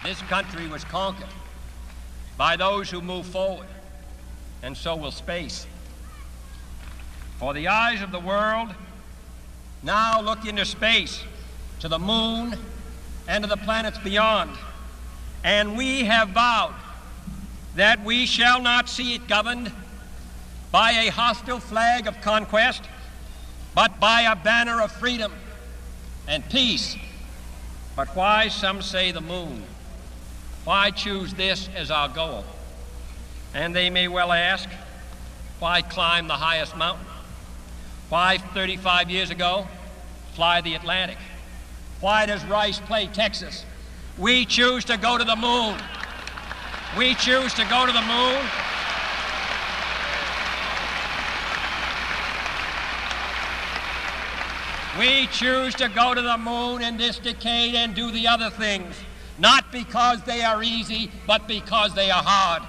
This country was conquered by those who move forward, and so will space. For the eyes of the world now look into space, to the moon and to the planets beyond. And we have vowed that we shall not see it governed by a hostile flag of conquest, but by a banner of freedom and peace. But why, some say, the moon? Why choose this as our goal? And they may well ask, why climb the highest mountain? Why, 35 years ago, fly the Atlantic? Why does Rice play Texas? We choose to go to the moon. We choose to go to the moon. We choose to go to the moon in this decade and do the other things, not because they are easy, but because they are hard.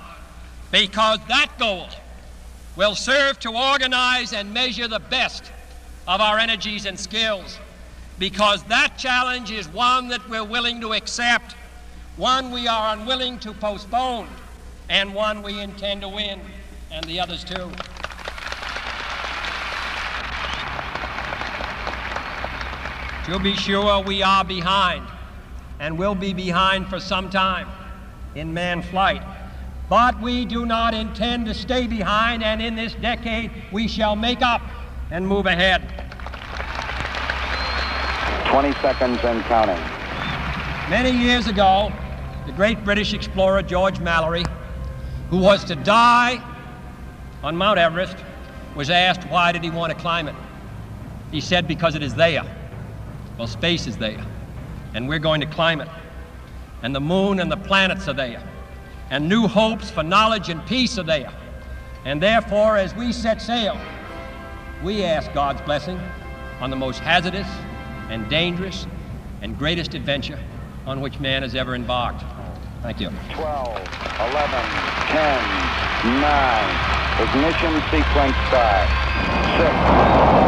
Because that goal will serve to organize and measure the best of our energies and skills. Because that challenge is one that we're willing to accept, one we are unwilling to postpone, and one we intend to win, and the others too. To be sure, we are behind, and will be behind for some time in manned flight. But we do not intend to stay behind, and in this decade we shall make up and move ahead. 20 seconds and counting. Many years ago, the great British explorer George Mallory, who was to die on Mount Everest, was asked why did he want to climb it. He said, because it is there. Well, space is there, and we're going to climb it. And the moon and the planets are there, and new hopes for knowledge and peace are there. And therefore, as we set sail, we ask God's blessing on the most hazardous and dangerous and greatest adventure on which man has ever embarked. Thank you. 12, 11, 10, 9, ignition sequence start, 6,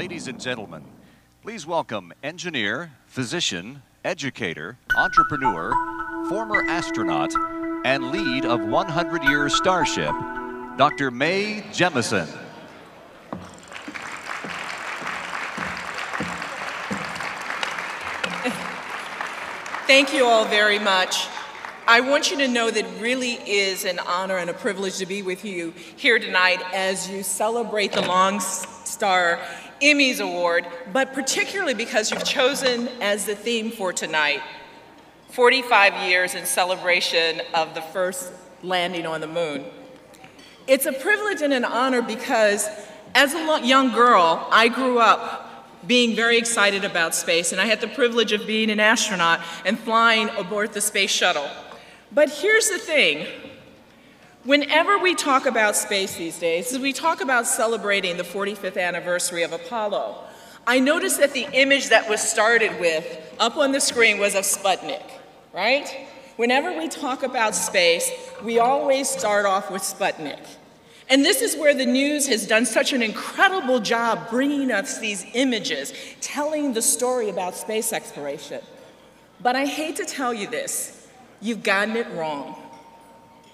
Ladies and gentlemen, please welcome engineer, physician, educator, entrepreneur, former astronaut, and lead of 100-year Starship, Dr. Mae Jemison. Thank you all very much. I want you to know that it really is an honor and a privilege to be with you here tonight as you celebrate the Lonestar Emmys Award, but particularly because you've chosen as the theme for tonight 45 years in celebration of the first landing on the moon. It's a privilege and an honor because as a young girl, I grew up being very excited about space, and I had the privilege of being an astronaut and flying aboard the space shuttle. But here's the thing. Whenever we talk about space these days, as we talk about celebrating the 45th anniversary of Apollo, I noticed that the image that was started with up on the screen was of Sputnik, right? Whenever we talk about space, we always start off with Sputnik. And this is where the news has done such an incredible job bringing us these images, telling the story about space exploration. But I hate to tell you this, you've gotten it wrong.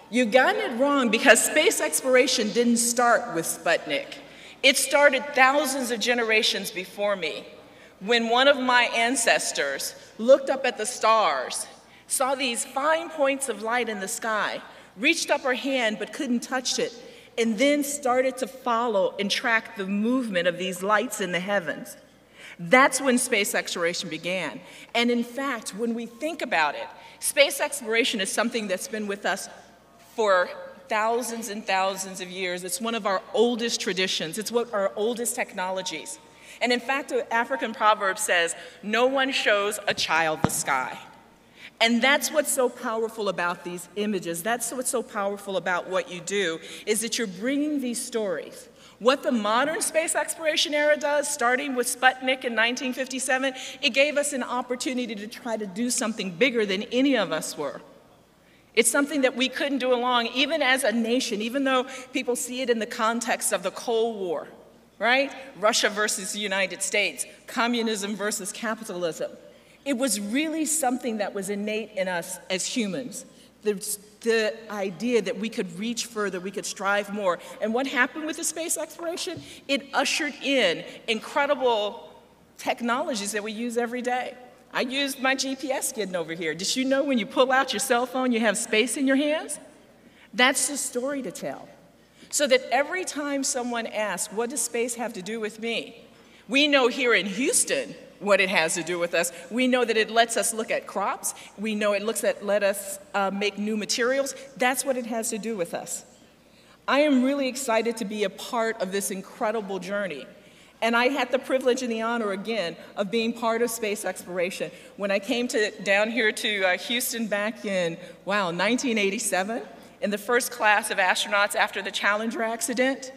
You've gotten it wrong because space exploration didn't start with Sputnik. It started thousands of generations before me, when one of my ancestors looked up at the stars, saw these fine points of light in the sky, reached up her hand but couldn't touch it, and then started to follow and track the movement of these lights in the heavens. That's when space exploration began. And in fact, when we think about it, space exploration is something that's been with us for thousands and thousands of years. It's one of our oldest traditions. It's one of our oldest technologies. And in fact, an African proverb says, "No one shows a child the sky." And that's what's so powerful about these images. That's what's so powerful about what you do, is that you're bringing these stories. What the modern space exploration era does, starting with Sputnik in 1957, it gave us an opportunity to try to do something bigger than any of us were. It's something that we couldn't do alone, even as a nation, even though people see it in the context of the Cold War, right? Russia versus the United States, communism versus capitalism. It was really something that was innate in us as humans. The idea that we could reach further, we could strive more. And what happened with the space exploration? It ushered in incredible technologies that we use every day. I used my GPS getting over here. Did you know when you pull out your cell phone, you have space in your hands? That's the story to tell. So that every time someone asks, what does space have to do with me? We know here in Houston what it has to do with us. We know that it lets us look at crops. We know it let us make new materials. That's what it has to do with us. I am really excited to be a part of this incredible journey. And I had the privilege and the honor, again, of being part of space exploration. When I came down here to Houston back in, 1987, in the first class of astronauts after the Challenger accident,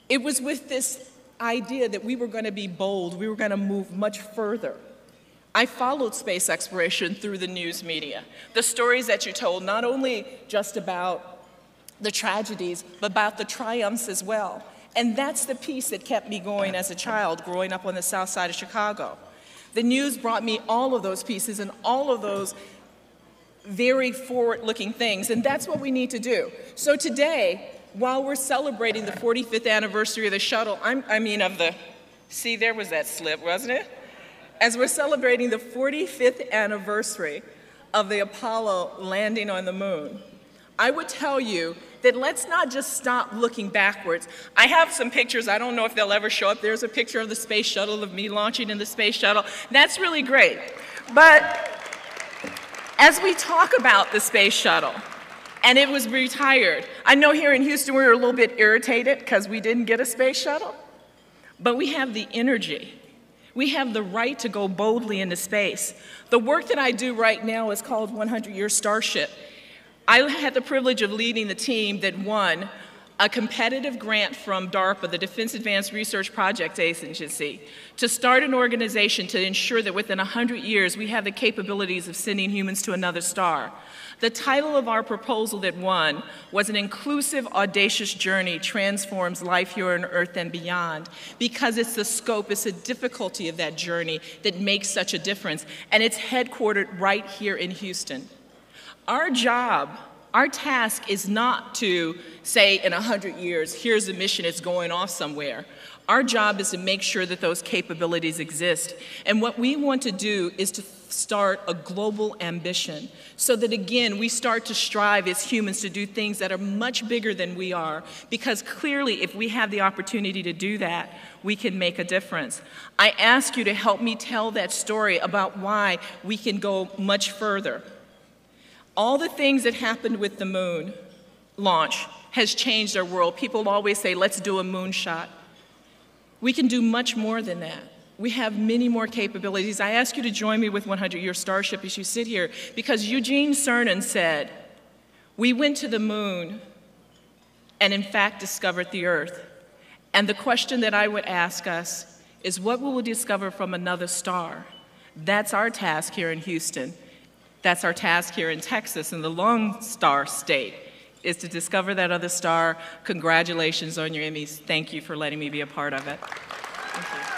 it was with this idea that we were going to be bold, we were going to move much further. I followed space exploration through the news media. The stories that you told, not only just about the tragedies, but about the triumphs as well. And that's the piece that kept me going as a child, growing up on the south side of Chicago. The news brought me all of those pieces and all of those very forward-looking things, and that's what we need to do. So today, while we're celebrating the 45th anniversary of the shuttle, see, there was that slip, wasn't it? As we're celebrating the 45th anniversary of the Apollo landing on the moon, I would tell you that let's not just stop looking backwards. I have some pictures, I don't know if they'll ever show up. There's a picture of the space shuttle, of me launching in the space shuttle. That's really great. But as we talk about the space shuttle, and it was retired. I know here in Houston we were a little bit irritated because we didn't get a space shuttle, but we have the energy. We have the right to go boldly into space. The work that I do right now is called 100-Year Starship. I had the privilege of leading the team that won a competitive grant from DARPA, the Defense Advanced Research Projects Agency, to start an organization to ensure that within 100 years we have the capabilities of sending humans to another star. The title of our proposal that won was An Inclusive, Audacious Journey Transforms Life Here on Earth and Beyond, because it's the scope, it's the difficulty of that journey that makes such a difference, and it's headquartered right here in Houston. Our job, our task is not to say in 100 years, here's a mission, it's going off somewhere. Our job is to make sure that those capabilities exist. And what we want to do is to start a global ambition so that, again, we start to strive as humans to do things that are much bigger than we are, because clearly if we have the opportunity to do that, we can make a difference. I ask you to help me tell that story about why we can go much further. All the things that happened with the moon launch has changed our world. People always say, let's do a moonshot. We can do much more than that. We have many more capabilities. I ask you to join me with 100-Year Starship as you sit here, because Eugene Cernan said, we went to the moon and in fact discovered the Earth. And the question that I would ask us is, what will we discover from another star? That's our task here in Houston. That's our task here in Texas, in the Lone Star State, is to discover that other star. Congratulations on your Emmys. Thank you for letting me be a part of it. Thank you.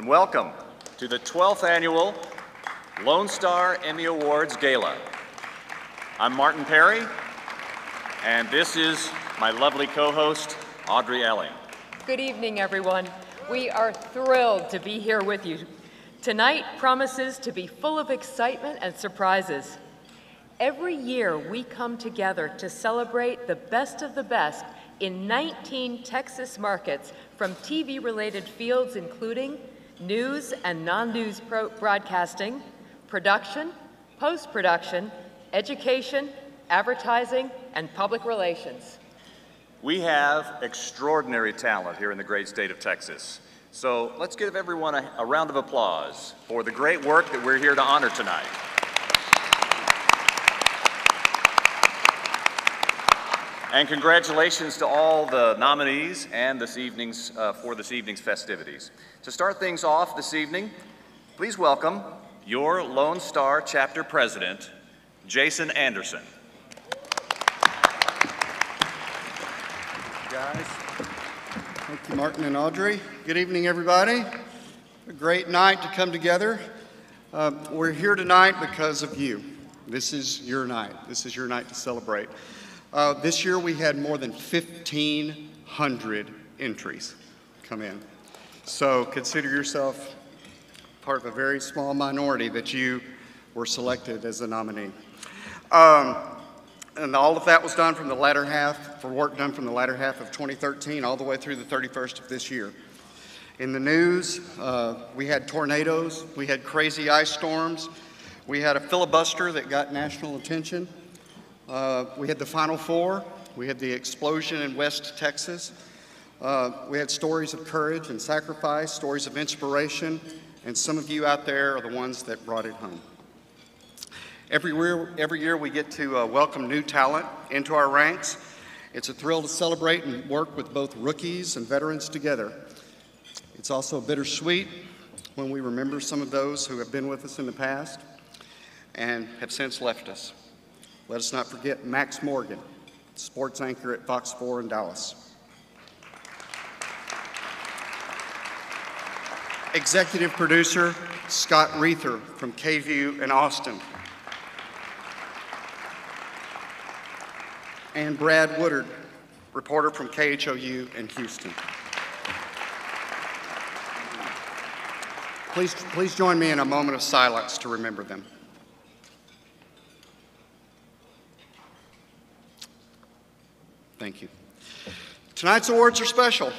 and welcome to the 12th Annual Lonestar Emmy Awards Gala. I'm Martin Perry, and this is my lovely co-host, Audrey Elling. Good evening, everyone. We are thrilled to be here with you. Tonight promises to be full of excitement and surprises. Every year, we come together to celebrate the best of the best in 19 Texas markets from TV-related fields including news and non-news broadcasting, production, post-production, education, advertising, and public relations. We have extraordinary talent here in the great state of Texas. So let's give everyone a round of applause for the great work that we're here to honor tonight. And congratulations to all the nominees and for this evening's festivities. To start things off this evening, please welcome your Lone Star Chapter President, Jason Anderson. Guys. Thank you, Martin and Audrey. Good evening, everybody. A great night to come together. We're here tonight because of you. This is your night. This is your night to celebrate. This year we had more than 1,500 entries come in. So consider yourself part of a very small minority that you were selected as a nominee. And all of that was done from the latter half, for work done from the latter half of 2013 all the way through the 31st of this year. In the news, we had tornadoes, we had crazy ice storms, we had a filibuster that got national attention. We had the Final Four, we had the explosion in West Texas, we had stories of courage and sacrifice, stories of inspiration, and some of you out there are the ones that brought it home. Every year we get to welcome new talent into our ranks. It's a thrill to celebrate and work with both rookies and veterans together. It's also bittersweet when we remember some of those who have been with us in the past and have since left us. Let us not forget Max Morgan, sports anchor at Fox 4 in Dallas. Executive producer Scott Reether from KVUE in Austin. And Brad Woodard, reporter from KHOU in Houston. Please join me in a moment of silence to remember them. Thank you. Tonight's awards are special.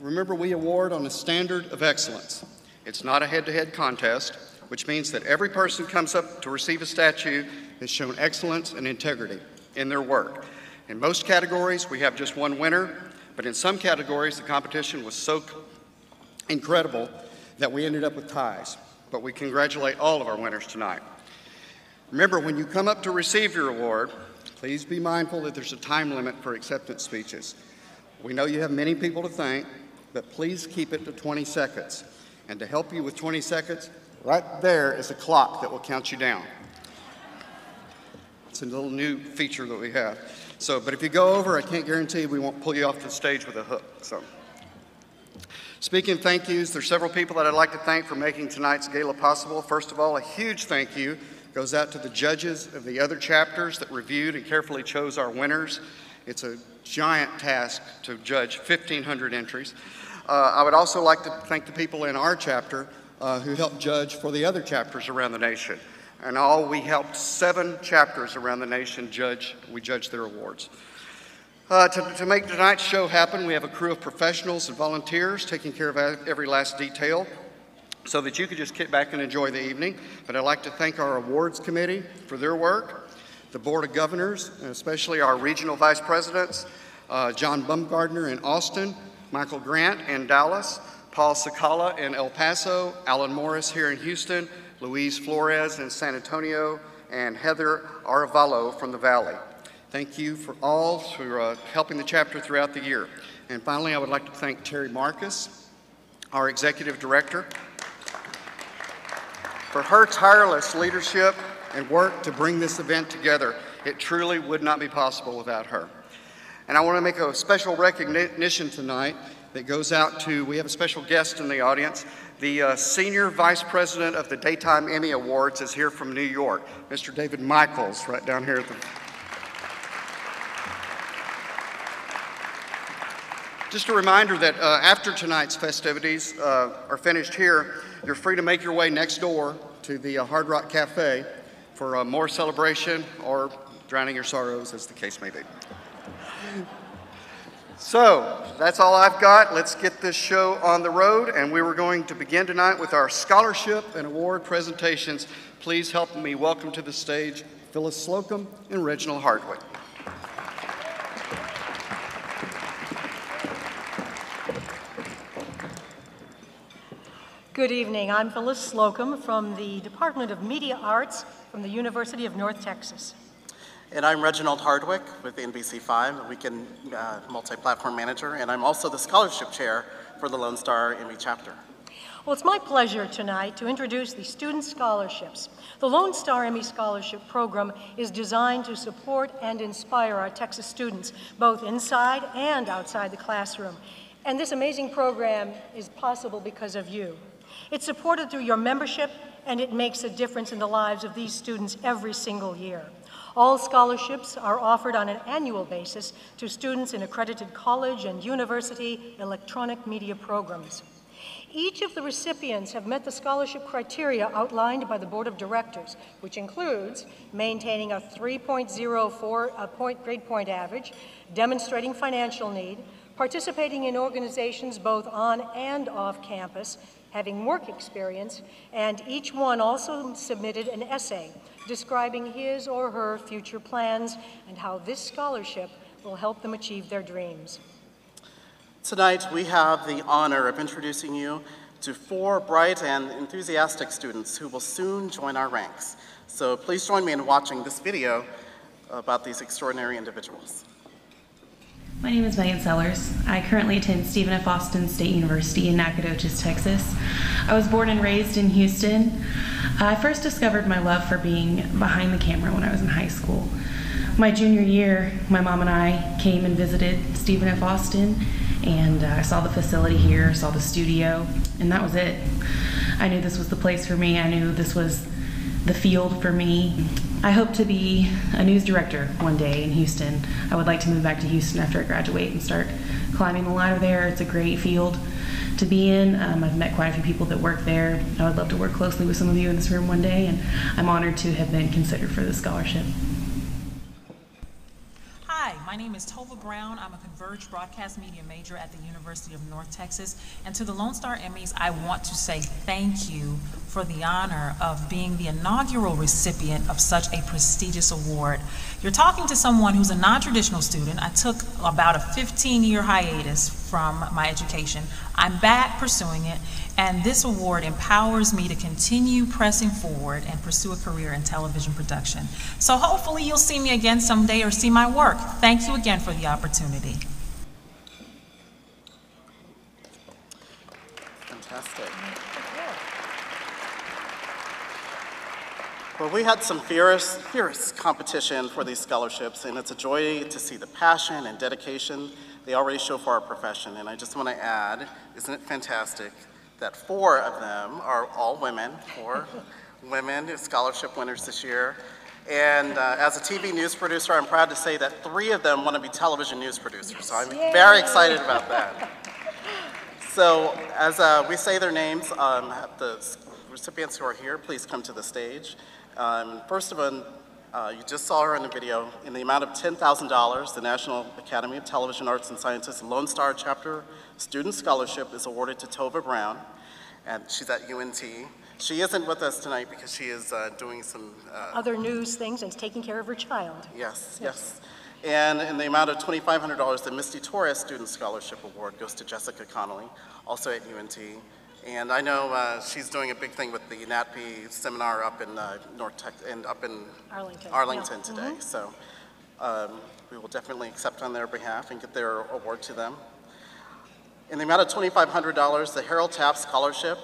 Remember, we award on a standard of excellence. It's not a head-to-head contest, which means that every person comes up to receive a statue has shown excellence and integrity in their work. In most categories, we have just one winner, but in some categories, the competition was so incredible that we ended up with ties. But we congratulate all of our winners tonight. Remember, when you come up to receive your award, please be mindful that there's a time limit for acceptance speeches. We know you have many people to thank, but please keep it to 20 seconds. And to help you with 20 seconds, right there is a clock that will count you down. It's a little new feature that we have. But if you go over, I can't guarantee we won't pull you off the stage with a hook. Speaking of thank yous, there's several people that I'd like to thank for making tonight's gala possible. First of all, a huge thank you goes out to the judges of the other chapters that reviewed and carefully chose our winners. It's a giant task to judge 1,500 entries. I would also like to thank the people in our chapter who helped judge for the other chapters around the nation. And we helped 7 chapters around the nation judge their awards. To make tonight's show happen, we have a crew of professionals and volunteers taking care of every last detail so that you could just kick back and enjoy the evening. But I'd like to thank our awards committee for their work, the Board of Governors, and especially our regional vice presidents, John Bumgardner in Austin, Michael Grant in Dallas, Paul Sakala in El Paso, Alan Morris here in Houston, Luis Flores in San Antonio, and Heather Arevalo from the Valley. Thank you for helping the chapter throughout the year. And finally, I would like to thank Terry Marcus, our executive director, for her tireless leadership and work to bring this event together. It truly would not be possible without her. And I want to make a special recognition tonight that goes out to, we have a special guest in the audience. The Senior Vice President of the Daytime Emmy Awards is here from New York, Mr. David Michaels, right down here at the... Just a reminder that after tonight's festivities are finished here, you're free to make your way next door to the Hard Rock Cafe for more celebration or drowning your sorrows, as the case may be. So, that's all I've got. Let's get this show on the road, and we were going to begin tonight with our scholarship and award presentations. Please help me welcome to the stage Phyllis Slocum and Reginald Hardwick. Good evening. I'm Phyllis Slocum from the Department of Media Arts from the University of North Texas. And I'm Reginald Hardwick with NBC5, a weekend multi-platform manager, and I'm also the scholarship chair for the Lonestar Emmy chapter. Well, it's my pleasure tonight to introduce the student scholarships. The Lonestar Emmy Scholarship Program is designed to support and inspire our Texas students, both inside and outside the classroom. And this amazing program is possible because of you. It's supported through your membership, and it makes a difference in the lives of these students every single year. All scholarships are offered on an annual basis to students in accredited college and university electronic media programs. Each of the recipients have met the scholarship criteria outlined by the Board of Directors, which includes maintaining a 3.04 grade point average, demonstrating financial need, participating in organizations both on and off campus, having work experience, and each one also submitted an essay describing his or her future plans and how this scholarship will help them achieve their dreams. Tonight, we have the honor of introducing you to 4 bright and enthusiastic students who will soon join our ranks. So please join me in watching this video about these extraordinary individuals. My name is Megan Sellers. I currently attend Stephen F. Austin State University in Nacogdoches, Texas. I was born and raised in Houston. I first discovered my love for being behind the camera when I was in high school. My junior year, my mom and I came and visited Stephen F. Austin, and I saw the facility here, saw the studio, and that was it. I knew this was the place for me. I knew this was the field for me. I hope to be a news director one day in Houston. I would like to move back to Houston after I graduate and start climbing the ladder there. It's a great field to be in. I've met quite a few people that work there. I would love to work closely with some of you in this room one day, and I'm honored to have been considered for this scholarship. Hi, my name is Tova Brown. I'm a Converged Broadcast Media major at the University of North Texas. And to the Lonestar Emmys, I want to say thank you for the honor of being the inaugural recipient of such a prestigious award. You're talking to someone who's a non-traditional student. I took about a 15-year hiatus from my education. I'm back pursuing it, and this award empowers me to continue pressing forward and pursue a career in television production. So hopefully you'll see me again someday or see my work. Thank you again for the opportunity. Fantastic. Well, we had some fierce competition for these scholarships, and it's a joy to see the passion and dedication they already show for our profession. And I just want to add, isn't it fantastic that 4 of them are all women, 4 women scholarship winners this year. And as a TV news producer, I'm proud to say that 3 of them want to be television news producers. So I'm very excited about that. So as we say their names, the recipients who are here, please come to the stage. First of all, you just saw her in the video. In the amount of $10,000, the National Academy of Television Arts and Sciences Lonestar Chapter Student Scholarship is awarded to Tova Brown, and she's at UNT. She isn't with us tonight because she is doing some other news things and taking care of her child. Yes, yes. And in the amount of $2,500, the Misty Torres Student Scholarship Award goes to Jessica Connolly, also at UNT. And I know she's doing a big thing with the NATP seminar up in North Texas and up in Arlington today. So we will definitely accept on their behalf and get their award to them. In the amount of $2,500, the Harold Taft Scholarship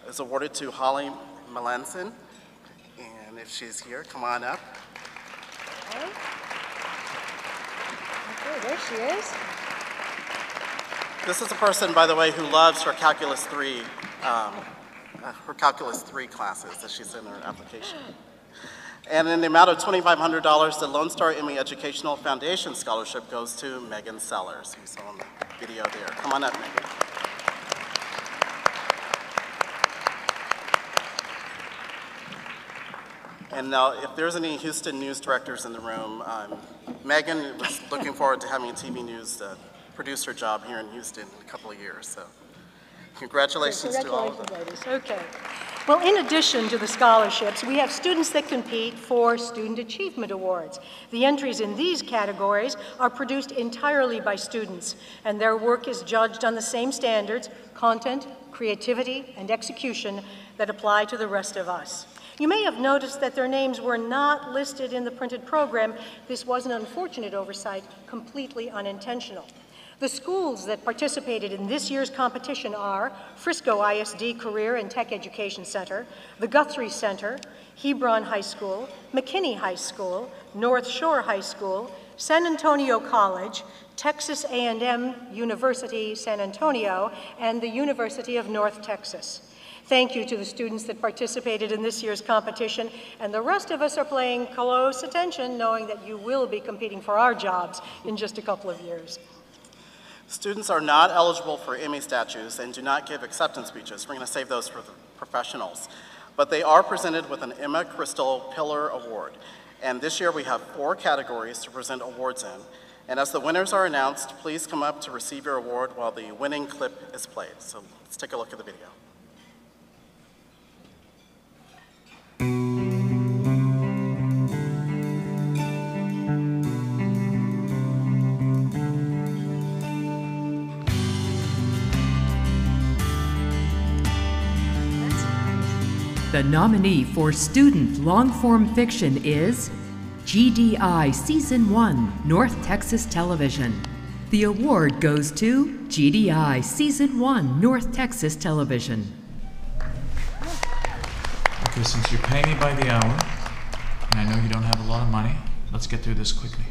is awarded to Holly Melanson. And if she's here, come on up. Okay, there she is. This is a person, by the way, who loves her Calculus 3 classes that she's in her application. And in the amount of $2,500, the Lonestar Emmy Educational Foundation Scholarship goes to Megan Sellers, who's on the video there. Come on up, Megan. And now, if there's any Houston news directors in the room, Megan was looking forward to having a TV news producer job here in Houston in a couple of years. So, congratulations to all of them. Ladies. Okay. Well, in addition to the scholarships, we have students that compete for Student Achievement Awards. The entries in these categories are produced entirely by students, and their work is judged on the same standards, content, creativity, and execution that apply to the rest of us. You may have noticed that their names were not listed in the printed program. This was an unfortunate oversight, completely unintentional. The schools that participated in this year's competition are Frisco ISD Career and Tech Education Center, the Guthrie Center, Hebron High School, McKinney High School, North Shore High School, San Antonio College, Texas A&M University San Antonio, and the University of North Texas. Thank you to the students that participated in this year's competition, and the rest of us are paying close attention, knowing that you will be competing for our jobs in just a couple of years. Students are not eligible for Emmy statues and do not give acceptance speeches. We're going to save those for the professionals. But they are presented with an Emma Crystal Pillar Award. And this year we have 4 categories to present awards in. And as the winners are announced, please come up to receive your award while the winning clip is played. So let's take a look at the video. The nominee for Student Long-Form Fiction is GDI Season 1, North Texas Television. The award goes to GDI Season 1, North Texas Television. Okay, since you're paying me by the hour, and I know you don't have a lot of money, let's get through this quickly.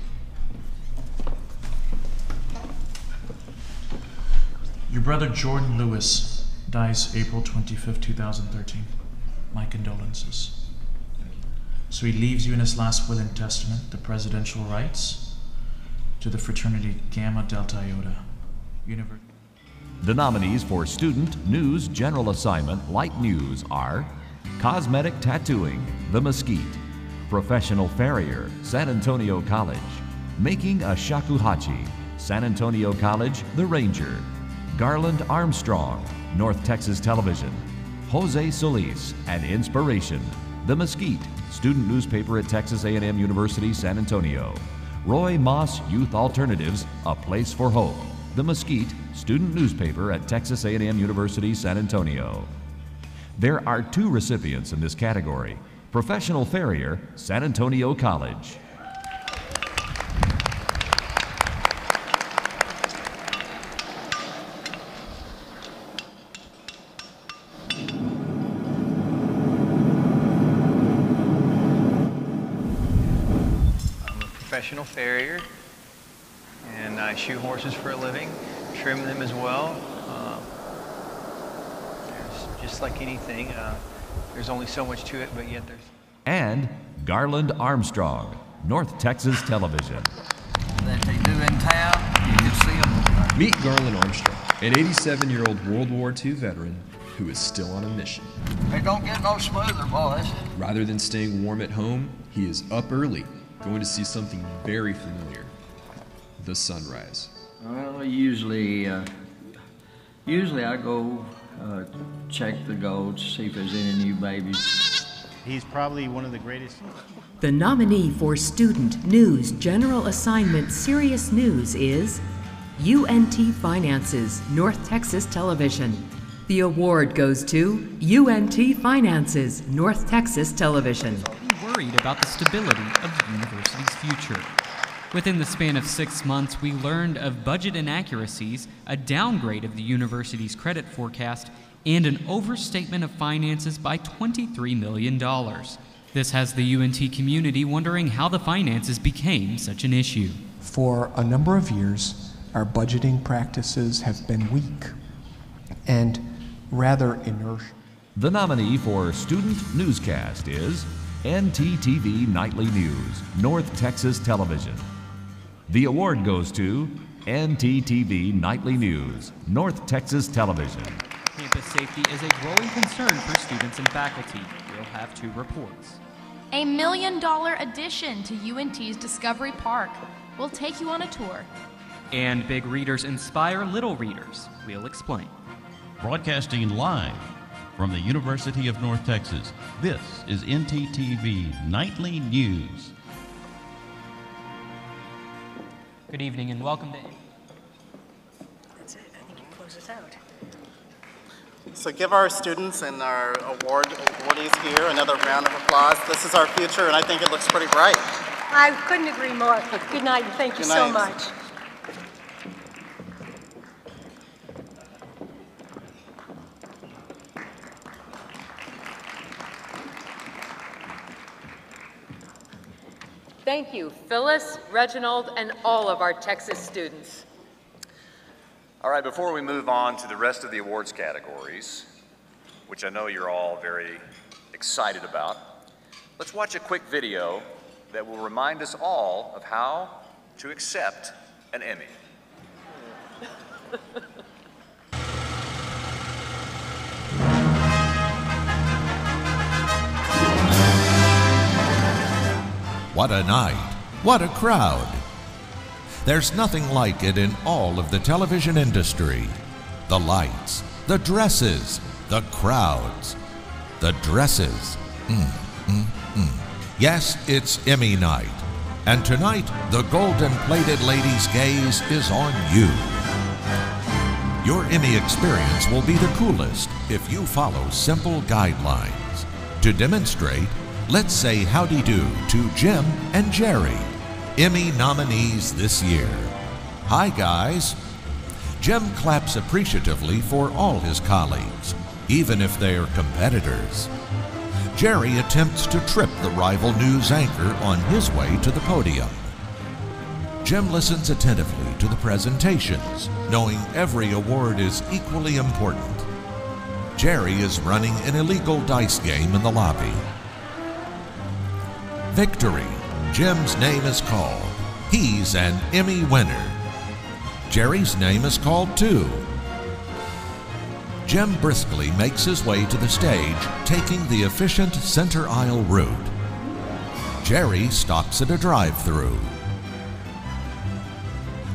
Your brother Jordan Lewis dies April 25th, 2013. My condolences. So he leaves you in his last will and testament the presidential rights to the fraternity Gamma Delta Iota. The nominees for Student News General Assignment Light News are Cosmetic Tattooing, The Mesquite, Professional Farrier, San Antonio College, Making a Shakuhachi, San Antonio College, The Ranger, Garland Armstrong, North Texas Television, Jose Solis, and Inspiration, The Mesquite, student newspaper at Texas A&M University, San Antonio. Roy Moss Youth Alternatives, A Place for Hope, The Mesquite, student newspaper at Texas A&M University, San Antonio. There are 2 recipients in this category. Professional Farrier, San Antonio College. Professional farrier, and I shoe horses for a living, trim them as well. Just like anything, there's only so much to it, but yet there's... And Garland Armstrong, North Texas Television. That they do in town, you can see them. Meet Garland Armstrong, an 87-year-old World War II veteran who is still on a mission. They don't get no smoother, boys. Rather than staying warm at home, he is up early, going to see something very familiar, the sunrise. Well, usually I go check the goats, see if there's any new babies. He's probably one of the greatest. The nominee for Student News General Assignment Serious News is UNT Finances, North Texas Television. The award goes to UNT Finances, North Texas Television. Worried about the stability of the university's future. Within the span of 6 months, we learned of budget inaccuracies, a downgrade of the university's credit forecast, and an overstatement of finances by $23 million. This has the UNT community wondering how the finances became such an issue. For a number of years, our budgeting practices have been weak and rather inertial. The nominee for Student Newscast is NTTV Nightly News, North Texas Television. The award goes to NTTV Nightly News, North Texas Television. Campus safety is a growing concern for students and faculty. We'll have 2 reports. A $1 million addition to UNT's Discovery Park. We'll take you on a tour. And big readers inspire little readers. We'll explain. Broadcasting live from the University of North Texas, this is NTTV Nightly News. Good evening and welcome to... That's it. I think you close us out. So give our students and our awardees here another round of applause. This is our future, and I think it looks pretty bright. I couldn't agree more. Good night, and thank you so much. Thank you, Phyllis, Reginald, and all of our Texas students. All right, before we move on to the rest of the awards categories, which I know you're all very excited about, let's watch a quick video that will remind us all of how to accept an Emmy. What a night, what a crowd. There's nothing like it in all of the television industry. The lights, the dresses, the crowds. The dresses. Yes, it's Emmy night. And tonight, the golden-plated lady's gaze is on you. Your Emmy experience will be the coolest if you follow simple guidelines. To demonstrate, let's say howdy-do to Jim and Jerry, Emmy nominees this year. Hi, guys. Jim claps appreciatively for all his colleagues, even if they are competitors. Jerry attempts to trip the rival news anchor on his way to the podium. Jim listens attentively to the presentations, knowing every award is equally important. Jerry is running an illegal dice game in the lobby. Victory. Jim's name is called. He's an Emmy winner. Jerry's name is called too. Jim briskly makes his way to the stage, taking the efficient center aisle route. Jerry stops at a drive-thru.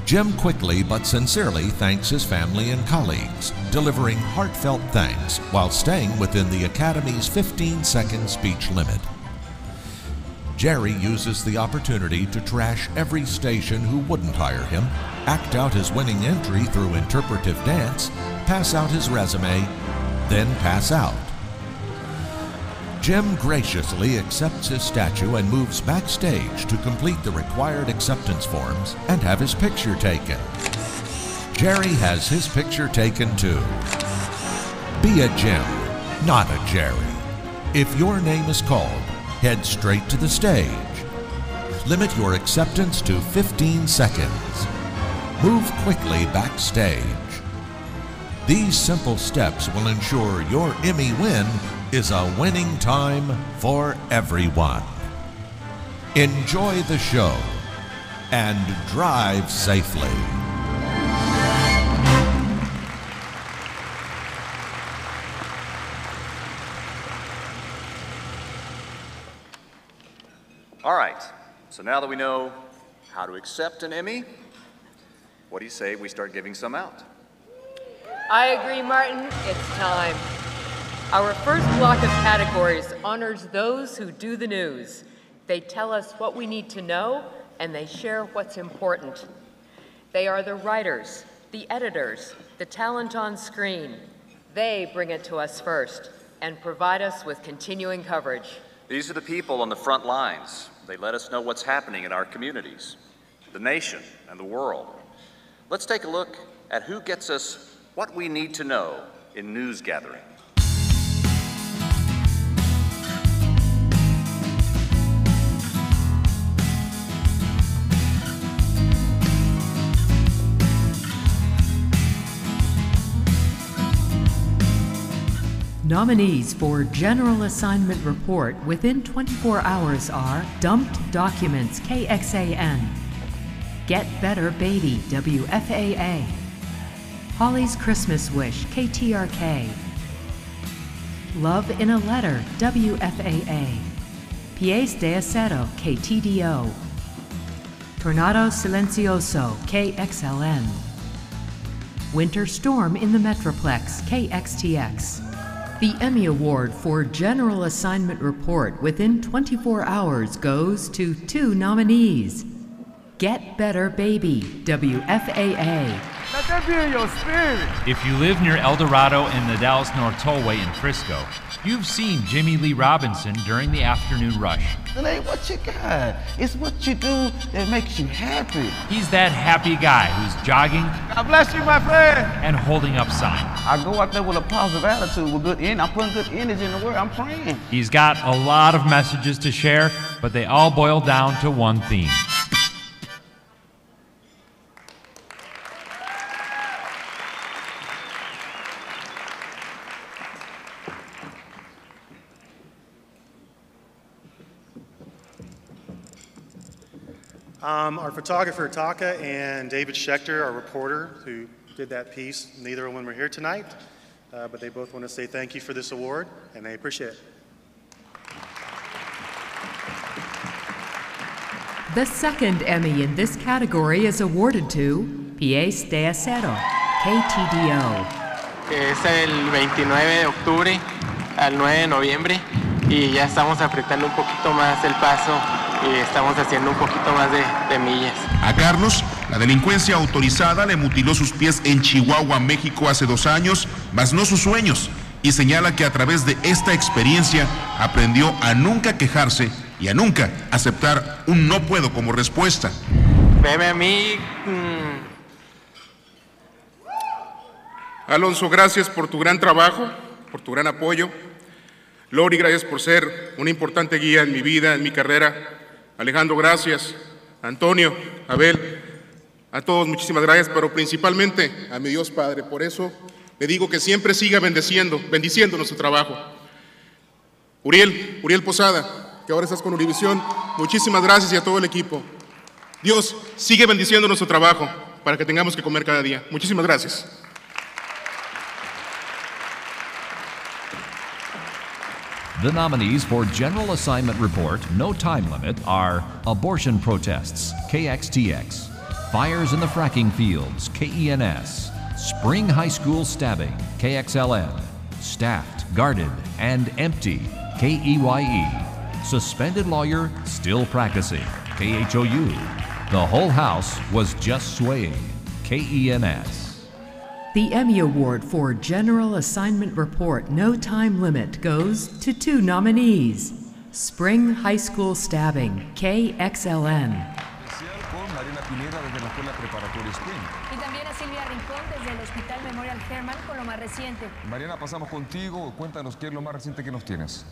Jim quickly but sincerely thanks his family and colleagues, delivering heartfelt thanks while staying within the Academy's 15-second speech limit. Jerry uses the opportunity to trash every station who wouldn't hire him, act out his winning entry through interpretive dance, pass out his resume, then pass out. Jim graciously accepts his statue and moves backstage to complete the required acceptance forms and have his picture taken. Jerry has his picture taken too. Be a Jim, not a Jerry. If your name is called, head straight to the stage. Limit your acceptance to 15 seconds. Move quickly backstage. These simple steps will ensure your Emmy win is a winning time for everyone. Enjoy the show and drive safely. All right, so now that we know how to accept an Emmy, what do you say we start giving some out? I agree, Martin. It's time. Our first block of categories honors those who do the news. They tell us what we need to know, and they share what's important. They are the writers, the editors, the talent on screen. They bring it to us first and provide us with continuing coverage. These are the people on the front lines. They let us know what's happening in our communities, the nation, and the world. Let's take a look at who gets us what we need to know in news gathering. Nominees for General Assignment Report within 24 hours are Dumped Documents, KXAN, Get Better Baby, WFAA, Holly's Christmas Wish, KTRK, Love in a Letter, WFAA, Pies de Acero, KTDO, Tornado Silencioso, KXLN, Winter Storm in the Metroplex, KXTX. The Emmy Award for General Assignment Report within 24 hours goes to 2 nominees. Get Better Baby, WFAA. Let that be in your spirit. If you live near El Dorado and the Dallas North Tollway in Frisco, you've seen Jimmy Lee Robinson during the afternoon rush. It ain't what you got. It's what you do that makes you happy. He's that happy guy who's jogging. God bless you, my friend. And holding up signs. I go out there with a positive attitude, with good energy. I'm putting good energy in the world. I'm praying. He's got a lot of messages to share, but they all boil down to one theme. Our photographer, Taka, and David Schechter, our reporter, who did that piece, neither of them were here tonight, but they both want to say thank you for this award, and they appreciate it. The second Emmy in this category is awarded to Pies de Acero, KTDO. Es el 29 de octubre al 9 de noviembre y ya estamos apretando un poquito más el paso. Y estamos haciendo un poquito más de millas. A Carlos, la delincuencia autorizada le mutiló sus pies en Chihuahua, México, hace 2 años, mas no sus sueños, y señala que a través de esta experiencia aprendió a nunca quejarse y a nunca aceptar un no puedo como respuesta. Veme a mí. Alonso, gracias por tu gran trabajo, por tu gran apoyo. Lori, gracias por ser una importante guía en mi vida, en mi carrera. Alejandro, gracias. Antonio, Abel, a todos muchísimas gracias, pero principalmente a mi Dios Padre. Por eso le digo que siempre siga bendiciendo nuestro trabajo. Uriel Posada, que ahora estás con Univisión, muchísimas gracias, y a todo el equipo. Dios sigue bendiciendo nuestro trabajo para que tengamos que comer cada día. Muchísimas gracias. The nominees for General Assignment Report, No Time Limit, are Abortion Protests, KXTX, Fires in the Fracking Fields, KENS, Spring High School Stabbing, KXLN, Staffed, Guarded, and Empty, KEYE, Suspended Lawyer, Still Practicing, KHOU, The Whole House Was Just Swaying, KENS. The Emmy Award for General Assignment Report, No Time Limit goes to 2 nominees. Spring High School Stabbing, KXLN. Y también a Silvia Rincón desde el Hospital Memorial Hermann con lo más reciente. Mariana, pasamos contigo. Cuéntanos qué es lo más reciente que nos tienes.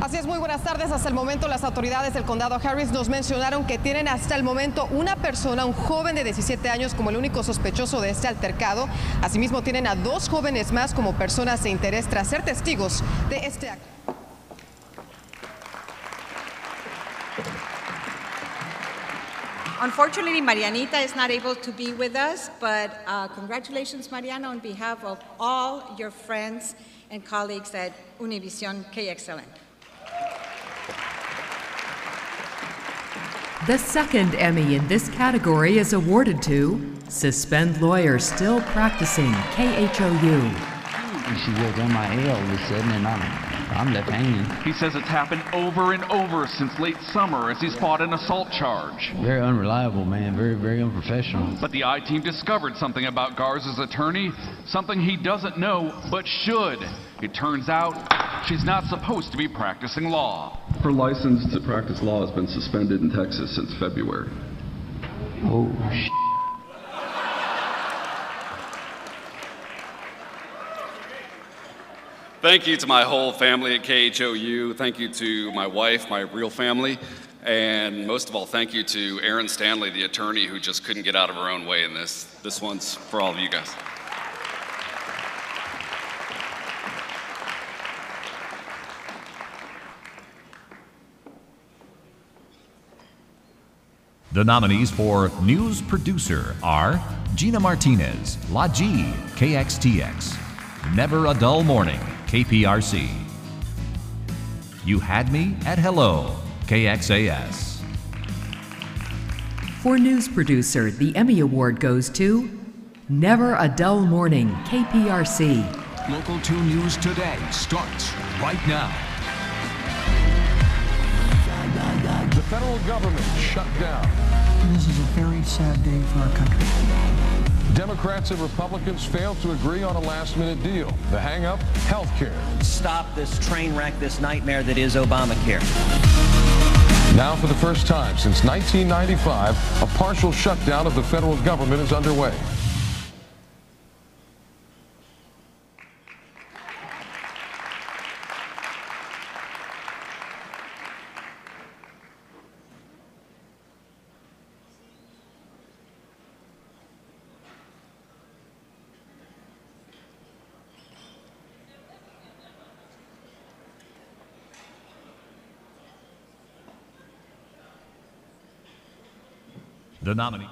Así es, muy buenas tardes. Hasta el momento las autoridades del condado Harris nos mencionaron que tienen hasta el momento una persona, un joven de 17 años como el único sospechoso de este altercado. Asimismo tienen a 2 jóvenes más como personas de interés tras ser testigos de este acto. Unfortunately, Marianita is not able to be with us, but congratulations, Mariana, on behalf of all your friends and colleagues at Univision KXLN. The second Emmy in this category is awarded to Suspend Lawyer Still Practicing, KHOU. She goes MIA all of a sudden, and I'm left hanging. He says it's happened over and over since late summer as he's fought an assault charge. Very unreliable, man. Very, very unprofessional. But the I-team discovered something about Garza's attorney, something he doesn't know but should. It turns out she's not supposed to be practicing law. Her license to practice law has been suspended in Texas since February. Oh, shit. Thank you to my whole family at KHOU. Thank you to my wife, my real family. And most of all, thank you to Erin Stanley, the attorney who just couldn't get out of her own way in this. This one's for all of you guys. The nominees for News Producer are Gina Martinez, La G, KXTX, Never a Dull Morning, KPRC. You Had Me at Hello, KXAS. For News Producer, the Emmy Award goes to Never a Dull Morning, KPRC. Local 2 News Today starts right now. The federal government shut down. This is a very sad day for our country. Democrats and Republicans failed to agree on a last-minute deal. The hang-up, health care. Stop this train wreck, this nightmare that is Obamacare. Now, for the first time since 1995, a partial shutdown of the federal government is underway. The nominee.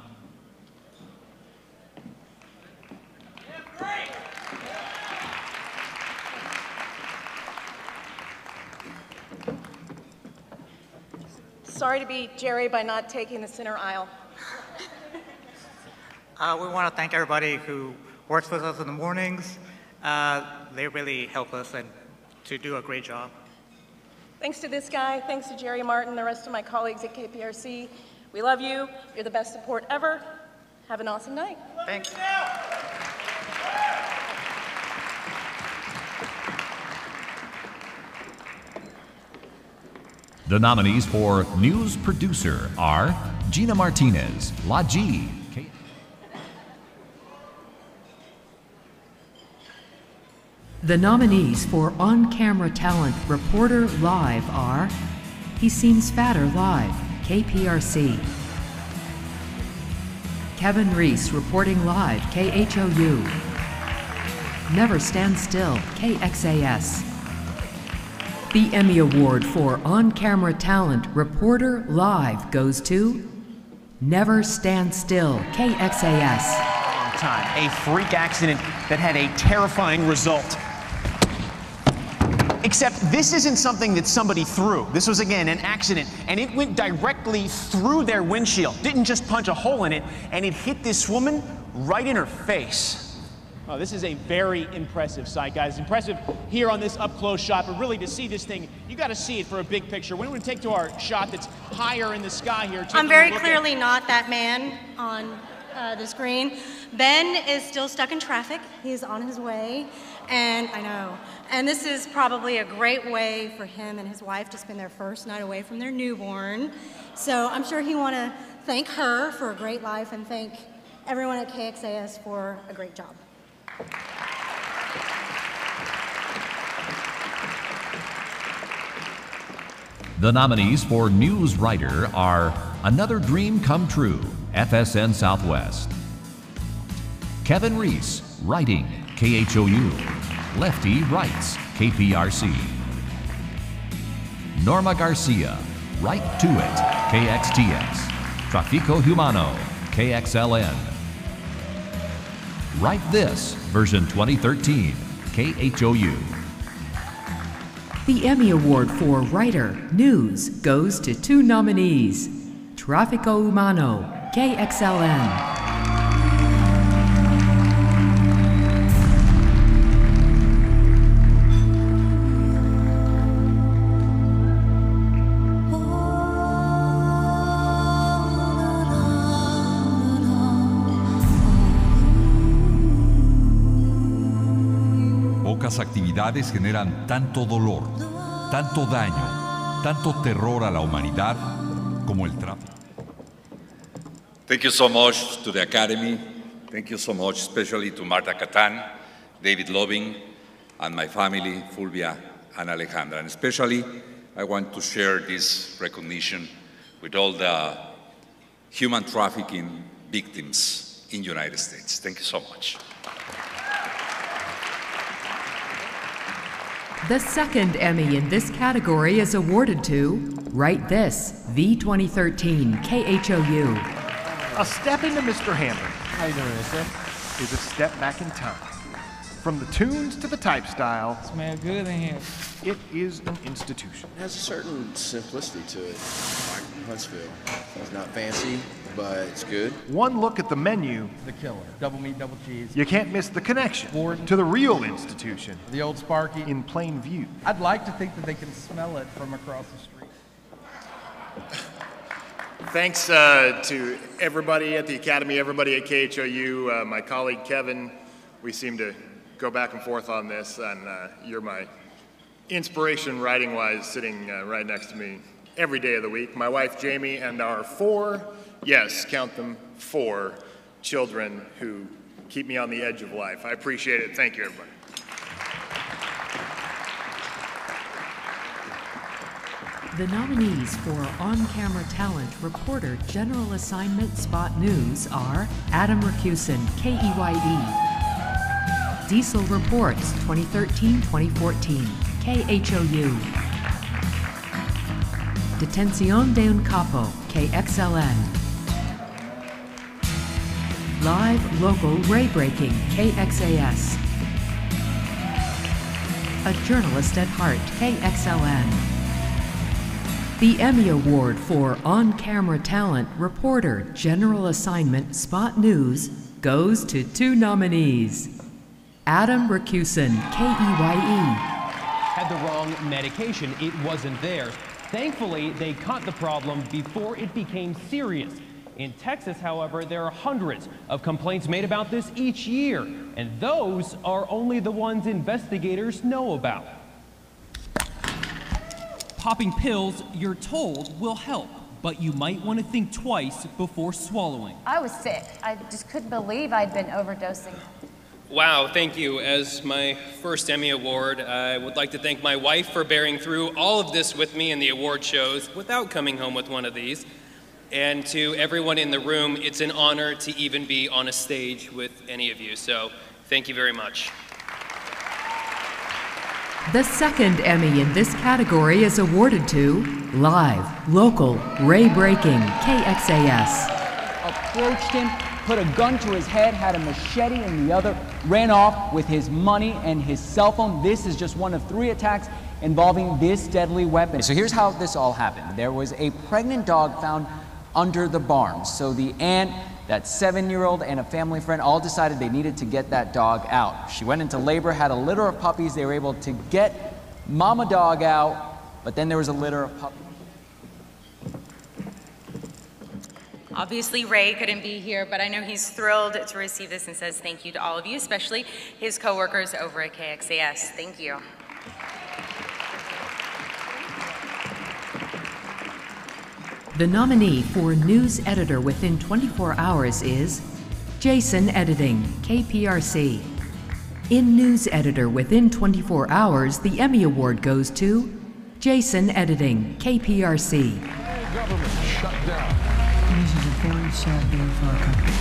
Sorry to be Jerry by not taking the center aisle. We want to thank everybody who works with us in the mornings. They really help us and to do a great job. Thanks to this guy, thanks to Jerry Martin, the rest of my colleagues at KPRC. We love you. You're the best support ever. Have an awesome night. Thanks. The nominees for News Producer are Gina Martinez, La G. The nominees for On-Camera Talent Reporter Live are He Seems Fatter Live, KPRC. Kevin Reese reporting live, KHOU. Never Stand Still, KXAS. The Emmy Award for On-Camera Talent Reporter Live goes to Never Stand Still, KXAS. Time. A freak accident that had a terrifying result. Except this isn't something that somebody threw. This was, again, an accident, and it went directly through their windshield. Didn't just punch a hole in it, and it hit this woman right in her face. Oh, this is a very impressive sight, guys. Impressive here on this up-close shot, but really to see this thing, you got to see it for a big picture. When we take to our shot that's higher in the sky here. I'm very clearly not that man on the screen. Ben is still stuck in traffic. He's on his way, and I know. And this is probably a great way for him and his wife to spend their first night away from their newborn. So I'm sure he want to thank her for a great life and thank everyone at KXAS for a great job. The nominees for News Writer are Another Dream Come True, FSN Southwest. Kevin Reese, Writing, KHOU. Lefty Writes, KPRC. Norma Garcia, Right to It, KXTX. Trafico Humano, KXLN. Write This, version 2013, KHOU. The Emmy Award for Writer News goes to 2 nominees, Trafico Humano, KXLN. Pocas actividades generan tanto dolor, tanto daño, tanto terror a la humanidad como el tráfico. Thank you so much to the Academy. Thank you so much, especially to Marta Catan, David Loving, and my family, Fulvia and Alejandra. And especially, I want to share this recognition with all the human trafficking victims in the United States. Thank you so much. The second Emmy in this category is awarded to Write This, V2013 KHOU. A step into Mr. Hammond. How you doing, Issa? Is a step back in time. From the tunes to the type style. Smells good in here. It is an institution. It has a certain simplicity to it. Like Huntsville. It's not fancy, but it's good. One look at the menu. The killer. Double meat, double cheese. You can't miss the connection to the real institution. The old Sparky. In plain view. I'd like to think that they can smell it from across the street. Thanks to everybody at the Academy, everybody at KHOU, my colleague Kevin. We seem to go back and forth on this, and you're my inspiration writing-wise, sitting right next to me every day of the week. My wife Jamie and our 4, yes, count them, 4 children who keep me on the edge of life. I appreciate it. Thank you, everybody. The nominees for On-Camera Talent Reporter General Assignment Spot News are Adam Racusin, KEYE, Diesel Reports 2013-2014, KHOU, Detención de un Capo, KXLN, Live Local Ray Breaking, KXAS, A Journalist at Heart, KXLN. The Emmy Award for On-Camera Talent Reporter General Assignment Spot News goes to 2 nominees. Adam Racusin, KEYE. Had the wrong medication. It wasn't theirs. Thankfully, they caught the problem before it became serious. In Texas, however, there are hundreds of complaints made about this each year, and those are only the ones investigators know about. Popping pills, you're told, will help, but you might want to think twice before swallowing. I was sick. I just couldn't believe I'd been overdosing. Wow, thank you. As my first Emmy Award, I would like to thank my wife for bearing through all of this with me in the award shows without coming home with one of these. And to everyone in the room, it's an honor to even be on a stage with any of you. So thank you very much. The second Emmy in this category is awarded to Live, Local, Ray Breaking, KXAS. Approached him, put a gun to his head, had a machete in the other, ran off with his money and his cell phone. This is just one of 3 attacks involving this deadly weapon. So here's how this all happened. There was a pregnant dog found under the barn. So the aunt, that 7-year-old, and a family friend all decided they needed to get that dog out. She went into labor, had a litter of puppies. They were able to get mama dog out, but then there was a litter of puppies. Obviously, Ray couldn't be here, but I know he's thrilled to receive this and says thank you to all of you, especially his coworkers over at KXAS. Thank you. The nominee for News Editor within 24 hours is Jason Editing, KPRC. In News Editor within 24 hours, the Emmy Award goes to Jason Editing, KPRC. Government shut down. This is a very sad day for our country.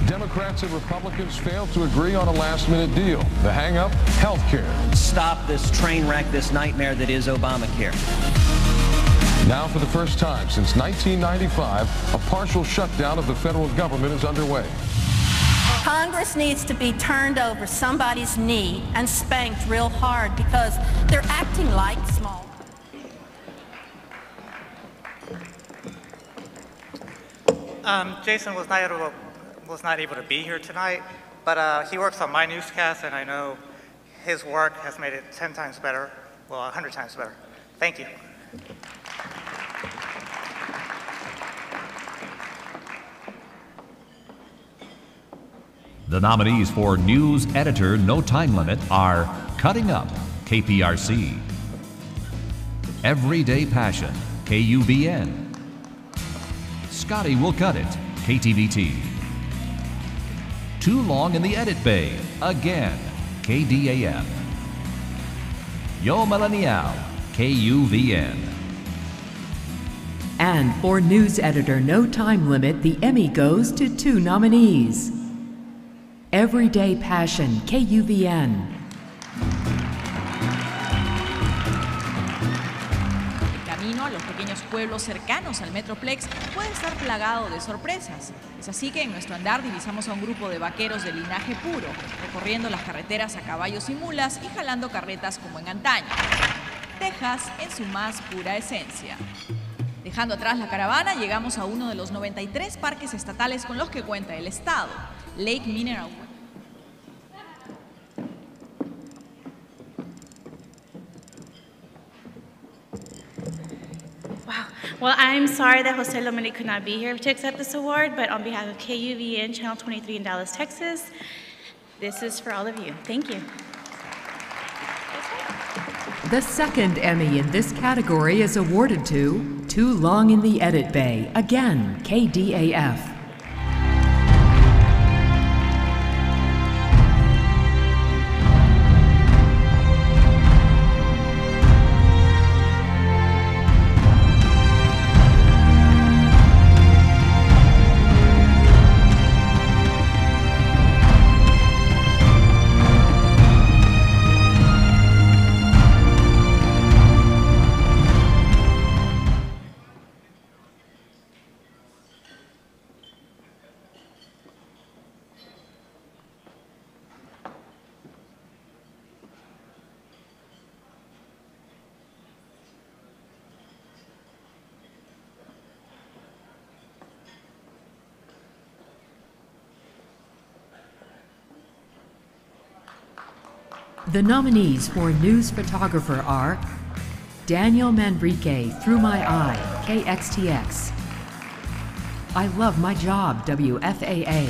Democrats and Republicans failed to agree on a last-minute deal. The hang-up, health care. Stop this train wreck, this nightmare that is Obamacare. Now, for the first time since 1995, a partial shutdown of the federal government is underway. Congress needs to be turned over somebody's knee and spanked real hard because they're acting like small. Jason was not able to be here tonight, but he works on my newscast, and I know his work has made it 10 times better, well, 100 times better. Thank you. The nominees for News Editor No Time Limit are Cutting Up, KPRC, Everyday Passion, KUVN, Scotty Will Cut It, KTVT, Too Long in the Edit Bay, again, KDAF, Yo Millennial, KUVN. And for News Editor No Time Limit, the Emmy goes to 2 nominees. Everyday Passion, KUVN. los pueblos cercanos al Metroplex puede estar plagado de sorpresas. Es así que en nuestro andar divisamos a un grupo de vaqueros de linaje puro, recorriendo las carreteras a caballos y mulas y jalando carretas como en antaño. Texas en su más pura esencia. Dejando atrás la caravana, llegamos a uno de los 93 parques estatales con los que cuenta el estado, Lake Mineral. Wow. Well, I'm sorry that Jose Lomeli could not be here to accept this award, but on behalf of KUVN Channel 23 in Dallas, Texas, this is for all of you. Thank you. The second Emmy in this category is awarded to Too Long in the Edit Bay, again, KDAF. The nominees for News Photographer are Daniel Manrique, Through My Eye, KXTX. I Love My Job, WFAA.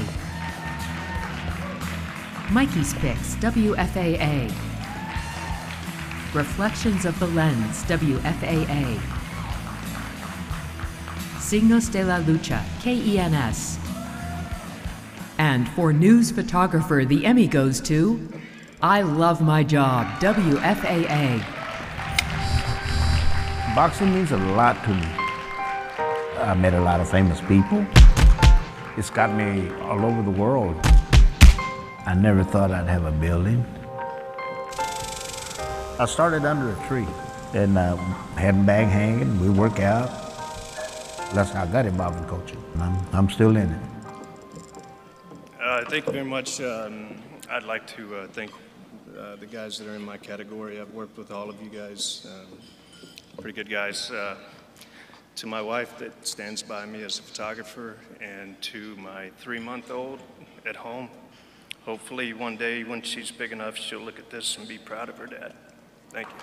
Mikey's Picks, WFAA. Reflections of the Lens, WFAA. Signos de la Lucha, KENS. And for News Photographer, the Emmy goes to I Love My Job, WFAA. Boxing means a lot to me. I met a lot of famous people. It's got me all over the world. I never thought I'd have a building. I started under a tree and had a bag hanging. We work out. That's how I got involved in coaching. I'm still in it. Thank you very much. I'd like to thank the guys that are in my category. I've worked with all of you guys, pretty good guys. To my wife that stands by me as a photographer, and to my 3-month-old at home. Hopefully one day when she's big enough, she'll look at this and be proud of her dad. Thank you.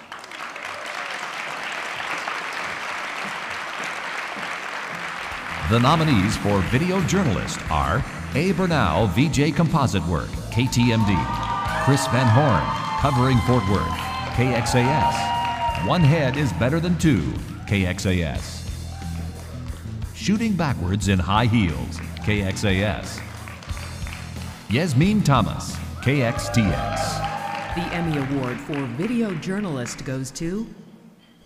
The nominees for Video Journalist are A. Bernal, VJ Composite Work, KTMD. Chris Van Horn, covering Fort Worth, KXAS. One Head is Better Than Two, KXAS. Shooting Backwards in High Heels, KXAS. Yasmin Thomas, KXTX. The Emmy Award for Video Journalist goes to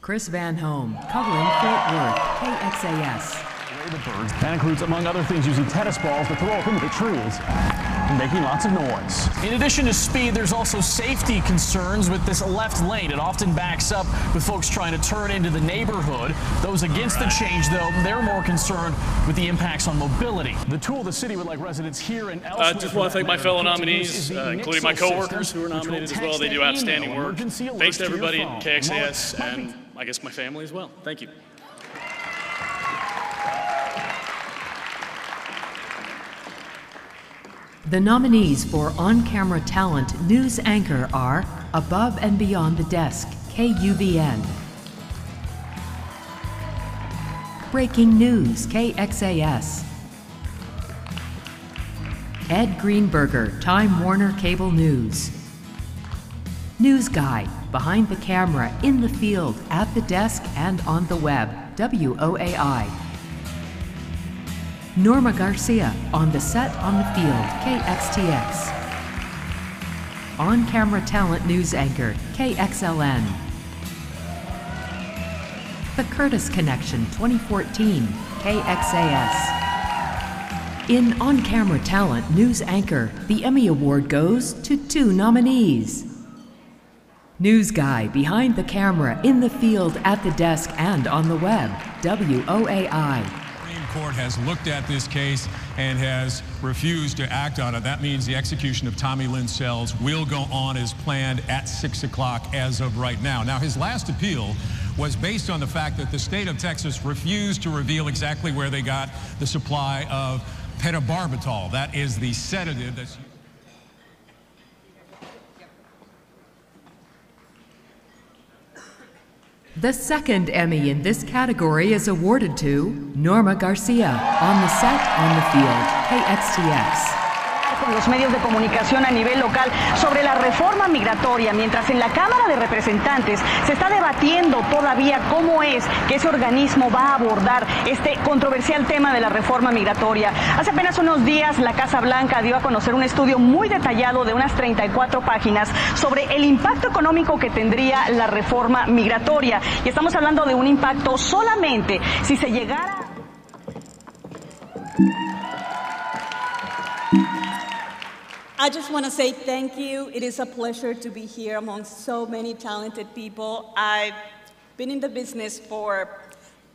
Chris Van Home, covering Fort Worth, KXAS. The birds. That includes, among other things, using tennis balls to throw up into the trees and making lots of noise. In addition to speed, there's also safety concerns with this left lane. It often backs up with folks trying to turn into the neighborhood. Those against the change, though, they're more concerned with the impacts on mobility. The tool the city would like residents here and elsewhere. I just want to thank my fellow nominees, including my coworkers who are nominated as well. They do outstanding work. Thanks to everybody at KXAS and I guess my family as well. Thank you. The nominees for On-Camera Talent News Anchor are Above and Beyond the Desk, KUVN. Breaking News, KXAS. Ed Greenberger, Time Warner Cable News. News Guy, behind the camera, in the field, at the desk, and on the web, WOAI. Norma Garcia, on the set, on the field, KXTX. On-Camera Talent News Anchor, KXLN. The Curtis Connection 2014, KXAS. In On-Camera Talent News Anchor, the Emmy Award goes to 2 nominees. News guy behind the camera, in the field, at the desk, and on the web. WOAI. Supreme Court has looked at this case and has refused to act on it. That means the execution of Tommy Lynn Sells will go on as planned at 6 o'clock as of right now. Now, his last appeal was based on the fact that the state of Texas refused to reveal exactly where they got the supply of pentobarbital. That is the sedative that's... The second Emmy in this category is awarded to Norma Garcia, on the set, on the field, KXTX. Con los medios de comunicación a nivel local sobre la reforma migratoria, mientras en la Cámara de Representantes se está debatiendo todavía cómo es que ese organismo va a abordar este controversial tema de la reforma migratoria. Hace apenas unos días la Casa Blanca dio a conocer un estudio muy detallado de unas 34 páginas sobre el impacto económico que tendría la reforma migratoria. Y estamos hablando de un impacto solamente si se llegara... I just want to say thank you. It is a pleasure to be here among so many talented people. I've been in the business for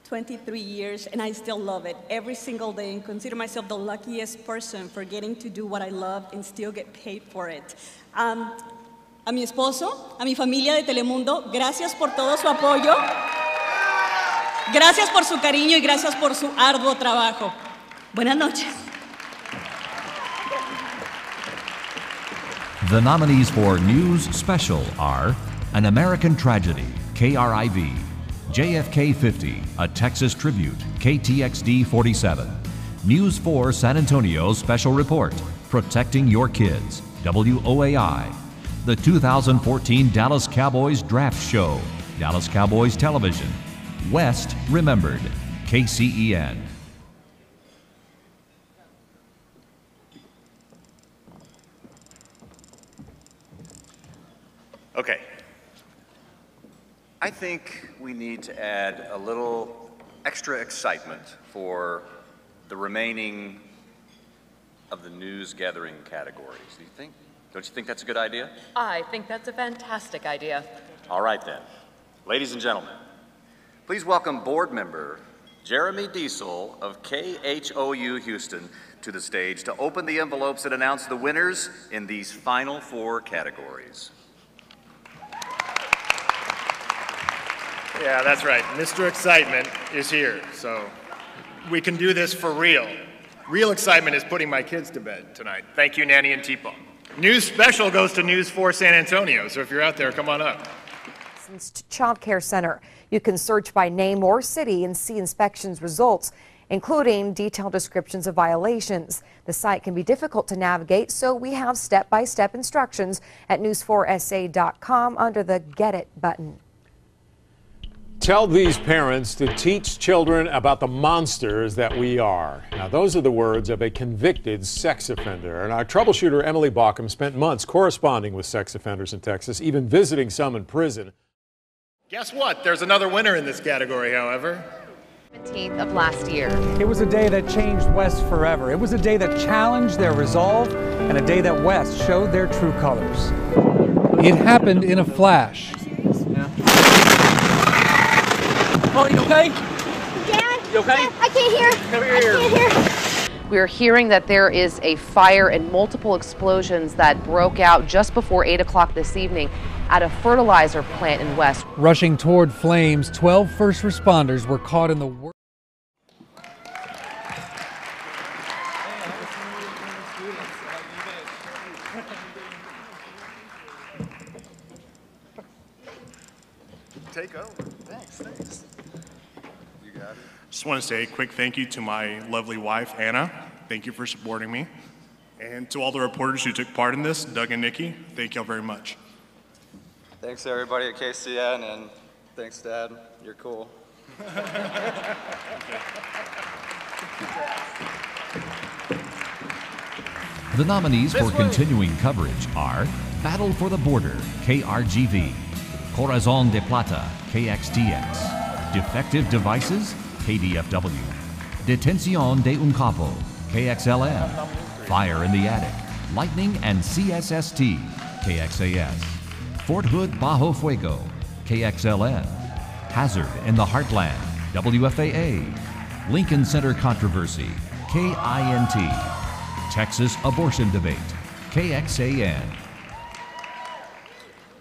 23 years and I still love it every single day and consider myself the luckiest person for getting to do what I love and still get paid for it. A mi esposo, a mi familia de Telemundo, gracias por todo su apoyo. Gracias por su cariño y gracias por su arduo trabajo. Buenas noches. The nominees for News Special are An American Tragedy, KRIV, JFK 50, A Texas Tribute, KTXD 47, News 4 San Antonio Special Report, Protecting Your Kids, WOAI, the 2014 Dallas Cowboys Draft Show, Dallas Cowboys Television, West Remembered, KCEN. Okay. I think we need to add a little extra excitement for the remaining of the news gathering categories. Do you think? Don't you think that's a good idea? I think that's a fantastic idea. All right then. Ladies and gentlemen, please welcome board member Jeremy Diesel of KHOU Houston to the stage to open the envelopes and announce the winners in these final 4 categories. Yeah, that's right. Mr. Excitement is here, so we can do this for real. Real excitement is putting my kids to bed tonight. Thank you, Nanny and T-Paw. News Special goes to News 4 San Antonio, so if you're out there, come on up. Child Care Center. You can search by name or city and see inspections results, including detailed descriptions of violations. The site can be difficult to navigate, so we have step-by-step instructions at news4sa.com under the Get It button. Tell these parents to teach children about the monsters that we are. Now, those are the words of a convicted sex offender. And our troubleshooter, Emily Bauckham, spent months corresponding with sex offenders in Texas, even visiting some in prison. Guess what? There's another winner in this category, however. 17th of last year. It was a day that changed West forever. It was a day that challenged their resolve and a day that West showed their true colors. It happened in a flash. Oh, you okay? Dad? You okay? Dad, I can't hear. Come here. I can't hear. We're hearing that there is a fire and multiple explosions that broke out just before 8 o'clock this evening at a fertilizer plant in West. Rushing toward flames, 12 first responders were caught in the work. Take over. Thanks. You got it. Just want to say a quick thank you to my lovely wife, Anna. Thank you for supporting me. And to all the reporters who took part in this, Doug and Nikki, thank y'all very much. Thanks everybody at KCN, and thanks Dad, you're cool. The nominees for continuing coverage are Battle for the Border, KRGV, Corazon de Plata, KXTX, Defective Devices, KDFW, Detención de un Capo, KXLM, Fire in the Attic, Lightning and CSST, KXAS, Fort Hood, Bajo Fuego, KXLN. Hazard in the Heartland, WFAA. Lincoln Center Controversy, KINT. Texas Abortion Debate, KXAN.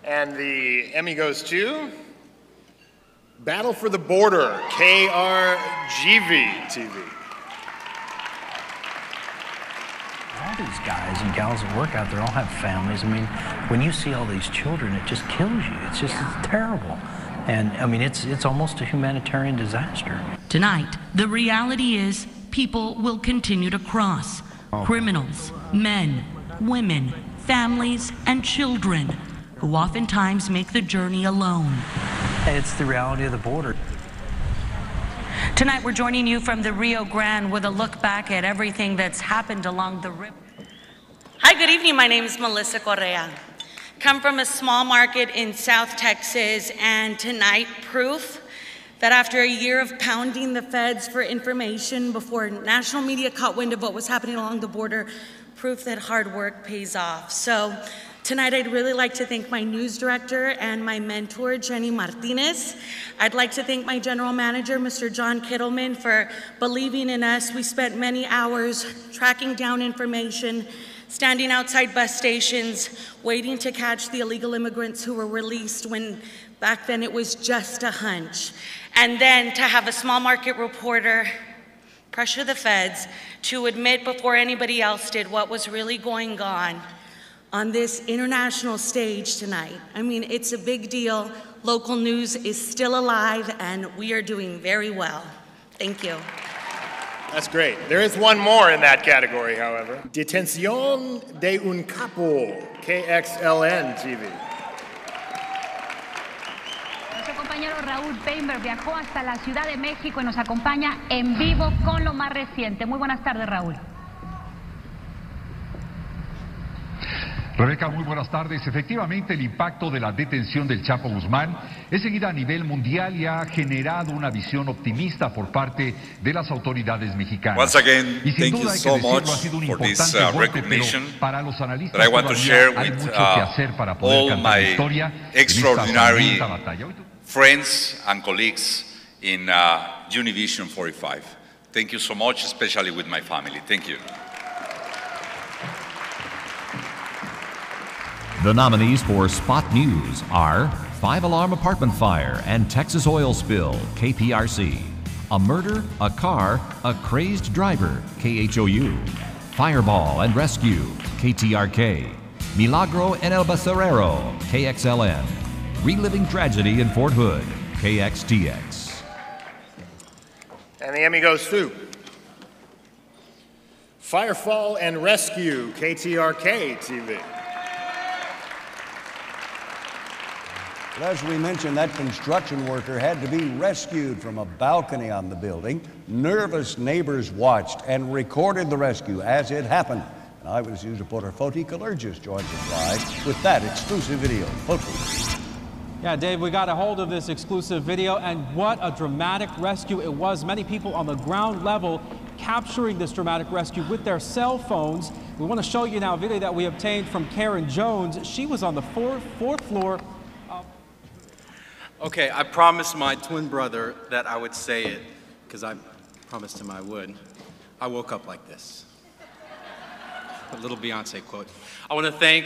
And the Emmy goes to Battle for the Border, KRGV-TV. All these guys and gals that work out there all have families. I mean, when you see all these children, it just kills you. It's just it's terrible. And I mean, it's almost a humanitarian disaster. Tonight, the reality is people will continue to cross. Criminals, men, women, families, and children who oftentimes make the journey alone. It's the reality of the border. Tonight, we're joining you from the Rio Grande with a look back at everything that's happened along the river. Hi, good evening. My name is Melissa Correa. Come from a small market in South Texas, and tonight, proof that after a year of pounding the feds for information before national media caught wind of what was happening along the border, proof that hard work pays off. So tonight, I'd really like to thank my news director and my mentor, Jenny Martinez. I'd like to thank my general manager, Mr. John Kittleman, for believing in us. We spent many hours tracking down information, standing outside bus stations, waiting to catch the illegal immigrants who were released when back then it was just a hunch. And then to have a small market reporter pressure the feds to admit before anybody else did what was really going on this international stage tonight. I mean, it's a big deal. Local news is still alive, and we are doing very well. Thank you. That's great. There is one more in that category, however. Detención de un capo, KXLN-TV. Nuestro compañero Raúl Peinberg viajó hasta la Ciudad de México y nos acompaña en vivo con lo más reciente. Muy buenas tardes, Raúl. Rebeca, muy buenas tardes. Efectivamente, el impacto de la detención del Chapo Guzmán es seguida a nivel mundial y ha generado una visión optimista por parte de las autoridades mexicanas. Once again, y sin thank duda you so much for this recognition para los analistas that I want to share hay with mucho que hacer para poder all cantar my historia extraordinary en esta batalla. friends and colleagues in Univision 45. Thank you so much, especially with my family. Thank you. The nominees for Spot News are 5-alarm apartment fire and Texas oil spill, KPRC. A murder, a car, a crazed driver, KHOU. Fireball and rescue, KTRK. Milagro en el Basurero, KXLN. Reliving tragedy in Fort Hood, KXTX. And the Emmy goes to Firefall and Rescue, KTRK-TV. As we mentioned, that construction worker had to be rescued from a balcony on the building. Nervous neighbors watched and recorded the rescue as it happened. And Eyewitness News reporter Foti Kalergis joins us live with that exclusive video. Foti. Yeah, Dave, we got a hold of this exclusive video, and what a dramatic rescue it was. Many people on the ground level capturing this dramatic rescue with their cell phones. We want to show you now a video that we obtained from Karen Jones. She was on the fourth floor. Okay, I promised my twin brother that I would say it, because I promised him I would. I woke up like this. A little Beyonce quote. I want to thank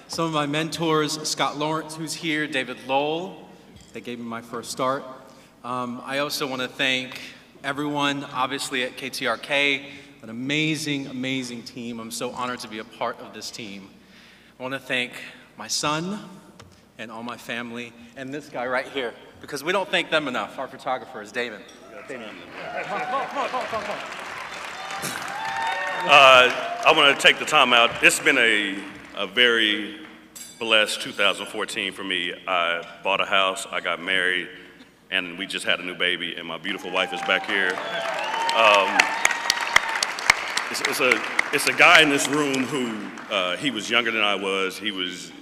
some of my mentors, Scott Lawrence, who's here, David Lowell. They gave me my first start. I also want to thank everyone, obviously, at KTRK, an amazing, amazing team. I'm so honored to be a part of this team. I want to thank my son, and all my family, and this guy right here, because we don't thank them enough. Our photographer is Damon. I want to take the time out. It's been a very blessed 2014 for me. I bought a house, I got married, and we just had a new baby, and my beautiful wife is back here. It's a guy in this room who, he was younger than I was. He was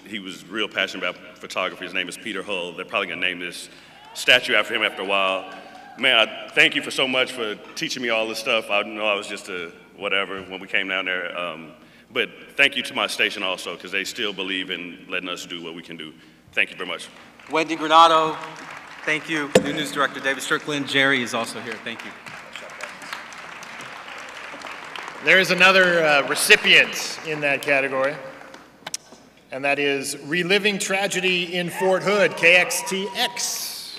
real passionate about photography. His name is Peter Hull. They're probably gonna name this statue after him after a while. Man, I thank you for so much for teaching me all this stuff. I know I was just a whatever when we came down there. But thank you to my station also, because they still believe in letting us do what we can do. Thank you very much. Wendy Granado, thank you. New News Director David Strickland. Jerry is also here. Thank you. There is another recipient in that category, and that is Reliving Tragedy in Fort Hood, KXTX.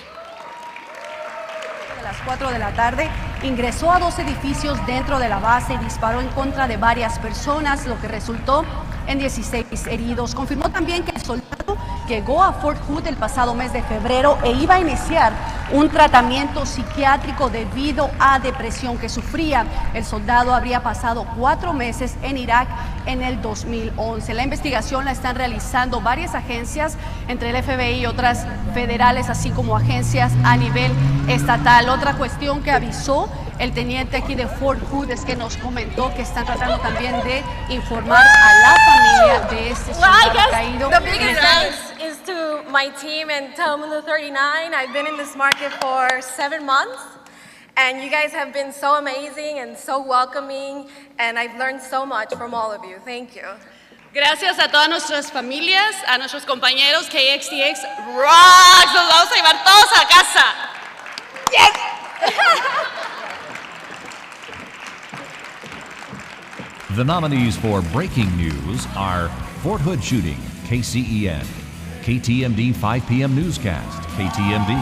A las 4 de la tarde ingresó a 2 edificios dentro de la base y disparó en contra de varias personas, lo que resultó en 16 heridos. Confirmó también que el soldado llegó a Fort Hood el pasado mes de febrero e iba a iniciar un tratamiento psiquiátrico debido a depresión que sufría. El soldado habría pasado 4 meses en Irak en el 2011. La investigación la están realizando varias agencias, entre el FBI y otras federales, así como agencias a nivel estatal. Otra cuestión que avisó el teniente aquí de Fort Hood es que nos comentó que están tratando también de informar a la familia de este soldado caído. The biggest thanks is to my team and Telemundo 39. I've been in this market for 7 months, and you guys have been so amazing and so welcoming, and I've learned so much from all of you. Thank you. Gracias a todas nuestras familias, a nuestros compañeros. KXTX rocks. Nos vamos a llevar todos a casa. Yes. The nominees for Breaking News are Fort Hood Shooting, KCEN, KTMD 5 p.m. Newscast, KTMD,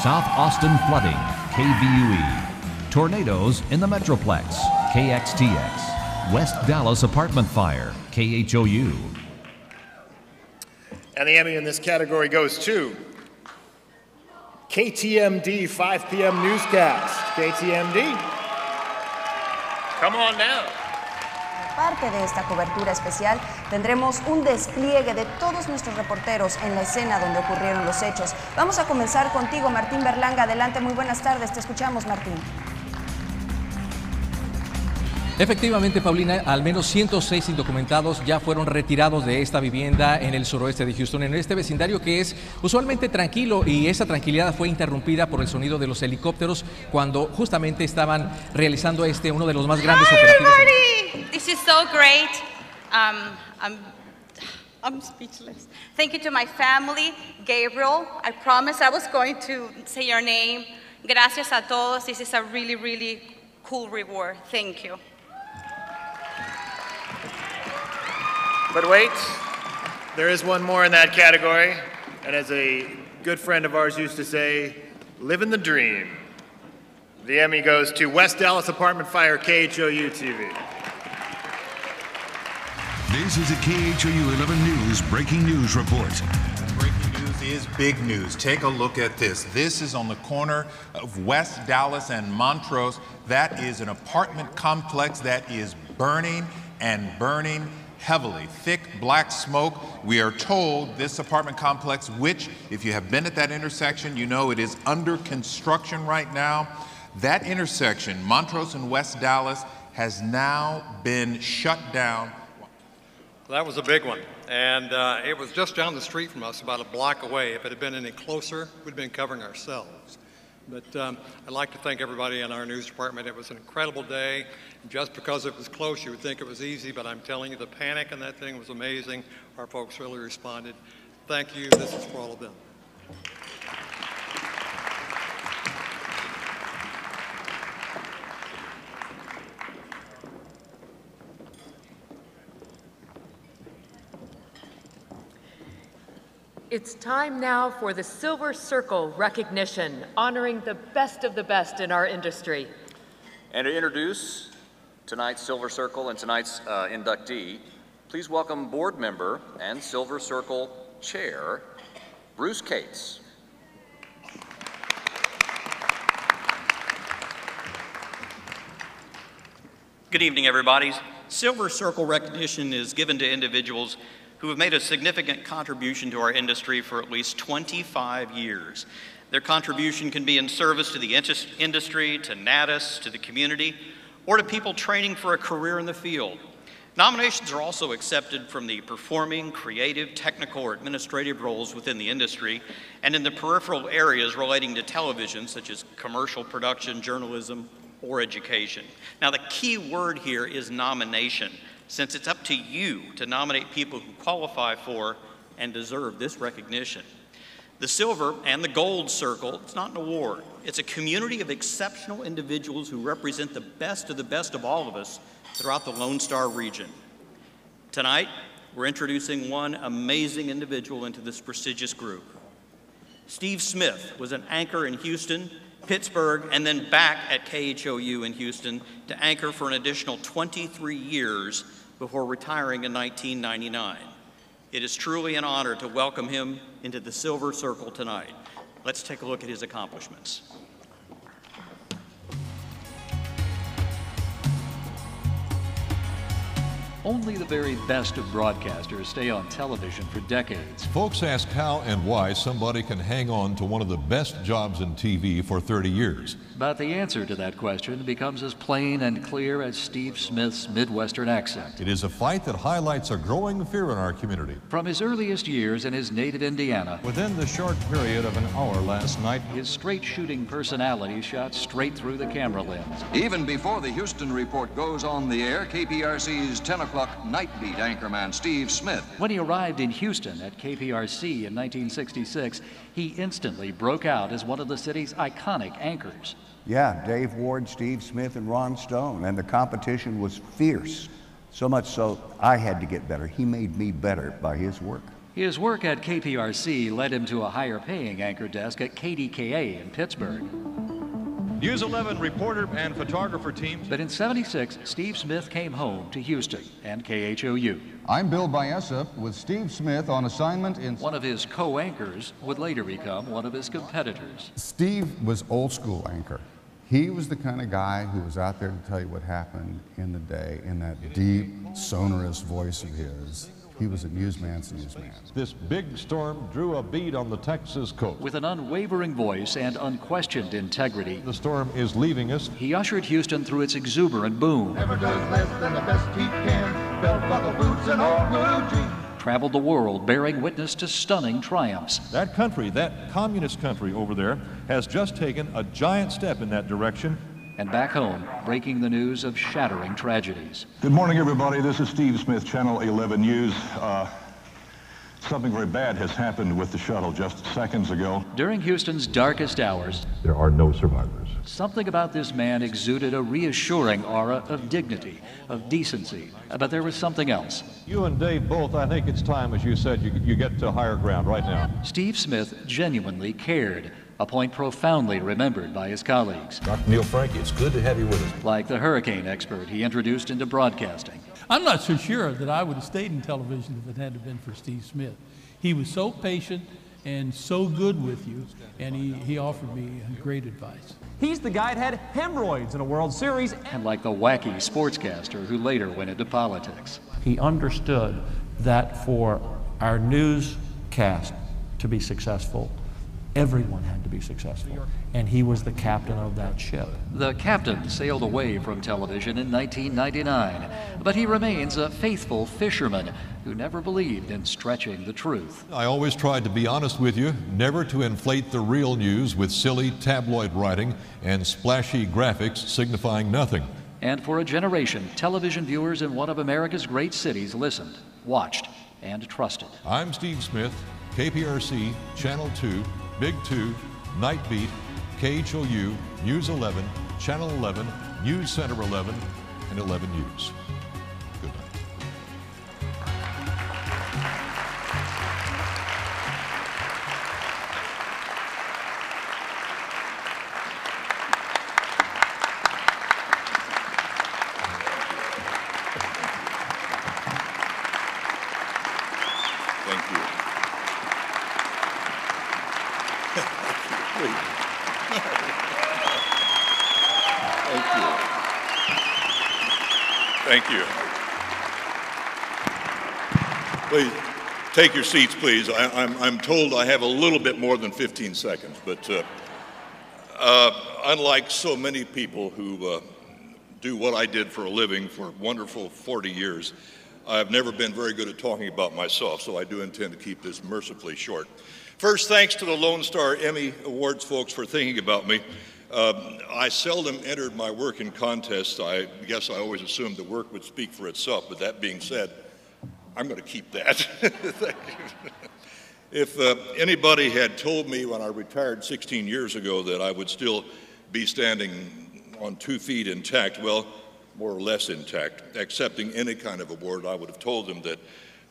South Austin Flooding, KVUE, Tornadoes in the Metroplex, KXTX, West Dallas Apartment Fire, KHOU. And the Emmy in this category goes to KTMD 5 p.m. Newscast, KTMD. Come on down. Parte de esta cobertura especial tendremos un despliegue de todos nuestros reporteros en la escena donde ocurrieron los hechos. Vamos a comenzar contigo, Martín Berlanga. Adelante, muy buenas tardes. Te escuchamos, Martín. Efectivamente, Paulina, al menos 106 indocumentados ya fueron retirados de esta vivienda en el suroeste de Houston, en este vecindario que es usualmente tranquilo, y esa tranquilidad fue interrumpida por el sonido de los helicópteros cuando justamente estaban realizando uno de los más grandes operativos. Everybody! This is so great. I'm speechless. Thank you to my family, Gabriel. I promised I was going to say your name. Gracias a todos. This is a really, really cool reward. Thank you. But wait, there is one more in that category, and as a good friend of ours used to say, living the dream. The Emmy goes to West Dallas Apartment Fire, KHOU TV. This is a KHOU 11 News Breaking News Report. Breaking news is big news. Take a look at this. This is on the corner of West Dallas and Montrose. That is an apartment complex that is burning and burning heavily. Thick black smoke. We are told this apartment complex, which, if you have been at that intersection, you know it is under construction right now. That intersection, Montrose and West Dallas, has now been shut down. That was a big one, and it was just down the street from us, about a block away. If it had been any closer, we'd been covering ourselves. But I'd like to thank everybody in our news department. It was an incredible day. Just because it was close, you would think it was easy, but I'm telling you, the panic in that thing was amazing. Our folks really responded. Thank you. This is for all of them. It's time now for the Silver Circle recognition, honoring the best of the best in our industry. And to introduce tonight's Silver Circle and tonight's inductee, please welcome board member and Silver Circle chair, Bruce Cates. Good evening, everybody. Silver Circle recognition is given to individuals who have made a significant contribution to our industry for at least 25 years. Their contribution can be in service to the industry, to Natus, to the community, or to people training for a career in the field. Nominations are also accepted from the performing, creative, technical, or administrative roles within the industry, and in the peripheral areas relating to television, such as commercial production, journalism, or education. Now, the key word here is nomination, since it's up to you to nominate people who qualify for and deserve this recognition. The Silver and the Gold Circle, it's not an award. It's a community of exceptional individuals who represent the best of all of us throughout the Lone Star region. Tonight, we're introducing one amazing individual into this prestigious group. Steve Smith was an anchor in Houston, Pittsburgh, and then back at KHOU in Houston to anchor for an additional 23 years before retiring in 1999. It is truly an honor to welcome him into the Silver Circle tonight. Let's take a look at his accomplishments. Only the very best of broadcasters stay on television for decades. Folks ask how and why somebody can hang on to one of the best jobs in TV for 30 years. But the answer to that question becomes as plain and clear as Steve Smith's Midwestern accent. It is a fight that highlights a growing fear in our community. From his earliest years in his native Indiana, Within the short period of an hour last night, his straight-shooting personality shot straight through the camera lens. Even before the Houston report goes on the air, KPRC's 10 o'clock night beat anchorman Steve Smith. When he arrived in Houston at KPRC in 1966, he instantly broke out as one of the city's iconic anchors. Yeah, Dave Ward, Steve Smith, and Ron Stone, and the competition was fierce. So much so, I had to get better. He made me better by his work. His work at KPRC led him to a higher-paying anchor desk at KDKA in Pittsburgh. News 11 reporter and photographer teams. But in '76, Steve Smith came home to Houston and KHOU. I'm Bill Biesa with Steve Smith on assignment in... One of his co-anchors would later become one of his competitors. Steve was old school anchor. He was the kind of guy who was out there to tell you what happened in the day in that deep, sonorous voice of his. He was a newsman's newsman. This big storm drew a bead on the Texas coast. With an unwavering voice and unquestioned integrity, The storm is leaving us. he ushered Houston through its exuberant boom. Never does less than the best he can. Belt buckle boots and old blue jeans. Traveled the world bearing witness to stunning triumphs. That country, that communist country over there, has just taken a giant step in that direction. And back home, breaking the news of shattering tragedies. Good morning, everybody. This is Steve Smith, Channel 11 News. Something very bad has happened with the shuttle just seconds ago. During Houston's darkest hours, There are no survivors. something about this man exuded a reassuring aura of dignity, of decency. But there was something else. You and Dave both, I think it's time, as you said, you get to higher ground right now. Steve Smith genuinely cared, a point profoundly remembered by his colleagues. Dr. Neil Frankie, it's good to have you with us. Like the hurricane expert he introduced into broadcasting. I'm not so sure that I would have stayed in television if it hadn't been for Steve Smith. He was so patient and so good with you, and he offered me great advice. He's the guy that had hemorrhoids in a World Series. And like the wacky sportscaster who later went into politics. He understood that for our newscast to be successful, everyone had to be successful, and he was the captain of that ship. The captain sailed away from television in 1999, but he remains a faithful fisherman who never believed in stretching the truth. I always tried to be honest with you, never to inflate the real news with silly tabloid writing and splashy graphics signifying nothing. And for a generation, television viewers in one of America's great cities listened, watched, and trusted. I'm Steve Smith, KPRC, Channel 2, Big 2, Night Beat, KHOU, News 11, Channel 11, News Center 11, and 11 News. Good night. Thank you. Thank you. Please take your seats, please. I'm told I have a little bit more than 15 seconds, but unlike so many people who do what I did for a living for wonderful 40 years, I've never been very good at talking about myself, so I do intend to keep this mercifully short. First, thanks to the Lone Star Emmy Awards folks for thinking about me. I seldom entered my work in contests. I guess I always assumed the work would speak for itself, but that being said, I'm going to keep that. Thank you. If anybody had told me when I retired 16 years ago that I would still be standing on 2 feet intact, well, more or less intact, accepting any kind of award, I would have told them that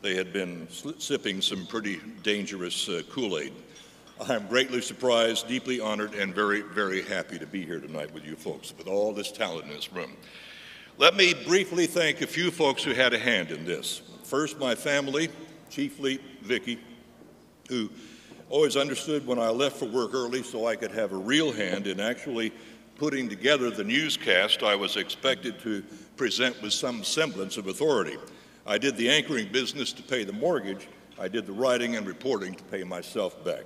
they had been sipping some pretty dangerous Kool-Aid. I'm greatly surprised, deeply honored, and very, very happy to be here tonight with you folks, with all this talent in this room. Let me briefly thank a few folks who had a hand in this. First, my family, chiefly Vicki, who always understood when I left for work early so I could have a real hand in actually putting together the newscast I was expected to present with some semblance of authority. I did the anchoring business to pay the mortgage. I did the writing and reporting to pay myself back.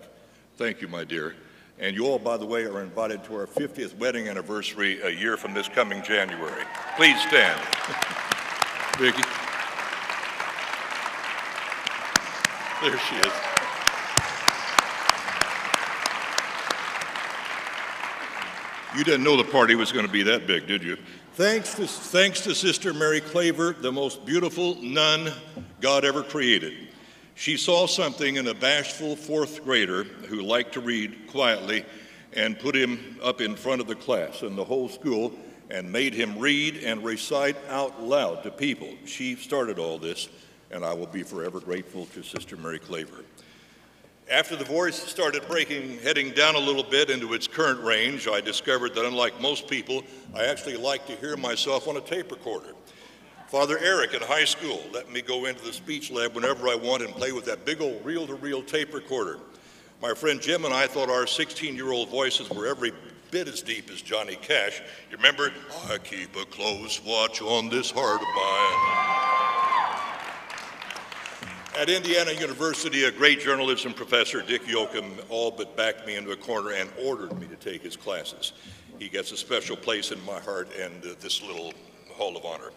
Thank you, my dear. And you all, by the way, are invited to our 50th wedding anniversary a year from this coming January. Please stand. Vicki. There she is. You didn't know the party was going to be that big, did you? Thanks to Sister Mary Claver, the most beautiful nun God ever created. She saw something in a bashful 4th grader who liked to read quietly and put him up in front of the class and the whole school and made him read and recite out loud to people. She started all this, and I will be forever grateful to Sister Mary Claver. After the voice started heading down a little bit into its current range, I discovered that unlike most people, I actually like to hear myself on a tape recorder. Father Eric in high school let me go into the speech lab whenever I want and play with that big old reel-to-reel tape recorder. My friend Jim and I thought our 16-year-old voices were every bit as deep as Johnny Cash. You remember? I keep a close watch on this heart of mine. At Indiana University, a great journalism professor, Dick Yoakum, all but backed me into a corner and ordered me to take his classes. He gets a special place in my heart and this little Hall of Honor.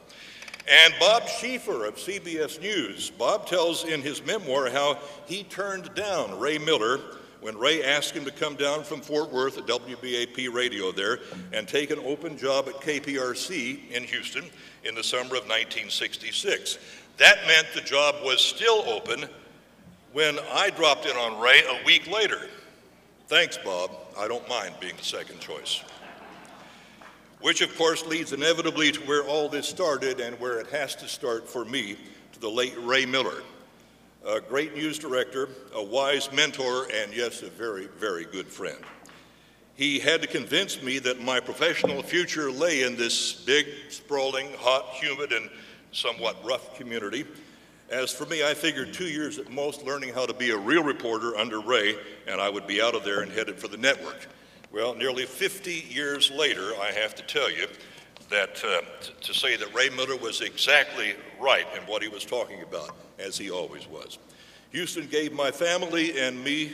And Bob Schieffer of CBS News. Bob tells in his memoir how he turned down Ray Miller when Ray asked him to come down from Fort Worth at WBAP radio there and take an open job at KPRC in Houston in the summer of 1966. That meant the job was still open when I dropped in on Ray a week later. Thanks, Bob. I don't mind being the second choice. Which, of course, leads inevitably to where all this started and where it has to start for me, to the late Ray Miller. A great news director, a wise mentor, and yes, a very, very good friend. He had to convince me that my professional future lay in this big, sprawling, hot, humid, and somewhat rough community. As for me, I figured 2 years at most learning how to be a real reporter under Ray, and I would be out of there and headed for the network. Well, nearly 50 years later, I have to tell you that to say that Ray Miller was exactly right in what he was talking about, as he always was. Houston gave my family and me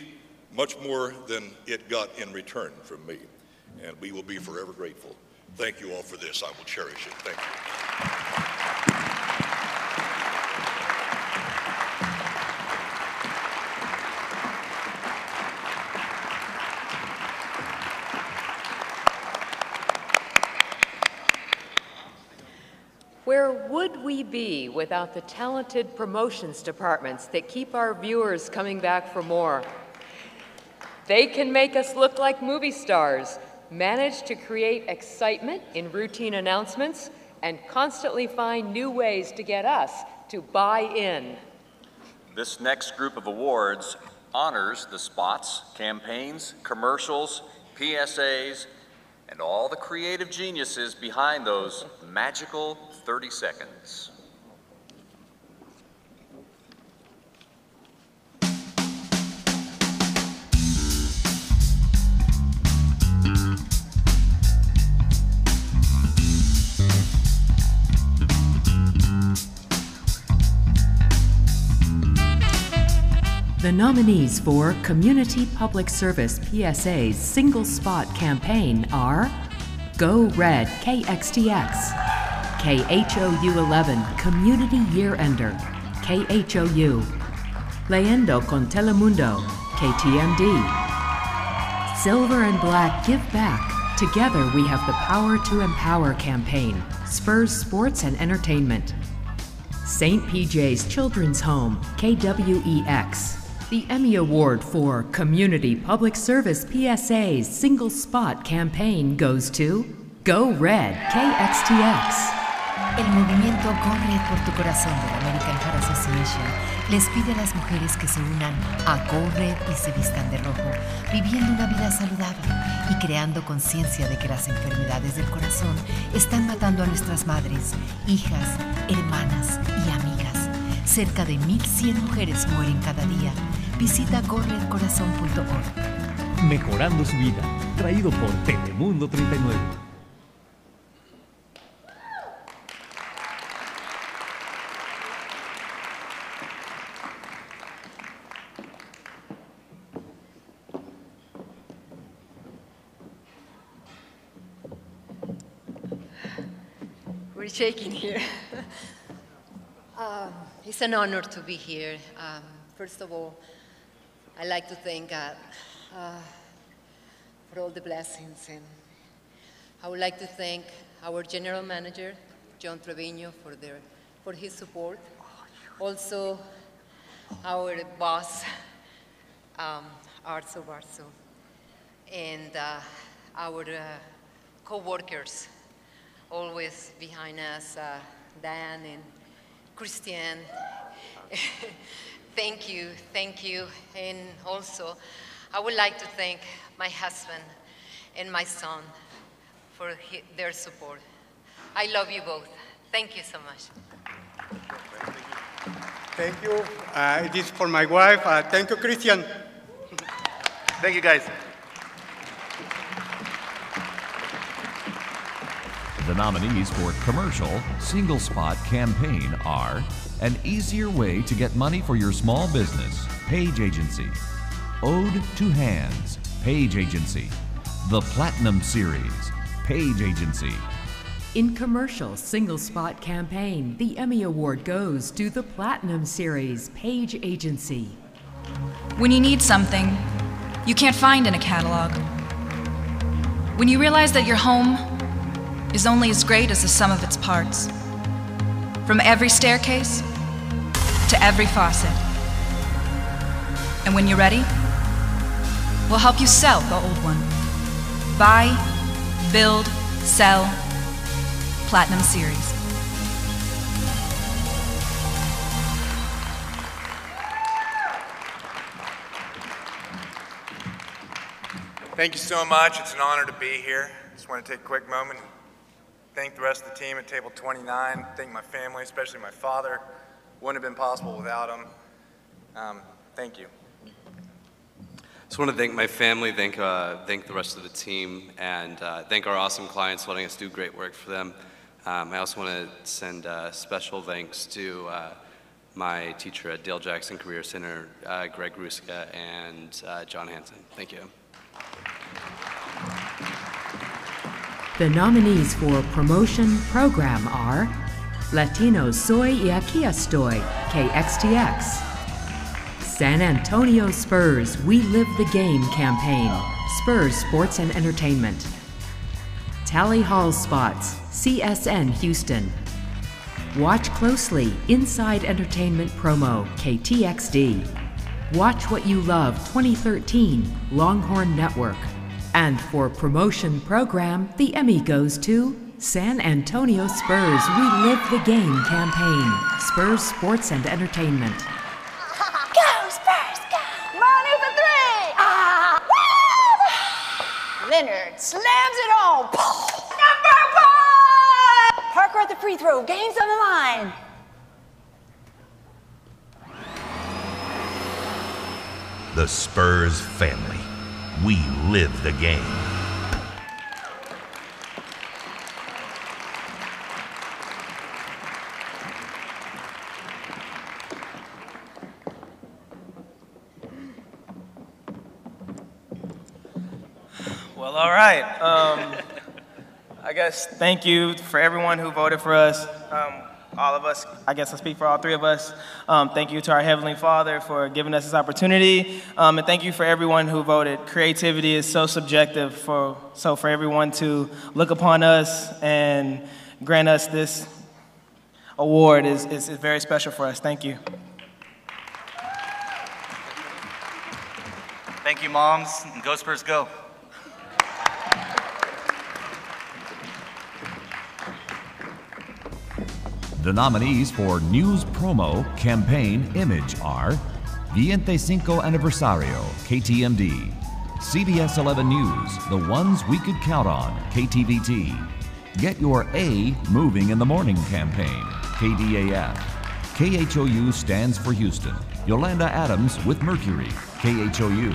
much more than it got in return from me, and we will be forever grateful. Thank you all for this. I will cherish it. Thank you. Where would we be without the talented promotions departments that keep our viewers coming back for more? They can make us look like movie stars, manage to create excitement in routine announcements, and constantly find new ways to get us to buy in. This next group of awards honors the spots, campaigns, commercials, PSAs, and all the creative geniuses behind those magical 30 seconds. The nominees for Community Public Service PSA's Single Spot Campaign are Go Red KXTX, KHOU 11 Community Year Ender, KHOU, Leyendo con Telemundo, KTMD, Silver and Black Give Back, Together We Have the Power to Empower campaign, Spurs Sports and Entertainment, St. PJ's Children's Home, KWEX. The Emmy Award for Community Public Service PSA's Single Spot campaign goes to Go Red, KXTX. El movimiento Corre por tu Corazón de la American Heart Association les pide a las mujeres que se unan a Go Red y se vistan de rojo, viviendo una vida saludable y creando conciencia de que las enfermedades del corazón están matando a nuestras madres, hijas, hermanas y amigas. Cerca de 1,100 mujeres mueren cada día. Visita corredcorazon.org. Mejorando su vida, traído por Telemundo 39. We're shaking here. It's an honor to be here. First of all, I'd like to thank God for all the blessings, and I would like to thank our general manager, John Trevino, for his support. Also, our boss, Arzo Barzo, and our co-workers, always behind us, Dan and Christian. Thank you. And also, I would like to thank my husband and my son for their support. I love you both. Thank you so much. Thank you. It is for my wife. Thank you, Christian. Thank you, guys. The nominees for Commercial Single Spot Campaign are An Easier Way to Get Money for Your Small Business, Page Agency. Ode to Hands, Page Agency. The Platinum Series, Page Agency. In Commercial Single Spot Campaign, the Emmy Award goes to the Platinum Series, Page Agency. When you need something you can't find in a catalog. When you realize that your home is only as great as the sum of its parts. From every staircase to every faucet. And when you're ready, we'll help you sell the old one. Buy, build, sell, Platinum Series. Thank you so much. It's an honor to be here. Just want to take a quick moment and thank the rest of the team at table 29. Thank my family, especially my father. Wouldn't have been possible without him. Thank you. Just want to thank my family, thank the rest of the team, and thank our awesome clients for letting us do great work for them. I also want to send special thanks to my teacher at Dale Jackson Career Center, Greg Ruska, and John Hansen. Thank you. The nominees for Promotion Program are Latino Soy y Aquí Estoy, KXTX. San Antonio Spurs We Live the Game campaign, Spurs Sports and Entertainment. Tally Hall Spots, CSN Houston. Watch Closely Inside Entertainment Promo, KTXD. Watch What You Love 2013, Longhorn Network. And for Promotion Program, the Emmy goes to San Antonio Spurs We Live the Game campaign, Spurs Sports and Entertainment. Go, Spurs, go! Money for three! Leonard slams it on. Number one! Parker at the free throw. Game's on the line. The Spurs family. We live the game. Well, all right. I guess thank you for everyone who voted for us. All of us, I guess I speak for all three of us. Thank you to our Heavenly Father for giving us this opportunity. And thank you for everyone who voted. Creativity is so subjective, so for everyone to look upon us and grant us this award is very special for us. Thank you. Thank you, moms, and go Spurs go. The nominees for News Promo Campaign Image are 25 Aniversario, KTMD, CBS 11 News, The Ones We Could Count On, KTVT, Get Your A Moving in the Morning Campaign, KDAF, KHOU Stands for Houston, Yolanda Adams with Mercury, KHOU,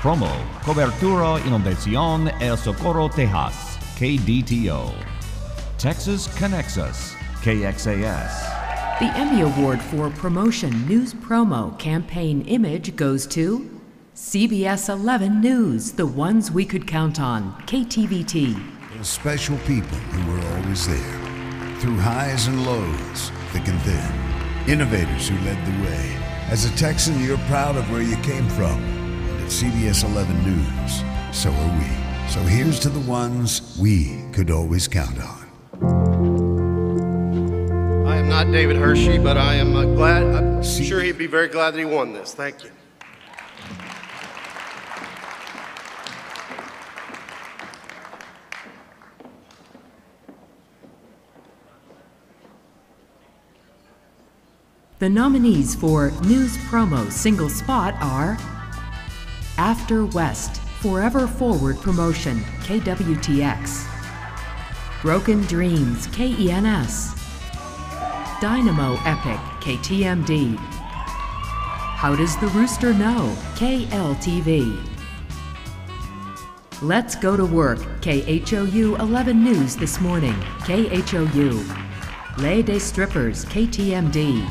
Promo Cobertura Inundación El Socorro, Texas, KDTO, Texas Connects Us, KXAS. The Emmy Award for Promotion News Promo Campaign Image goes to CBS 11 News, The Ones We Could Count On, KTVT. Those special people who were always there, through highs and lows, thick and thin. Innovators who led the way. As a Texan, you're proud of where you came from. And at CBS 11 News, so are we. So here's to the ones we could always count on. I am not David Hershey, but I am I'm sure he'd be very glad that he won this. Thank you. The nominees for News Promo Single Spot are After West, Forever Forward Promotion, KWTX, Broken Dreams, KENS, Dynamo Epic, KTMD, How Does the Rooster Know, KLTV, Let's Go to Work, KHOU 11 News This Morning, KHOU, Ley de Strippers, KTMD,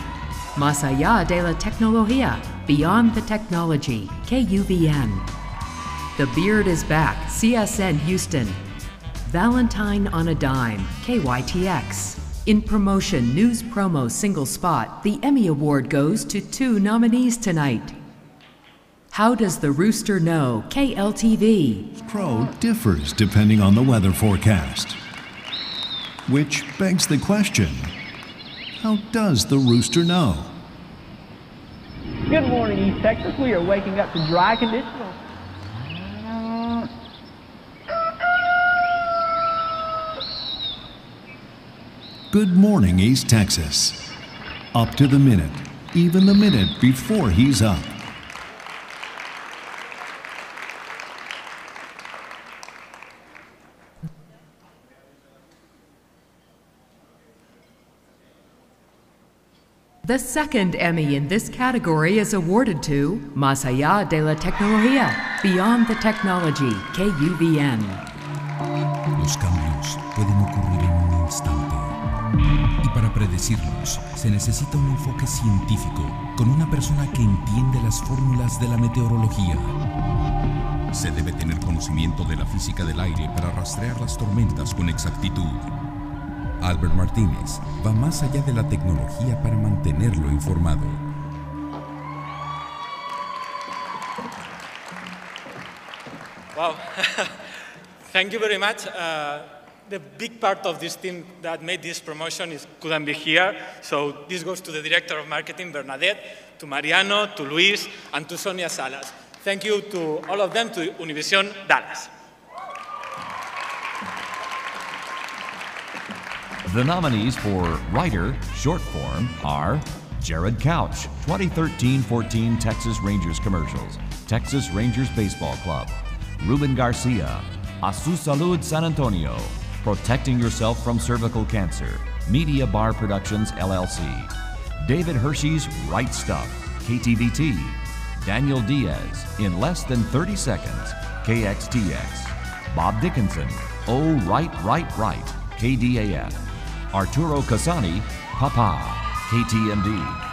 Más allá de la tecnología, Beyond the Technology, KUVN, The Beard is Back, CSN Houston, Valentine on a Dime, KYTX. In Promotion News Promo Single Spot, the Emmy Award goes to 2 nominees tonight. How Does the Rooster Know, KLTV. Crow differs depending on the weather forecast. Which begs the question, how does the rooster know? Good morning, East Texas. We are waking up to dry conditions. Good morning, East Texas. Up to the minute, even the minute before he's up. The second Emmy in this category is awarded to Más allá de la tecnología, Beyond the Technology, KUVN. Los cambios pueden ocurrir en un instante. Y para predecirlos, se necesita un enfoque científico con una persona que entiende las fórmulas de la meteorología. Se debe tener conocimiento de la física del aire para rastrear las tormentas con exactitud. Albert Martínez va más allá de la tecnología para mantenerlo informado. Wow. Thank you very much. The big part of this team that made this promotion couldn't be here. So this goes to the Director of Marketing, Bernadette, to Mariano, to Luis, and to Sonia Salas. Thank you to all of them, to Univision Dallas. The nominees for Writer Short Form are Jared Couch, 2013-14 Texas Rangers Commercials, Texas Rangers Baseball Club, Ruben Garcia, A Su Salud San Antonio, Protecting Yourself from Cervical Cancer, Media Bar Productions LLC, David Hershey's Right Stuff, KTVT, Daniel Diaz, In Less Than 30 Seconds, KXTX, Bob Dickinson, Oh Right, KDAF, Arturo Casani, Papa, KTMD.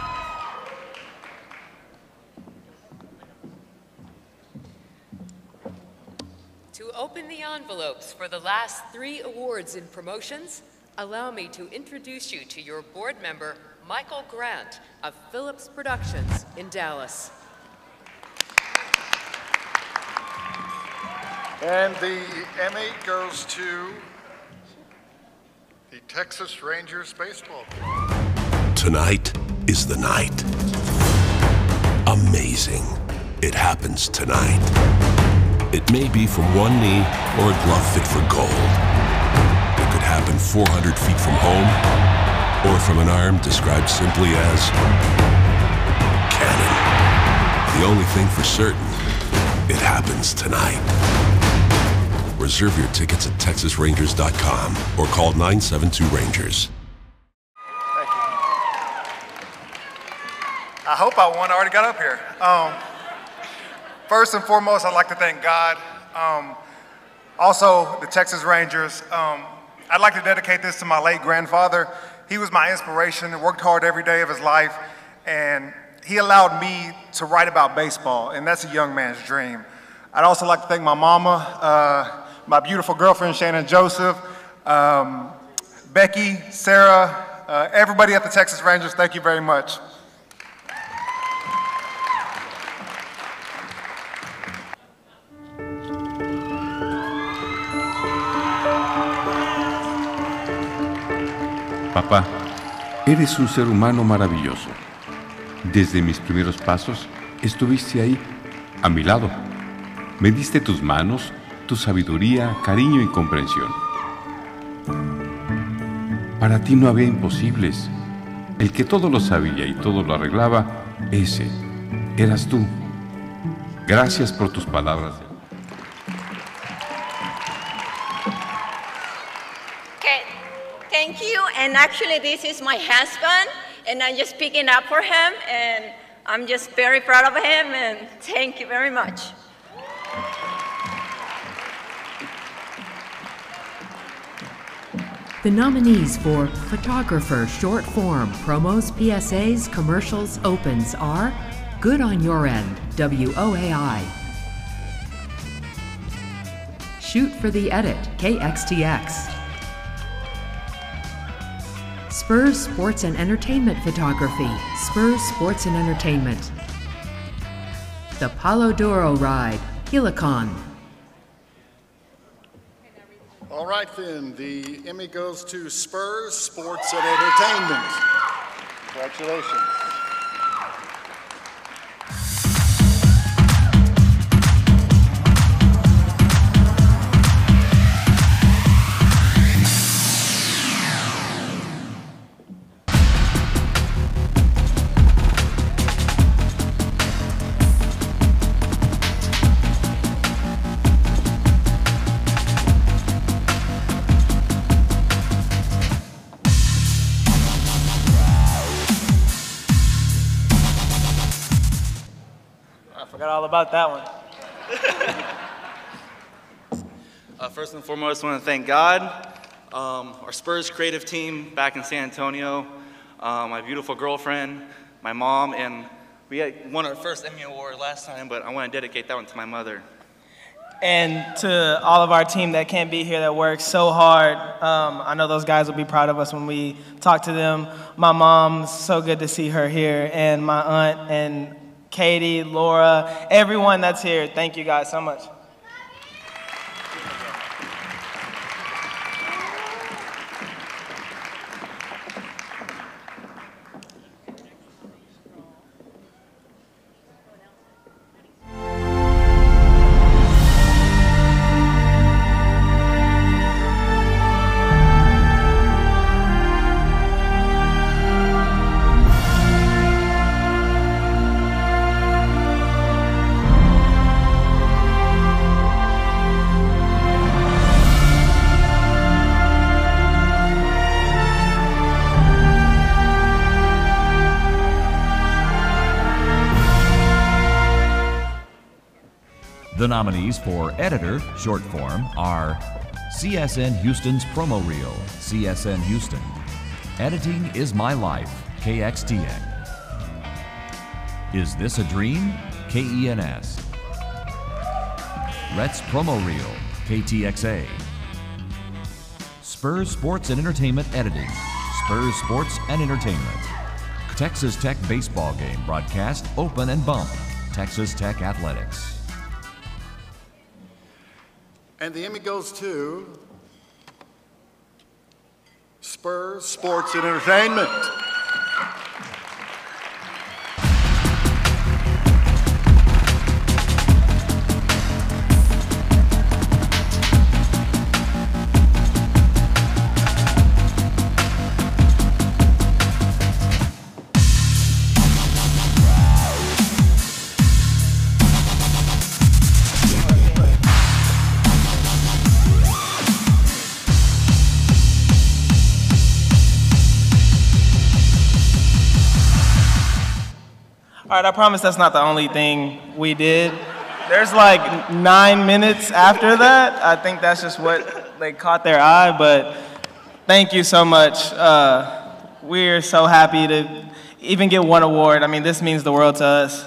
To open the envelopes for the last 3 awards in promotions, allow me to introduce you to your board member, Michael Grant of Phillips Productions in Dallas. And the Emmy goes to the Texas Rangers baseball team. Tonight is the night. Amazing. It happens tonight. It may be from one knee or a glove fit for gold. It could happen 400 feet from home or from an arm described simply as cannon. The only thing for certain, it happens tonight. Reserve your tickets at TexasRangers.com or call 972-RANGERS. I hope I won. I already got up here. First and foremost, I'd like to thank God. Also, the Texas Rangers. I'd like to dedicate this to my late grandfather. He was my inspiration and worked hard every day of his life. And he allowed me to write about baseball, and that's a young man's dream. I'd also like to thank my mama, my beautiful girlfriend, Shannon Joseph, Becky, Sarah, everybody at the Texas Rangers, thank you very much. Papá, eres un ser humano maravilloso. Desde mis primeros pasos, estuviste ahí, a mi lado. Me diste tus manos, tu sabiduría, cariño y comprensión. Para ti no había imposibles. El que todo lo sabía y todo lo arreglaba, ese eras tú. Gracias por tus palabras. Thank you, and actually this is my husband, and I'm just picking up for him, and I'm just very proud of him, and thank you very much. The nominees for Photographer, Short Form, Promos, PSAs, Commercials, Opens are Good on Your End, WOAI. Shoot for the Edit, KXTX. Spurs Sports and Entertainment Photography, Spurs Sports and Entertainment. The Palo Duro Ride, Helicon. All right then, the Emmy goes to Spurs Sports and Entertainment. Congratulations. Forgot all about that one. First and foremost, I want to thank God, our Spurs creative team back in San Antonio, my beautiful girlfriend, my mom, and we had won our first Emmy Award last time, but I want to dedicate that one to my mother. And to all of our team that can't be here that works so hard, I know those guys will be proud of us when we talk to them. My mom, so good to see her here, and my aunt, and Katie, Laura, everyone that's here, thank you guys so much. The nominees for Editor, Short Form, are CSN Houston's Promo Reel, CSN Houston. Editing is My Life, KXTX. Is This a Dream? KENS. Rhett's Promo Reel, KTXA. Spurs Sports and Entertainment Editing, Spurs Sports and Entertainment. Texas Tech Baseball Game Broadcast, Open and Bump, Texas Tech Athletics. And the Emmy goes to Spurs Sports and Entertainment. All right, I promise that's not the only thing we did. There's like 9 minutes after that. I think that's just what they caught their eye, but thank you so much. We're so happy to even get one award. I mean, this means the world to us.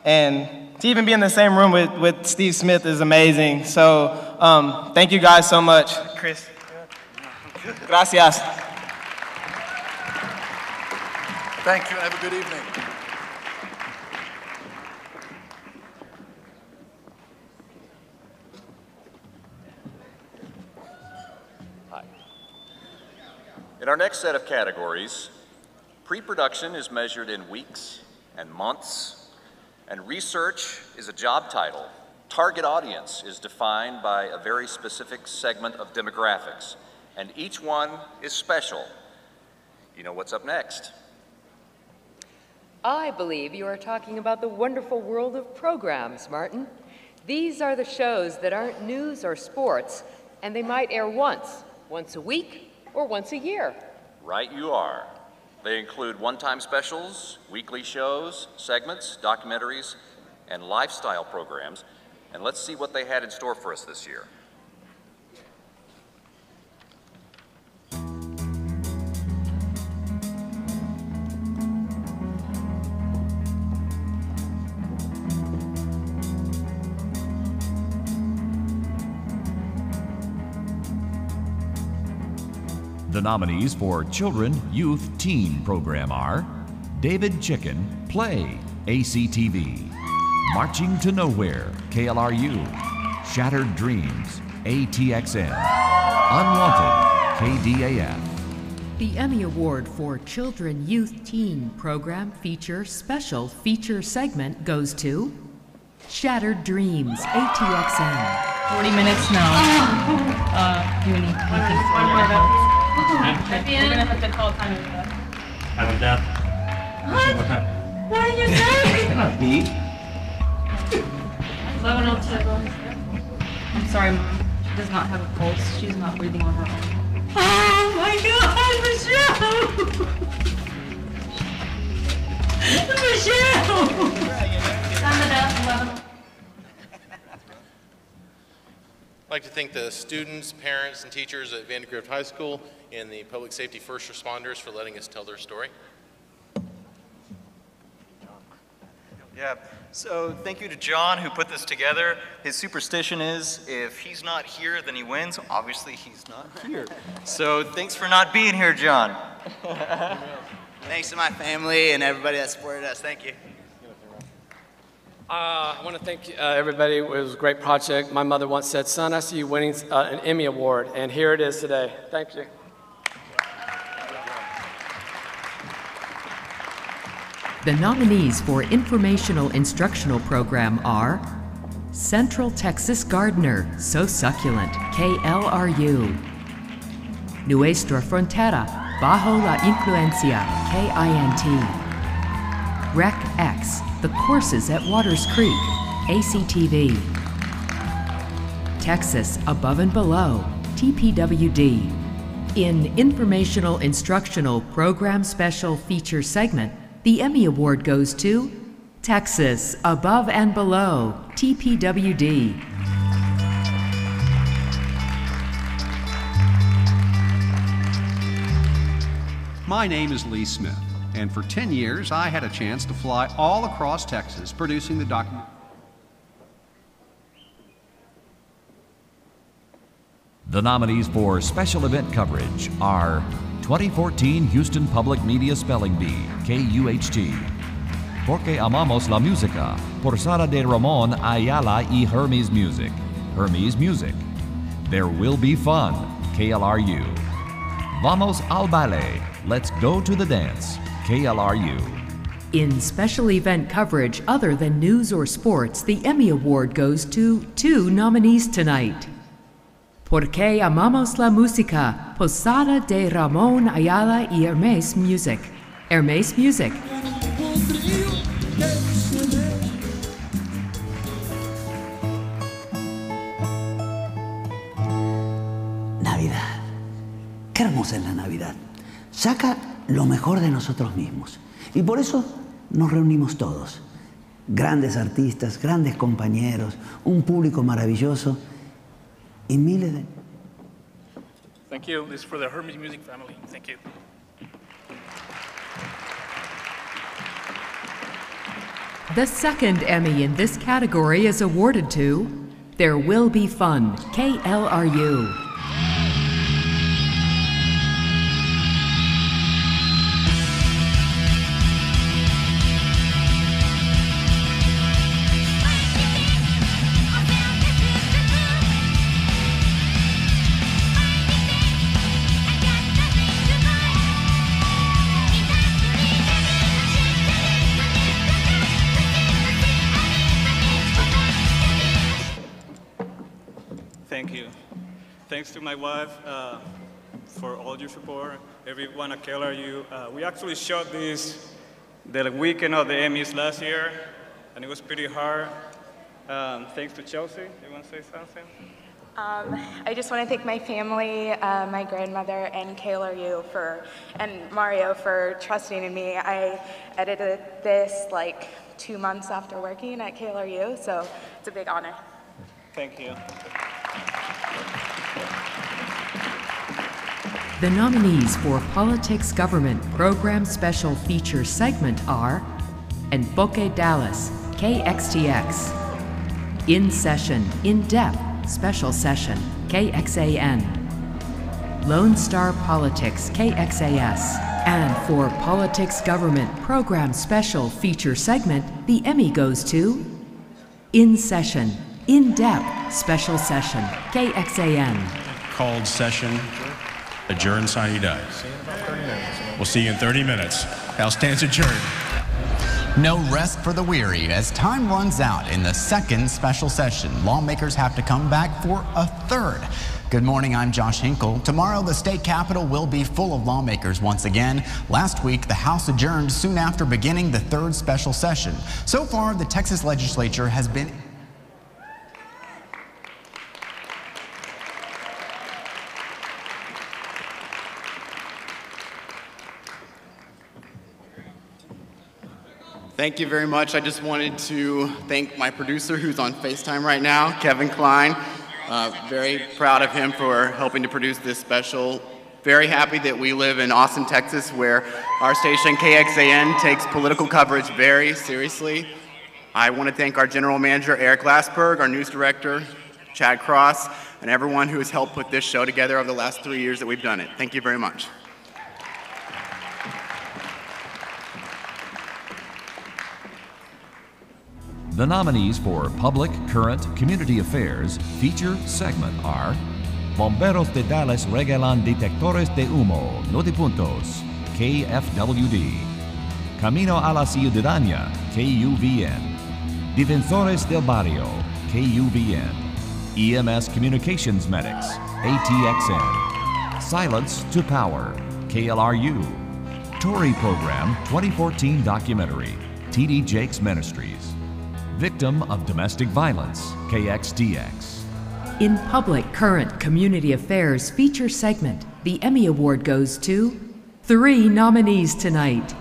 And to even be in the same room with Steve Smith is amazing. So thank you guys so much. Chris. Gracias. Thank you, and have a good evening. Hi. In our next set of categories, pre-production is measured in weeks and months, and research is a job title. Target audience is defined by a very specific segment of demographics, and each one is special. You know what's up next. I believe you are talking about the wonderful world of programs, Martin. These are the shows that aren't news or sports, and they might air once a week, or once a year. Right you are. They include one-time specials, weekly shows, segments, documentaries, and lifestyle programs. And let's see what they had in store for us this year. The nominees for Children, Youth, Teen program are David Chicken, Play, ACTV, Marching to Nowhere, KLRU, Shattered Dreams, ATXN, Unwanted, KDAF. The Emmy Award for Children, Youth, Teen program feature special feature segment goes to Shattered Dreams, ATXN. 40 minutes now. Do you need anything for at the end, we're gonna have to call time of death. Time of death. What? What are you saying? Not me. 11:02. I'm sorry, Mom. She does not have a pulse. She's not breathing on her own. Oh my God, Michelle! Michelle! Time of death, 11. I'd like to thank the students, parents, and teachers at Vandergrift High School and the public safety first responders for letting us tell their story. Yeah, so thank you to John who put this together. His superstition is if he's not here, then he wins. Obviously, he's not here. So thanks for not being here, John. Thanks to my family and everybody that supported us. Thank you. I want to thank everybody. It was a great project. My mother once said, son, I see you winning an Emmy Award, and here it is today. Thank you. The nominees for Informational Instructional Program are Central Texas Gardener, So Succulent, KLRU. Nuestra Frontera, Bajo la Influencia, KINT. Rec X, The Courses at Waters Creek, ACTV. Texas Above and Below, TPWD. In Informational Instructional Program Special Feature Segment, the Emmy Award goes to Texas Above and Below, TPWD. My name is Lee Smith, and for 10 years I had a chance to fly all across Texas producing the document. The nominees for special event coverage are 2014 Houston Public Media Spelling Bee, KUHT. Porque Amamos la Música, por Sara de Ramón Ayala y Hermes Music, Hermes Music. There Will Be Fun, KLRU. Vamos al Baile, Let's Go to the Dance, KLRU. In special event coverage other than news or sports, the Emmy Award goes to 2 nominees tonight. Porque Amamos la Música, Posada de Ramón Ayala y Hermes Music. Hermes Music. Navidad. Qué hermosa es la Navidad. Saca lo mejor de nosotros mismos. Y por eso nos reunimos todos. Grandes artistas, grandes compañeros, un público maravilloso y miles de... Thank you. This is for the Hermes Music family. Thank you. The second Emmy in this category is awarded to There Will Be Fun, KLRU. Thank you. Thanks to my wife for all your support, everyone at KLRU. We actually shot this the weekend of the Emmys last year, and it was pretty hard. Thanks to Chelsea. You want to say something? I just want to thank my family, my grandmother, and KLRU and Mario for trusting in me. I edited this like 2 months after working at KLRU, so it's a big honor. Thank you. The nominees for Politics Government Program Special Feature Segment are Enfoque Dallas, KXTX, In Session, In Depth, Special Session, KXAN, Lone Star Politics, KXAS, and for Politics Government Program Special Feature Segment, the Emmy goes to In Session, In Depth, Special Session, KXAN. Called session, adjourned, sine die. We'll see you in 30 minutes. House stands adjourned. No rest for the weary. As time runs out in the second special session, lawmakers have to come back for a third. Good morning, I'm Josh Hinkle. Tomorrow, the state capitol will be full of lawmakers once again. Last week, the House adjourned soon after beginning the third special session. So far, the Texas legislature has been Thank you very much. I just wanted to thank my producer who's on FaceTime right now, Kevin Klein. Very proud of him for helping to produce this special. Very happy that we live in Austin, Texas, where our station KXAN takes political coverage very seriously. I want to thank our general manager, Eric Glassberg, our news director, Chad Cross, and everyone who has helped put this show together over the last 3 years that we've done it. Thank you very much. The nominees for Public, Current, Community Affairs feature segment are Bomberos de Dallas regalan detectores de humo, notipuntos, KFWD. Camino a la Ciudadanía, KUVN. Defensores del Barrio, KUVN. EMS Communications Medics, ATXN. Silence to Power, KLRU. Tory Program 2014 Documentary, TD Jakes Ministries. Victim of Domestic Violence, KXTX. In Public, Current, Community Affairs feature segment, the Emmy Award goes to 3 nominees tonight.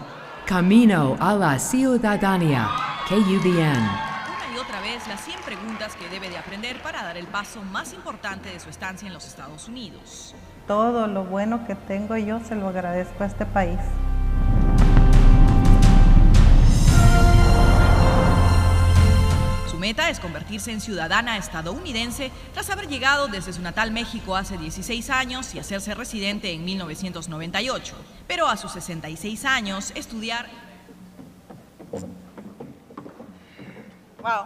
Camino a la Ciudadanía, KUVN. Una y otra vez las 100 preguntas que debe de aprender para dar el paso más importante de su estancia en los Estados Unidos. Todo lo bueno que tengo yo se lo agradezco a este país. Su meta es convertirse en ciudadana estadounidense tras haber llegado desde su natal México hace 16 años y hacerse residente en 1998. Pero a sus 66 años, estudiar... Wow.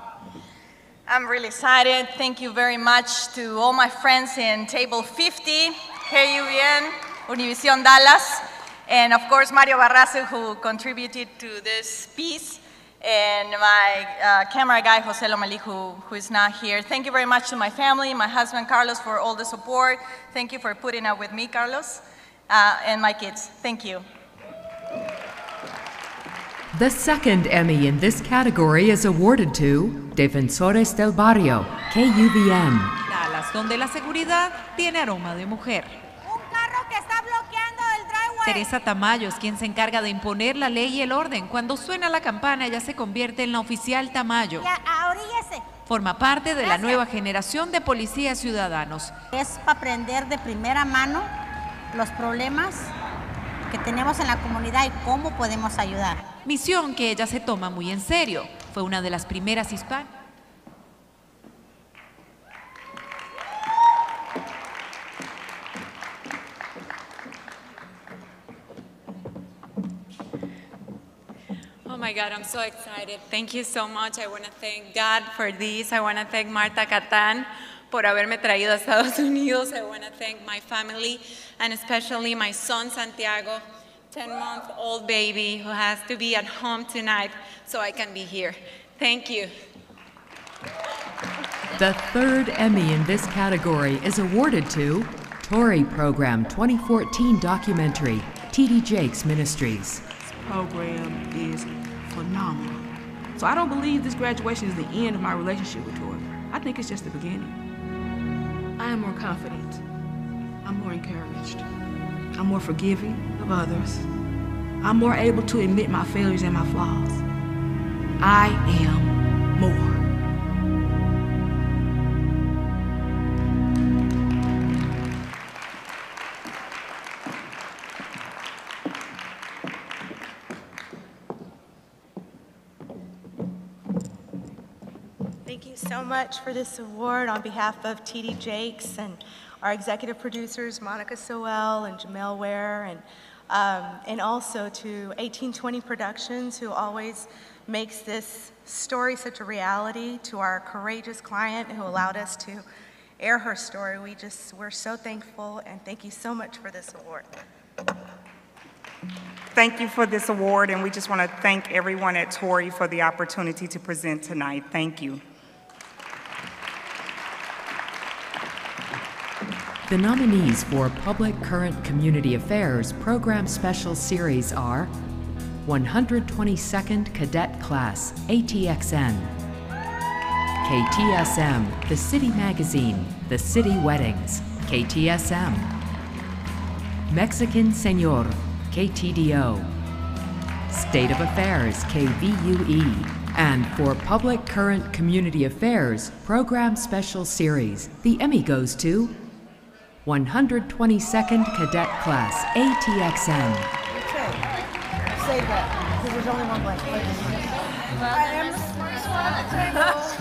I'm really excited. Thank you very much to all my friends in Table 50, KUVN, Univision Dallas, and of course Mario Barraza, who contributed to this piece, and my camera guy, Jose Lomali, who is not here. Thank you very much to my family, my husband Carlos, for all the support. Thank you for putting up with me, Carlos, and my kids. Thank you. The second Emmy in this category is awarded to Defensores del Barrio, KUVN. Dallas, donde la seguridad tiene aroma de mujer. Un carro que está bloqueando el driveway Teresa Tamayo es quien se encarga de imponer la ley y el orden. Cuando suena la campana, ella se convierte en la oficial Tamayo. Ya, ahoríllese. Forma parte de la nueva generación de policías ciudadanos. Es para aprender de primera mano los problemas que tenemos en la comunidad y cómo podemos ayudar. Misión que ella se toma muy en serio. Fue una de las primeras hispanas. Oh my God, I'm so excited. Thank you so much. I want to thank God for this. I want to thank Marta Catán por haberme traído a Estados Unidos. I want to thank my family and especially my son Santiago, 10-month-old baby who has to be at home tonight so I can be here. Thank you. The third Emmy in this category is awarded to Tory Program 2014 documentary, T.D. Jakes Ministries. Program is phenomenal. So I don't believe this graduation is the end of my relationship with Tori. I think it's just the beginning. I am more confident. I'm more encouraged. I'm more forgiving of others. I'm more able to admit my failures and my flaws. I am more. Thank you so much for this award on behalf of T.D. Jakes and our executive producers, Monica Sowell and Jamel Ware, and also to 1820 Productions, who always makes this story such a reality, to our courageous client who allowed us to air her story. We're so thankful, and thank you so much for this award. Thank you for this award, and we just want to thank everyone at Tory for the opportunity to present tonight. Thank you. The nominees for Public Current Community Affairs Program Special Series are 122nd Cadet Class, ATXN, KTSM, The City Magazine, The City Weddings, KTSM, Mexican Señor, KTDO, State of Affairs, KVUE, and for Public Current Community Affairs Program Special Series, the Emmy goes to 122nd Cadet Class, ATXN. Okay. Save that, because there's only one blank. I am the smartest one at the table.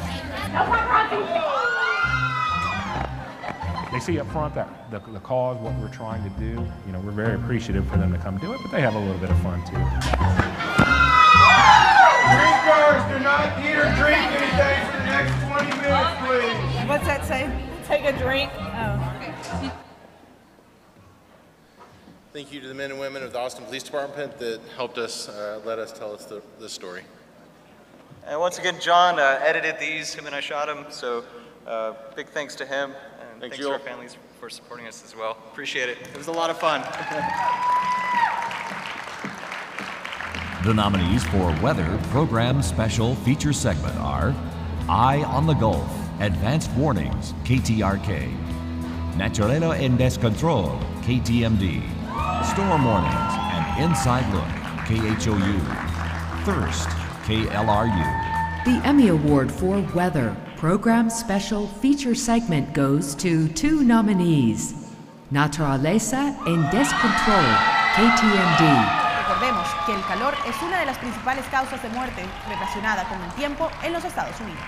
They see up front that the cause, what we're trying to do. You know, we're very appreciative for them to come do it, but they have a little bit of fun too. Drinkers, do not eat or drink anything for the next 20 minutes, please. What's that say? Take a drink? Oh. Thank you to the men and women of the Austin Police Department that helped us, let us tell us this story. And once again, John edited these, him and I shot them, so big thanks to him, and thanks to our families for supporting us as well. Appreciate it. It was a lot of fun. The nominees for Weather Program Special Feature Segment are Eye on the Gulf, Advanced Warnings, KTRK, Naturalero en Descontrol, KTMD, Storm Warnings and Inside Look, KHOU, Thirst, KLRU. The Emmy Award for Weather Program Special Feature Segment goes to two nominees, Naturaleza en Descontrol, KTMD. Recordemos que el calor es una de las principales causas de muerte relacionada con el tiempo en los Estados Unidos.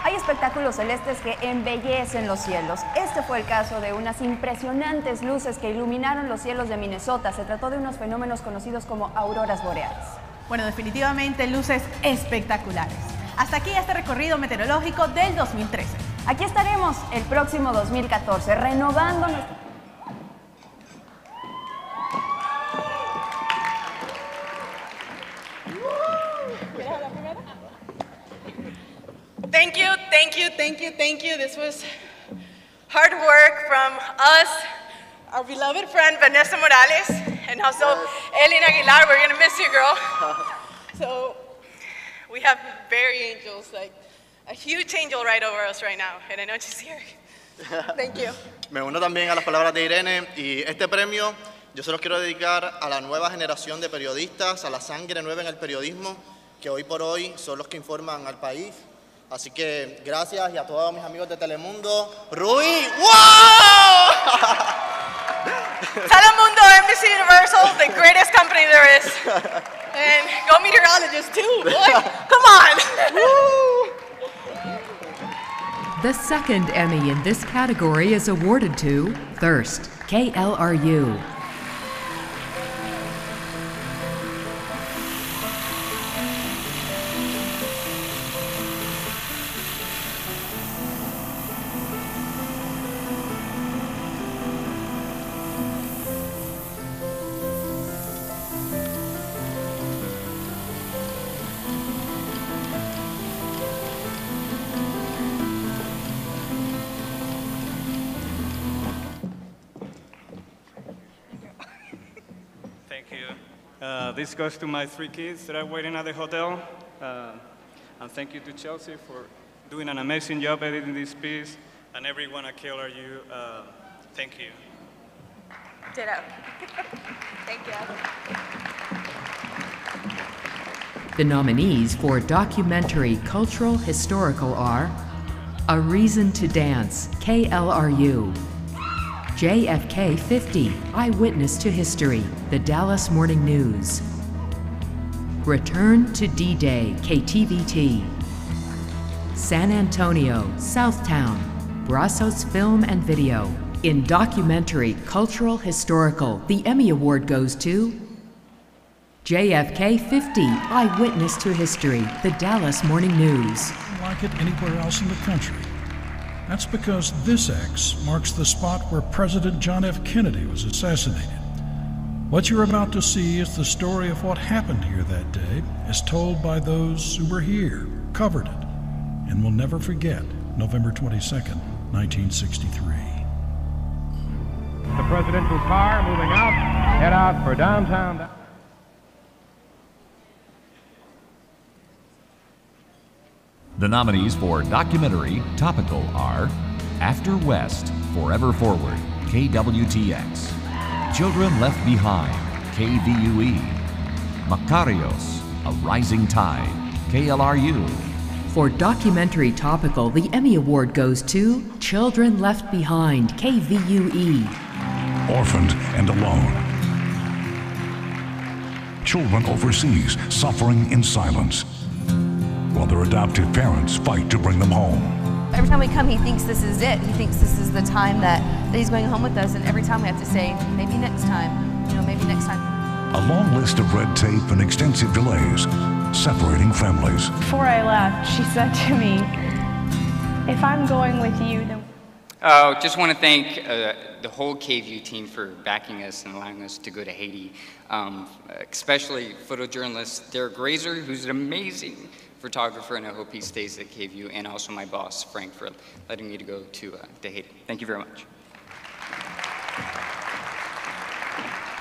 Hay espectáculos celestes que embellecen los cielos. Este fue el caso de unas impresionantes luces que iluminaron los cielos de Minnesota. Se trató de unos fenómenos conocidos como auroras boreales. Bueno, definitivamente luces espectaculares. Hasta aquí este recorrido meteorológico del 2013. Aquí estaremos el próximo 2014, renovando nuestro... Thank you, thank you, thank you, thank you. This was hard work from us, our beloved friend Vanessa Morales, and also Elena Aguilar. We're gonna miss you, girl. So we have very angels, like a huge angel right over us right now, and I know she's here. Thank you. Me uno también a las palabras de Irene, y este premio Yo se los quiero dedicar a la nueva generación de periodistas, a la sangre nueva en el periodismo, que hoy por hoy son los que informan al país. Así que gracias y a todos mis amigos de Telemundo. Rui, ¡wow! Telemundo, NBC Universal, the greatest company there is. And go meteorologist too, boy. Come on. The second Emmy in this category is awarded to Thirst, KLRU. This goes to my 3 kids that are waiting at the hotel. And thank you to Chelsea for doing an amazing job editing this piece. And everyone at KLRU, thank you. Ditto. Thank you. The nominees for Documentary Cultural Historical are A Reason to Dance, KLRU. JFK 50, Eyewitness to History, The Dallas Morning News. Return to D-Day, KTVT. San Antonio, Southtown, Brazos Film and Video. In Documentary Cultural Historical, the Emmy Award goes to JFK 50, Eyewitness to History, The Dallas Morning News. Like it anywhere else in the country. That's because this X marks the spot where President John F. Kennedy was assassinated. What you're about to see is the story of what happened here that day, as told by those who were here, covered it, and will never forget November 22nd, 1963. The presidential car moving out, head out for downtown. The nominees for Documentary Topical are After West, Forever Forward, KWTX. Children Left Behind, KVUE. Macarios, A Rising Tide, KLRU. For Documentary Topical, the Emmy Award goes to Children Left Behind, KVUE. Orphaned and alone. Children overseas suffering in silence, while their adoptive parents fight to bring them home. Every time we come, he thinks this is it. He thinks this is the time that he's going home with us, and every time we have to say, maybe next time, maybe next time. A long list of red tape and extensive delays separating families. Before I left, she said to me, if I'm going with you, then... Just want to thank the whole KVU team for backing us and allowing us to go to Haiti, especially photojournalist Derek Grazer, who's an amazing photographer, and I hope he stays at KVU, and also my boss, Frank, for letting me to go to Haiti. Thank you very much.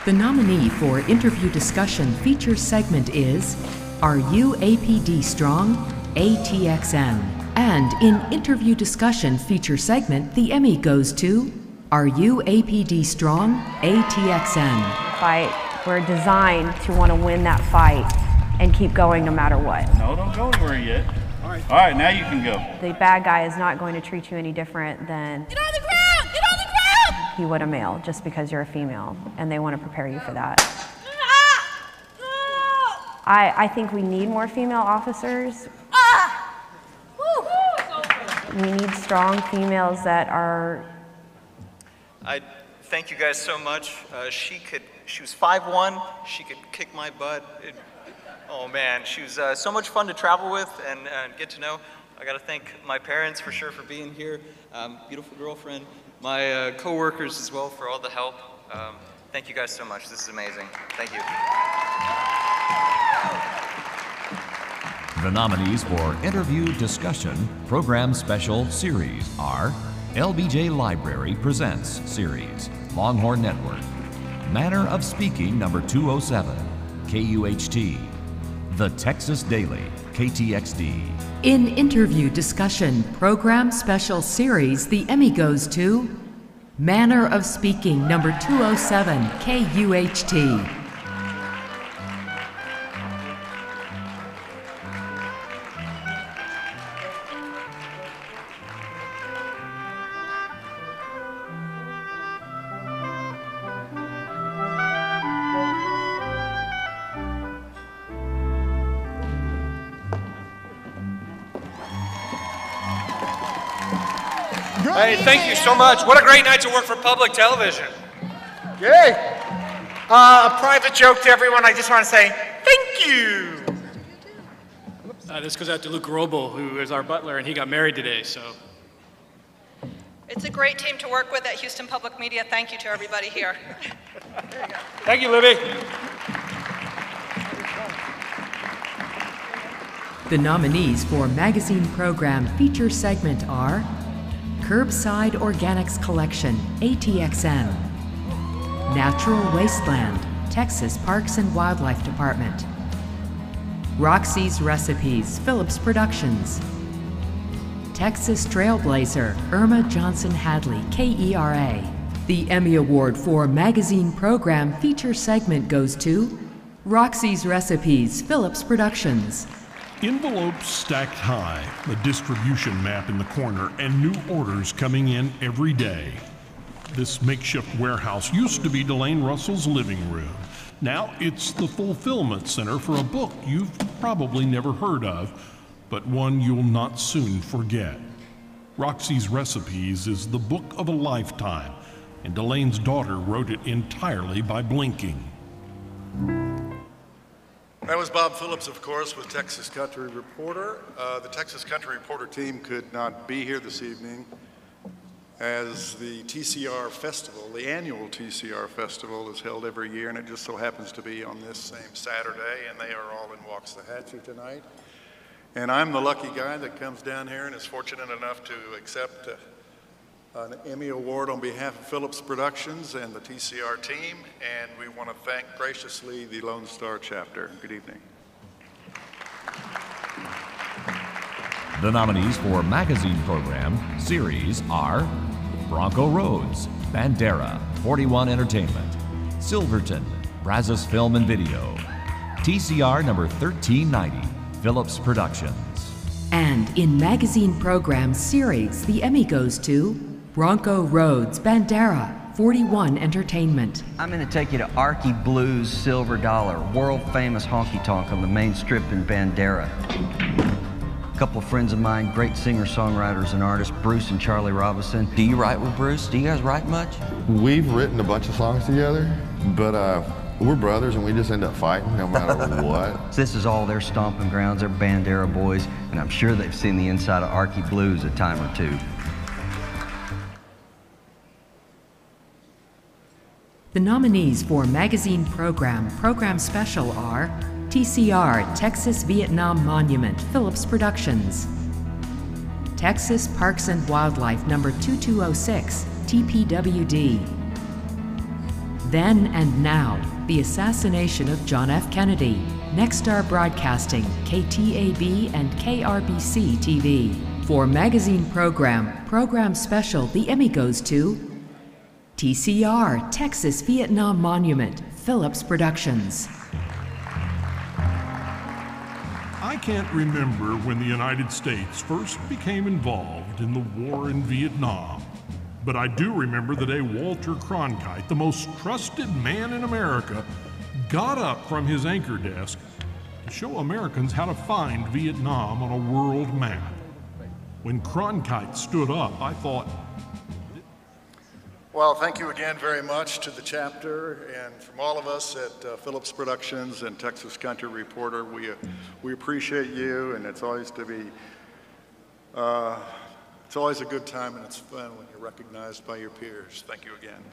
The nominee for Interview Discussion feature segment is Are You APD Strong? ATXN. And in Interview Discussion feature segment, the Emmy goes to Are You APD Strong? ATXN. Fight. We're designed to want to win that fight and keep going no matter what. No, don't go anywhere yet. All right, now you can go. The bad guy is not going to treat you any different than Get on the ground! Get on the ground! he would a male just because you're a female, and they want to prepare you for that. I think we need more female officers. We need strong females that are... I thank you guys so much. She was 5'1", she could kick my butt. Oh man, she was so much fun to travel with and get to know. I gotta thank my parents for sure for being here, beautiful girlfriend, my co-workers as well for all the help. Thank you guys so much, this is amazing. Thank you. The nominees for Interview Discussion Program Special Series are LBJ Library Presents Series, Longhorn Network, Manner of Speaking number 207, KUHT, The Texas Daily, KTXD. In Interview Discussion Program Special Series, the Emmy goes to Manner of Speaking, number 207, KUHT. Hey, thank you so much. What a great night to work for public television. Yay! A private joke to everyone. I just want to say thank you. This goes out to Luke Roble, who is our butler, and he got married today, so. It's a great team to work with at Houston Public Media. Thank you to everybody here. Thank you, Libby. The nominees for Magazine Program Feature Segment are Curbside Organics Collection, ATXN, Natural Wasteland, Texas Parks and Wildlife Department, Roxy's Recipes, Phillips Productions, Texas Trailblazer, Irma Johnson Hadley, KERA. The Emmy Award for Magazine Program Feature Segment goes to Roxy's Recipes, Phillips Productions. Envelopes stacked high, the distribution map in the corner, and new orders coming in every day. This makeshift warehouse used to be Delane Russell's living room. Now it's the fulfillment center for a book you've probably never heard of, but one you'll not soon forget. Roxy's Recipes is the book of a lifetime, and Delane's daughter wrote it entirely by blinking. That was Bob Phillips, of course, with Texas Country Reporter. The Texas Country Reporter team could not be here this evening as the TCR Festival, the annual TCR Festival, is held every year, and it just so happens to be on this same Saturday, and they are all in Waxahachie tonight. And I'm the lucky guy that comes down here and is fortunate enough to accept an Emmy Award on behalf of Phillips Productions and the TCR team, and we want to thank graciously the Lone Star chapter. Good evening. The nominees for Magazine Program Series are Bronco Roads, Bandera, 41 Entertainment, Silverton, Brazos Film and Video, TCR number 1390, Phillips Productions. And in Magazine Program Series, the Emmy goes to Bronco Roads, Bandera, 41 Entertainment. I'm going to take you to Arky Blues Silver Dollar, world-famous honky-tonk on the main strip in Bandera. A couple of friends of mine, great singer-songwriters and artists, Bruce and Charlie Robinson. Do you write with Bruce? Do you guys write much? We've written a bunch of songs together, but we're brothers and we just end up fighting no matter what. This is all their stomping grounds. They're Bandera boys, and I'm sure they've seen the inside of Arky Blues a time or two. The nominees for Magazine Program Special are TCR, Texas Vietnam Monument, Phillips Productions, Texas Parks and Wildlife number 2206, TPWD, Then and Now, The Assassination of John F. Kennedy, Nexstar Broadcasting, KTAB and KRBC TV. For Magazine Program Special, the Emmy goes to TCR, Texas Vietnam Monument, Phillips Productions. I can't remember when the United States first became involved in the war in Vietnam, but I do remember the day Walter Cronkite, the most trusted man in America, got up from his anchor desk to show Americans how to find Vietnam on a world map. When Cronkite stood up, I thought, well, thank you again very much to the chapter, and from all of us at Phillips Productions and Texas Country Reporter, we appreciate you, and it's always a good time, and it's fun when you're recognized by your peers. Thank you again.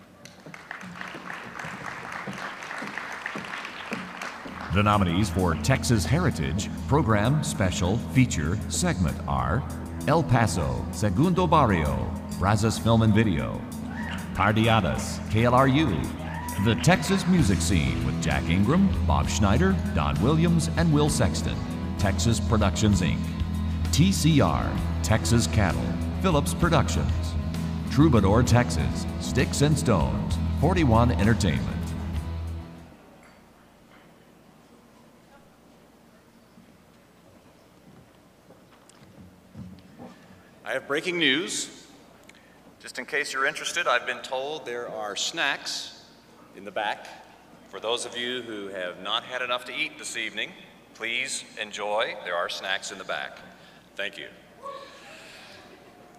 The nominees for Texas Heritage Program Special Feature Segment are El Paso, Segundo Barrio, Brazos Film and Video, Tardeadas, KLRU, The Texas Music Scene with Jack Ingram, Bob Schneider, Don Williams, and Will Sexton, Texas Productions, Inc., TCR, Texas Cattle, Phillips Productions, Troubadour, Texas, Sticks and Stones, 41 Entertainment. I have breaking news. Just in case you're interested, I've been told there are snacks in the back. For those of you who have not had enough to eat this evening, please enjoy. There are snacks in the back. Thank you.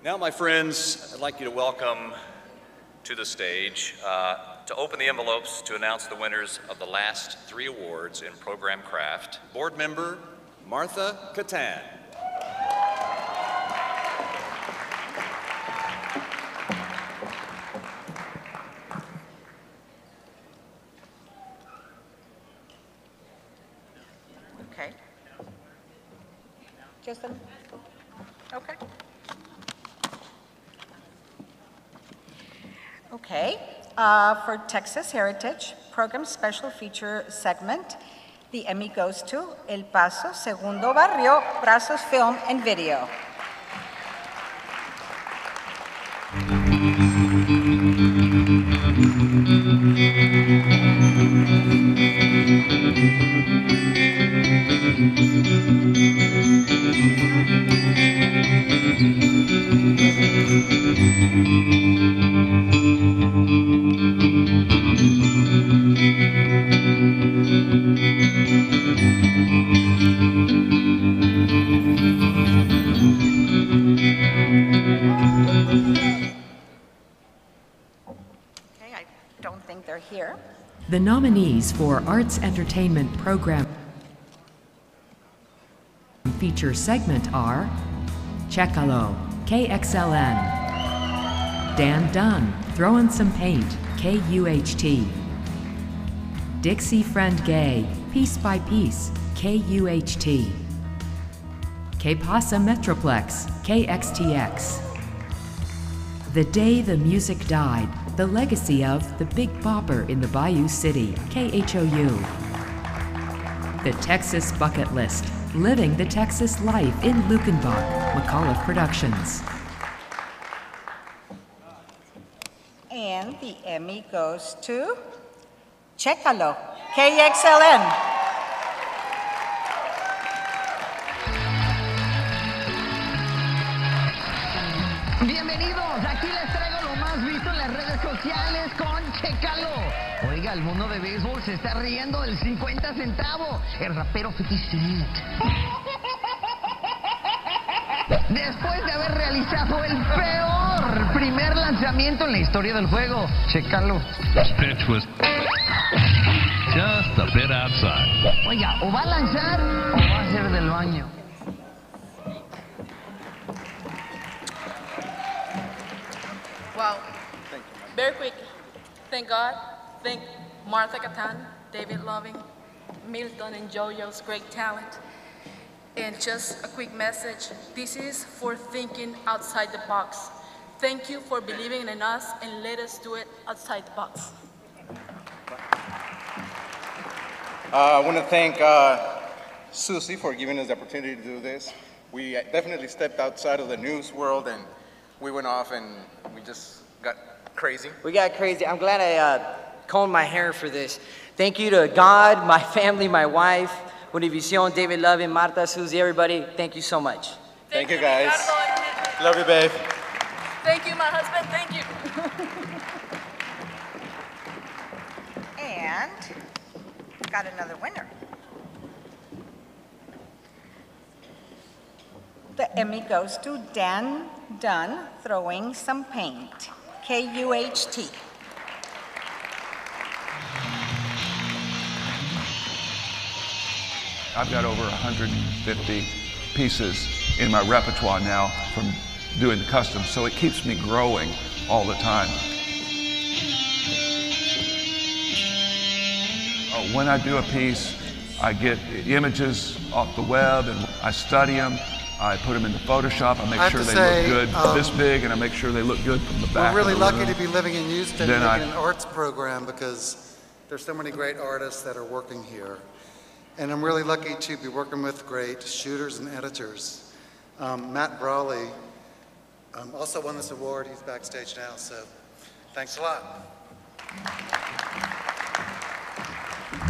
Now, my friends, I'd like you to welcome to the stage to open the envelopes to announce the winners of the last 3 awards in Program Craft. Board member Martha Catan. Okay. Justin? Okay. Okay. For Texas Heritage Program Special Feature Segment, the Emmy goes to El Paso Segundo Barrio Brazos Film and Video. Okay, I don't think they're here. The nominees for Arts Entertainment Program Feature Segment are Checalo, KXLN, Dan Dunn, Throwin' Some Paint, KUHT, Dixie Friend Gay, Piece by Piece, KUHT, Que Pasa Metroplex, KXTX, The Day the Music Died, The Legacy of The Big Bopper in the Bayou City, KHOU, The Texas Bucket List, Living the Texas Life in Lukenbach, McAuliffe Productions. And the Emmy goes to Checalo, KXLN. Bienvenidos, aquí les traigo lo más visto en las redes sociales con Checalo. Oiga, el mundo de béisbol se está riendo del 50 centavo. El rapero 50 Cent. Después de haber realizado el peor primer lanzamiento en la historia del juego. Checalo. This pitch was just a bit outside. Oiga, o va a lanzar o va a hacer del baño. Wow. Very quick. Thank God. Thank Martha Catan, David Loving, Milton and JoJo's great talent. And just a quick message. This is for thinking outside the box. Thank you for believing in us and let us do it outside the box. I want to thank Susie for giving us the opportunity to do this. We definitely stepped outside of the news world and we went off and we just got crazy. We got crazy. I'm glad I combed my hair for this. Thank you to God, my family, my wife, Univision, David Lovin, Marta, Susie, everybody. Thank you so much. Thank you, guys. Love you, babe. Thank you, my husband. Thank you. And got another winner. The Emmy goes to Dan Dunn, Throwing Some Paint, KUHT. I've got over 150 pieces in my repertoire now from doing the custom, so it keeps me growing all the time. When I do a piece, I get images off the web and I study them. I put them into Photoshop. I make sure they look good this big, and I make sure they look good from the back. We're really of the lucky room. to be living in Houston Then making an arts program because there's so many great artists that are working here. And I'm really lucky to be working with great shooters and editors. Matt Brawley Also won this award. He's backstage now, so thanks a lot.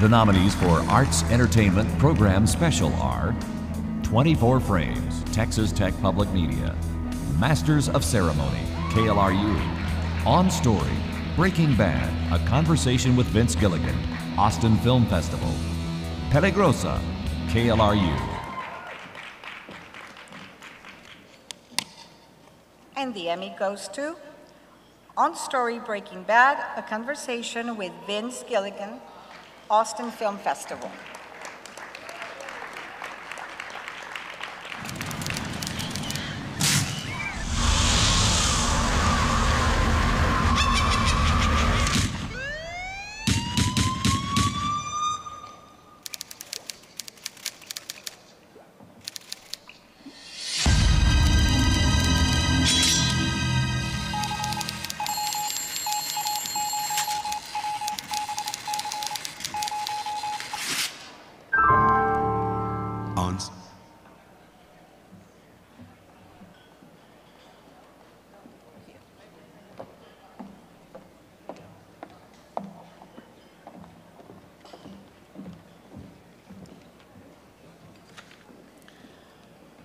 The nominees for Arts Entertainment Program Special are 24 Frames, Texas Tech Public Media, Masters of Ceremony, KLRU, On Story, Breaking Bad, A Conversation with Vince Gilligan, Austin Film Festival, Peligrosa, KLRU. And the Emmy goes to On Story, Breaking Bad, A Conversation with Vince Gilligan, Austin Film Festival.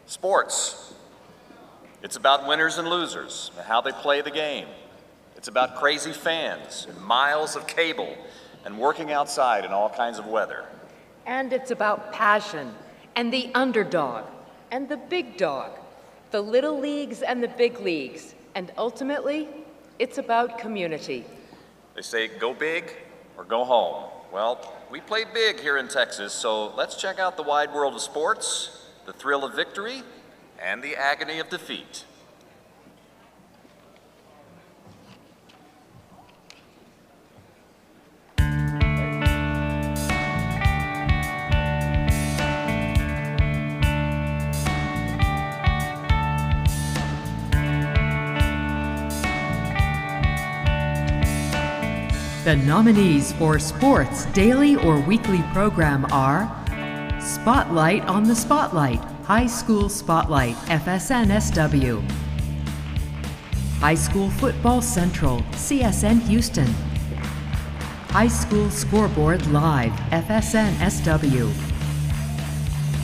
Sports. It's about winners and losers and how they play the game. It's about crazy fans and miles of cable and working outside in all kinds of weather. And it's about passion and the underdog and the big dog, the little leagues and the big leagues. And ultimately, it's about community. They say go big or go home. Well, we play big here in Texas, so let's check out the wide world of sports, the thrill of victory, and the agony of defeat. The nominees for Sports Daily or Weekly Program are Spotlight on the Spotlight, High School Spotlight, FSN-SW. High School Football Central, CSN Houston. High School Scoreboard Live, FSN-SW.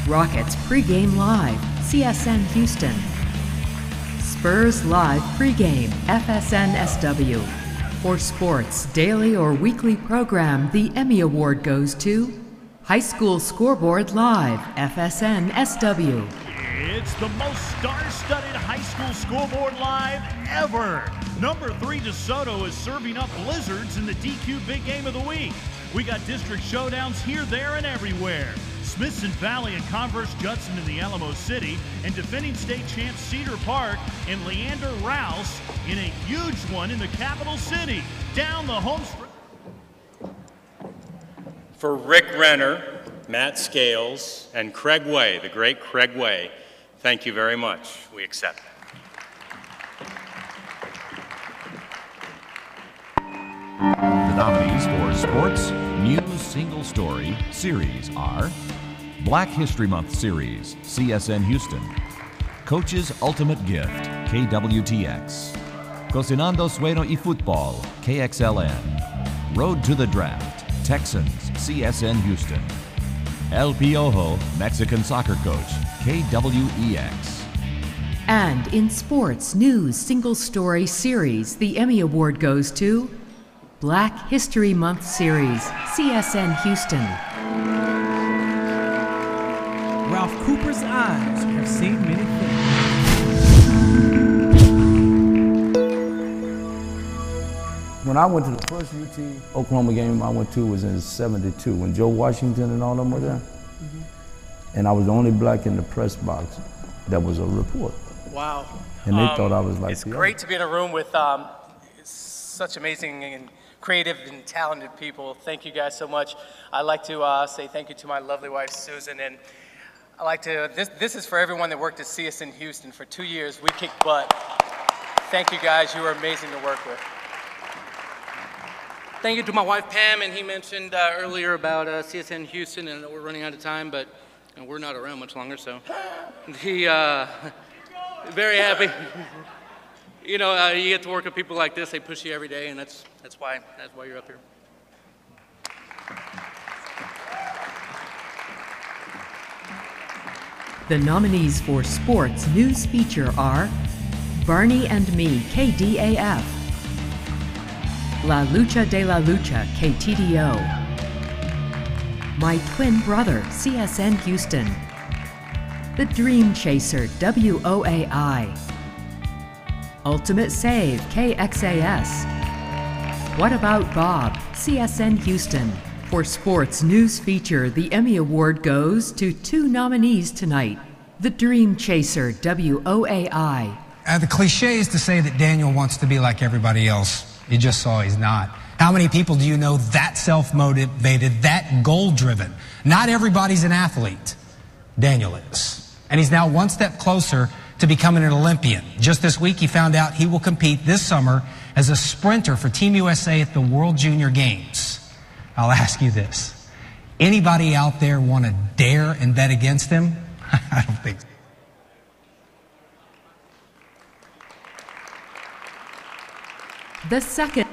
Rockets Pregame Live, CSN Houston. Spurs Live Pregame, FSN-SW. For Sports Daily or Weekly Program, the Emmy Award goes to High School Scoreboard Live, FSN-SW. It's the most star-studded high school scoreboard live ever. Number 3 DeSoto is serving up blizzards in the DQ Big Game of the Week. We got district showdowns here, there, and everywhere. Smithson Valley and Converse Judson in the Alamo City, and defending state champ Cedar Park and Leander Rouse in a huge one in the capital city. Down the home stretch. For Rick Renner, Matt Scales, and Craig Way, the great Craig Way, thank you very much. We accept it. The nominees for Sports News Single Story Series are Black History Month Series, CSN Houston. Coach's Ultimate Gift, KWTX. Cocinando Sueño y Fútbol, KXLN. Road to the Draft, Texans, CSN Houston. El Piojo, Mexican Soccer Coach, KWEX. And in Sports News Single Story Series, the Emmy Award goes to Black History Month Series, CSN Houston. Ralph Cooper's eyes have seen many things. When I went to the first UT Oklahoma game I went to was in '72 when Joe Washington and all of them were there. And I was the only black in the press box that was a report. Wow. And they thought I was like It's the great to be in a room with such amazing and creative and talented people. Thank you guys so much. I'd like to say thank you to my lovely wife, Susan. And I like to, this is for everyone that worked at CSN Houston for 2 years. We kicked butt. Thank you guys. You were amazing to work with. Thank you to my wife, Pam, and he mentioned earlier about CSN Houston, and we're running out of time, but we're not around much longer, so he, very happy. you know, you get to work with people like this. They push you every day, and that's why you're up here. The nominees for Sports News Feature are Barney and Me, KDAF, La Lucha de la Lucha, KTDO, My Twin Brother, CSN Houston, The Dream Chaser, WOAI, Ultimate Save, KXAS, What About Bob, CSN Houston. For Sports News Feature, the Emmy Award goes to 2 nominees tonight. The Dream Chaser, WOAI. The cliche is to say that Daniel wants to be like everybody else. You just saw he's not. How many people do you know that self-motivated, that goal-driven? Not everybody's an athlete. Daniel is. And he's now one step closer to becoming an Olympian. Just this week, he found out he will compete this summer as a sprinter for Team USA at the World Junior Games. I'll ask you this. Anybody out there want to dare and bet against him? I don't think so. The second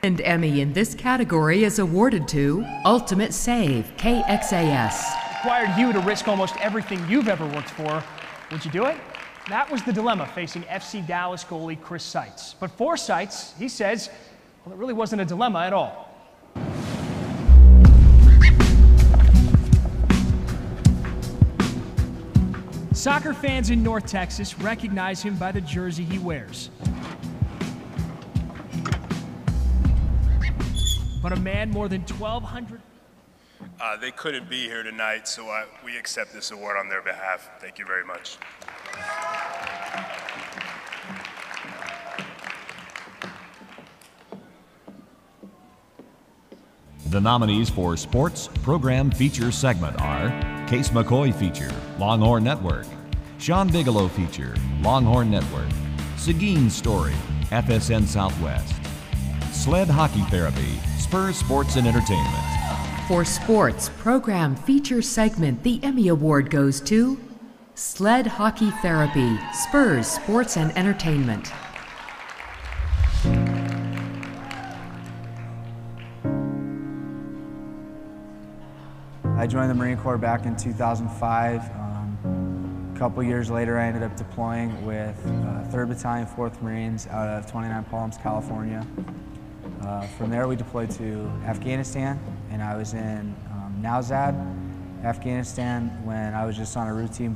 Emmy in this category is awarded to Ultimate Save, KXAS. Required you to risk almost everything you've ever worked for. Would you do it? That was the dilemma facing FC Dallas goalie Chris Seitz. But for Seitz, he says, well, it really wasn't a dilemma at all. Soccer fans in North Texas recognize him by the jersey he wears. But a man more than 1,200... They couldn't be here tonight, so we accept this award on their behalf. Thank you very much. The nominees for Sports Program Feature segment are Case McCoy Feature, Longhorn Network, Sean Bigelow Feature, Longhorn Network, Seguin Story, FSN Southwest, Sled Hockey Therapy, Spurs Sports and Entertainment. For Sports Program Feature segment, the Emmy Award goes to Sled Hockey Therapy, Spurs Sports and Entertainment. I joined the Marine Corps back in 2005. A couple years later, I ended up deploying with 3rd Battalion, 4th Marines out of 29 Palms, California. From there, we deployed to Afghanistan, and I was in Nowzad, Afghanistan, when I was just on a routine.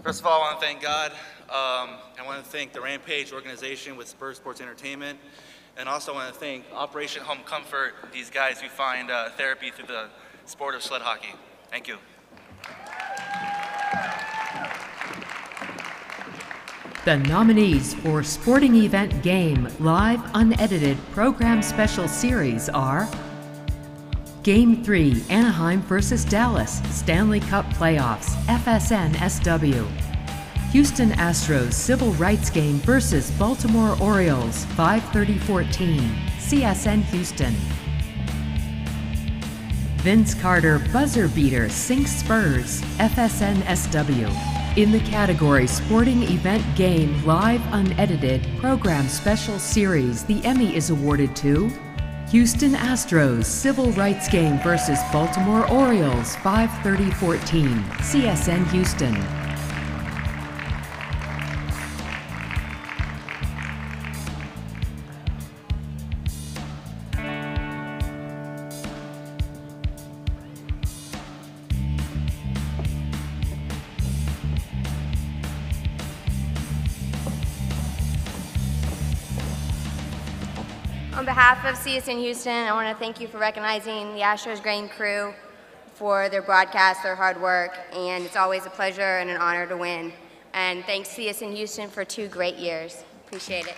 First of all, I want to thank God. I want to thank the Rampage organization with Spurs Sports Entertainment. And also I want to thank Operation Home Comfort, these guys who find therapy through the sport of sled hockey. Thank you. The nominees for Sporting Event Game Live Unedited Program Special Series are Game 3, Anaheim vs. Dallas, Stanley Cup Playoffs, FSN SW. Houston Astros Civil Rights Game versus Baltimore Orioles, 5/30/14, CSN Houston. Vince Carter Buzzer Beater sinks Spurs, FSN SW. In the category Sporting Event Game Live Unedited Program Special Series, the Emmy is awarded to Houston Astros Civil Rights Game versus Baltimore Orioles, 5/30/14, CSN Houston. On behalf of CSN Houston, I want to thank you for recognizing the Astros Grain crew for their broadcast, their hard work, and it's always a pleasure and an honor to win. And thanks CSN Houston for 2 great years. Appreciate it.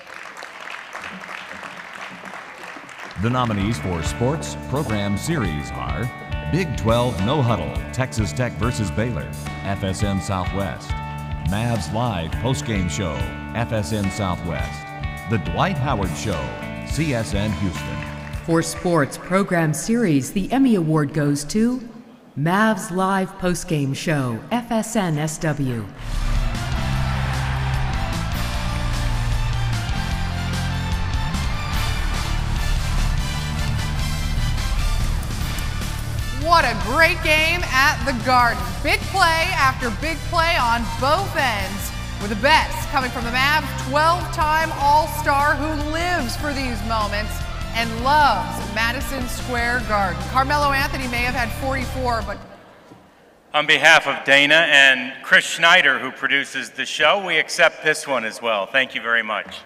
The nominees for Sports Program Series are Big 12 No Huddle, Texas Tech versus Baylor, FSN Southwest, Mavs Live Postgame Show, FSN Southwest, The Dwight Howard Show, CSN Houston. For Sports Program Series, the Emmy Award goes to Mavs Live Postgame Show, FSN SW. What a great game at the Garden. Big play after big play on both ends, with the best coming from the Mavs 12-time All-Star who lives for these moments and loves Madison Square Garden. Carmelo Anthony may have had 44, but On behalf of Dana and Chris Schneider, who produces the show, we accept this one as well. Thank you very much.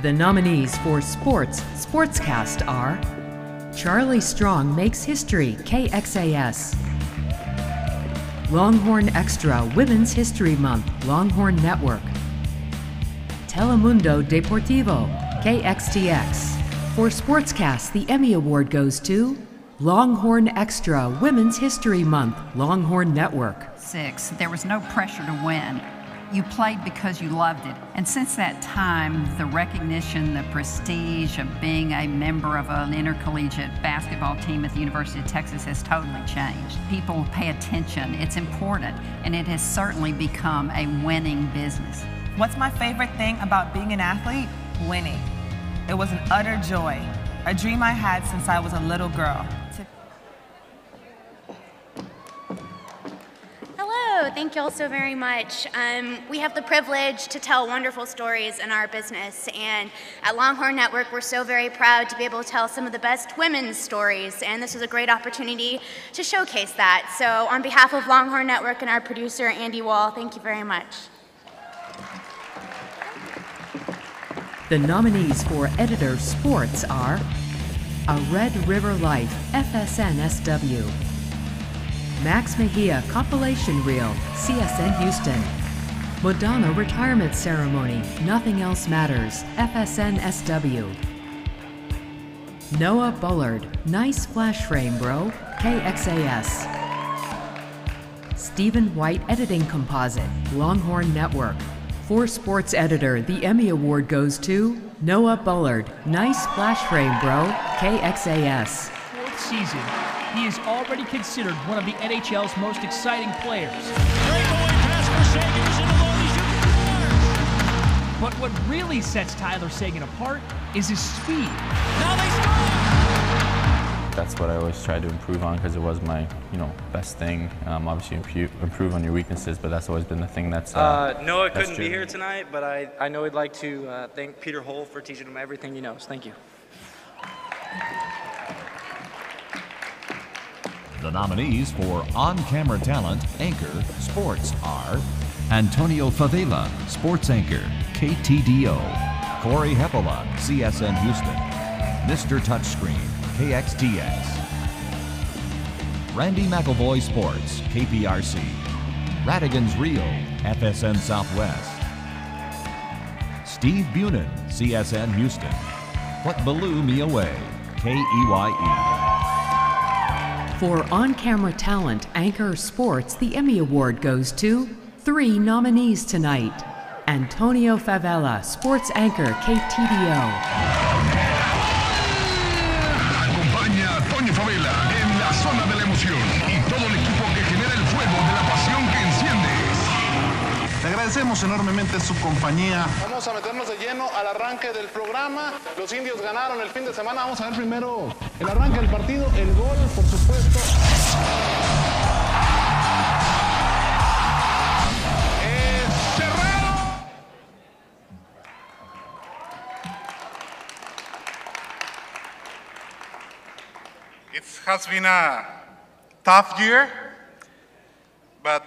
The nominees for Sportscast are Charlie Strong Makes History, KXAS. Longhorn Extra, Women's History Month, Longhorn Network. Telemundo Deportivo, KXTX. For Sportscast, the Emmy Award goes to Longhorn Extra, Women's History Month, Longhorn Network. 6. There was no pressure to win. You played because you loved it. And since that time, the recognition, the prestige of being a member of an intercollegiate basketball team at the University of Texas has totally changed. People pay attention. It's important. And it has certainly become a winning business. What's my favorite thing about being an athlete? Winning. It was an utter joy, a dream I had since I was a little girl. Hello, thank you all so very much. We have the privilege to tell wonderful stories in our business, and at Longhorn Network, we're so very proud to be able to tell some of the best women's stories, and this is a great opportunity to showcase that. So on behalf of Longhorn Network and our producer, Andy Wall, thank you very much. The nominees for Editor Sports are A Red River Life, FSN SW. Max Mejia Compilation Reel, CSN Houston. Madonna Retirement Ceremony, Nothing Else Matters, FSN SW. Noah Bullard, Nice Flash Frame Bro, KXAS. Stephen White Editing Composite, Longhorn Network. For Sports Editor, the Emmy Award goes to Noah Bullard, Nice Flash Frame Bro, KXAS. Fourth season, he is already considered one of the NHL's most exciting players. But what really sets Tyler Seguin apart is his speed. Now they score! That's what I always try to improve on because it was my, best thing. Obviously, improve on your weaknesses, but that's always been the thing that's. Noah couldn't be here tonight, but I know he'd like to thank Peter Hull for teaching him everything he knows. Thank you. The nominees for On-Camera Talent Anchor Sports are Antonio Favela, Sports Anchor, KTDO. Corey Heppola, CSN Houston. Mr. Touchscreen, KXTX. Randy McElvoy Sports, KPRC. Radigan's Rio, FSN Southwest. Steve Bunin, CSN Houston. What Blew Me Away, KEYE. For On-Camera Talent Anchor Sports, the Emmy Award goes to 3 nominees tonight. Antonio Favela, Sports Anchor, KTDO. Acompaña a Toño Favela en la zona de la emoción y todo el equipo que genera el fuego de la pasión que enciende. Le agradecemos enormemente su compañía. Vamos a meternos de lleno al arranque del programa. Los indios ganaron el fin de semana. Vamos a ver primero el arranque del partido, el gol, por supuesto. It has been a tough year, but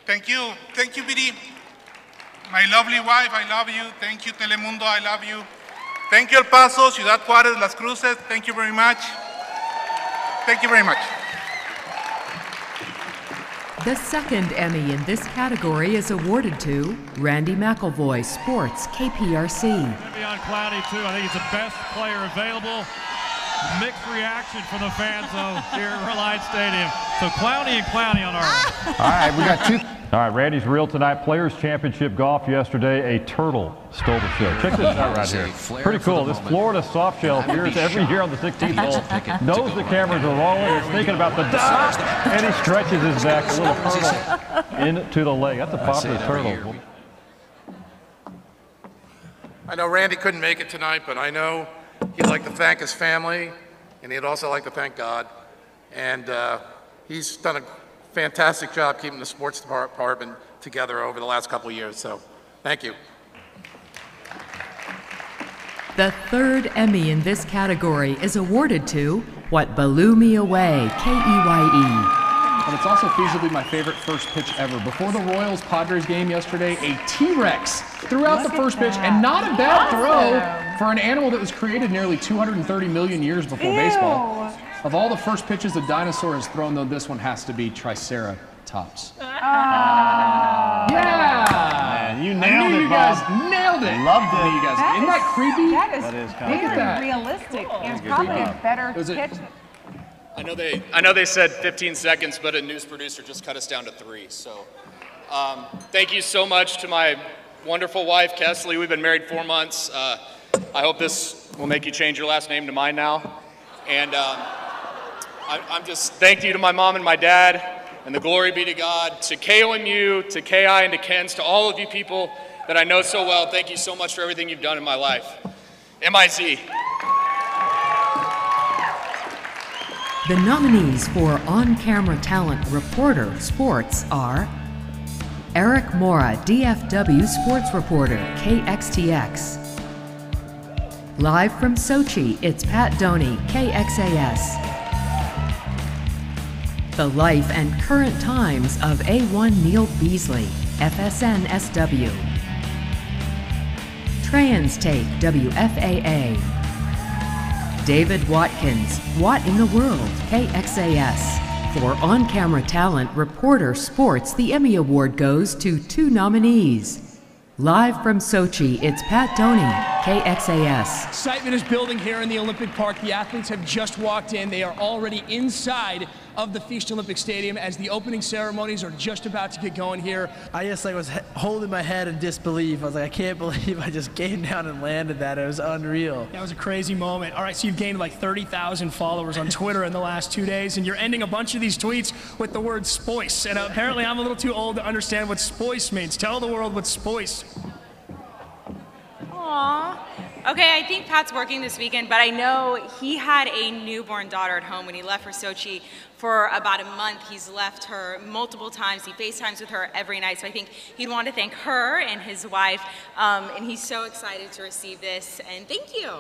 thank you, BD. My lovely wife, I love you. Thank you, Telemundo, I love you. Thank you, El Paso, Ciudad Juárez, Las Cruces. Thank you very much. Thank you very much. The second Emmy in this category is awarded to Randy McElvoy, Sports, KPRC. Maybe on Clowney, too. I think he's the best player available. Mixed reaction from the fans, though, here at Reliance Stadium. So Clowney and Clowney on our end. All right, we got two. All right, Randy's Reel tonight. Players Championship Golf yesterday. A turtle stole the show. Check this out right here. Pretty cool. This Florida soft shell appears every year on the 16th hole. Knows the cameras are rolling. Is thinking about the dot. And he stretches his back a little turtle into the leg. That's a popular turtle. I know Randy couldn't make it tonight, but I know he'd like to thank his family, and he'd also like to thank God. And he's done a fantastic job keeping the sports department together over the last couple of years, so thank you. The third Emmy in this category is awarded to What Blew Me Away, KEYE. And it's also feasibly my favorite first pitch ever. Before the Royals-Padres game yesterday, a T-Rex threw out the first pitch, and not a bad throw for an animal that was created nearly 230 million years before baseball. Of all the first pitches a dinosaur has thrown, though, this one has to be Triceratops. Yeah! Man, you nailed it, you Bob. guys nailed it. Loved it. You guys. Isn't that creepy? That is kinda very realistic, and it's probably a better pitch. I know they said 15 seconds, but a news producer just cut us down to 3. So thank you so much to my wonderful wife, Kesley. We've been married 4 months. I hope this will make you change your last name to mine now. And I'm just thank you to my mom and my dad, and the glory be to God, to KOMU, to KI, and to Ken's, to all of you people that I know so well. Thank you so much for everything you've done in my life. MIZ. The nominees for On-Camera Talent Reporter Sports are Eric Mora, DFW Sports Reporter, KXTX. Live from Sochi, it's Pat Doney, KXAS. The life and current times of A1 Neil Beasley, FSN SW. Trans Take, WFAA. David Watkins, What in the World, KXAS. For On-Camera Talent Reporter Sports, the Emmy Award goes to 2 nominees. Live from Sochi, it's Pat Doney, KXAS. Excitement is building here in the Olympic Park. The athletes have just walked in. They are already inside of the Fichte Olympic Stadium as the opening ceremonies are just about to get going here. I just was holding my head in disbelief. I was like, I can't believe I just came down and landed that. It was unreal. That was a crazy moment. All right, so you've gained like 30,000 followers on Twitter in the last 2 days, and you're ending a bunch of these tweets with the word spoice. And apparently I'm a little too old to understand what spoice means. Tell the world what spoice. Aww. Okay, I think Pat's working this weekend, but I know he had a newborn daughter at home when he left for Sochi for about a month. He's left her multiple times. He FaceTimes with her every night, so I think he'd want to thank her and his wife, and he's so excited to receive this, and thank you.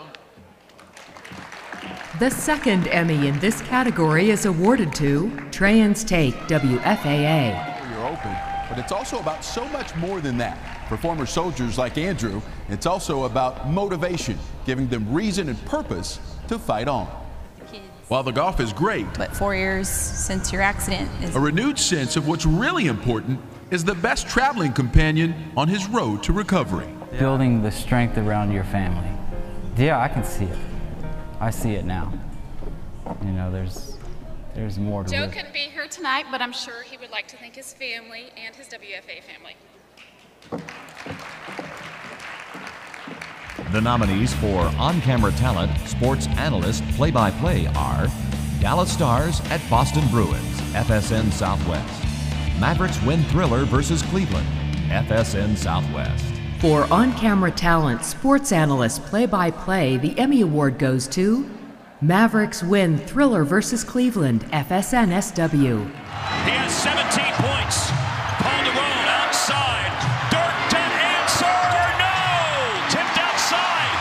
The second Emmy in this category is awarded to Trans Take, WFAA. You're open, but it's also about so much more than that. For former soldiers like Andrew, it's also about motivation, giving them reason and purpose to fight on. While the golf is great, but 4 years since your accident is a renewed sense of what's really important is the best traveling companion on his road to recovery. Building the strength around your family. Yeah, I can see it. I see it now. You know, there's more to Joe live. couldn't be here tonight, but I'm sure he would like to thank his family and his WFA family. The nominees for On-Camera Talent, Sports Analyst, Play-by-Play are Dallas Stars at Boston Bruins, FSN Southwest. Mavericks win Thriller versus Cleveland, FSN Southwest. For On-Camera Talent, Sports Analyst, Play-by-Play, the Emmy Award goes to Mavericks win Thriller versus Cleveland, FSN SW. He has 17 points. Calderon outside. Dirk to answer. No! Tipped outside.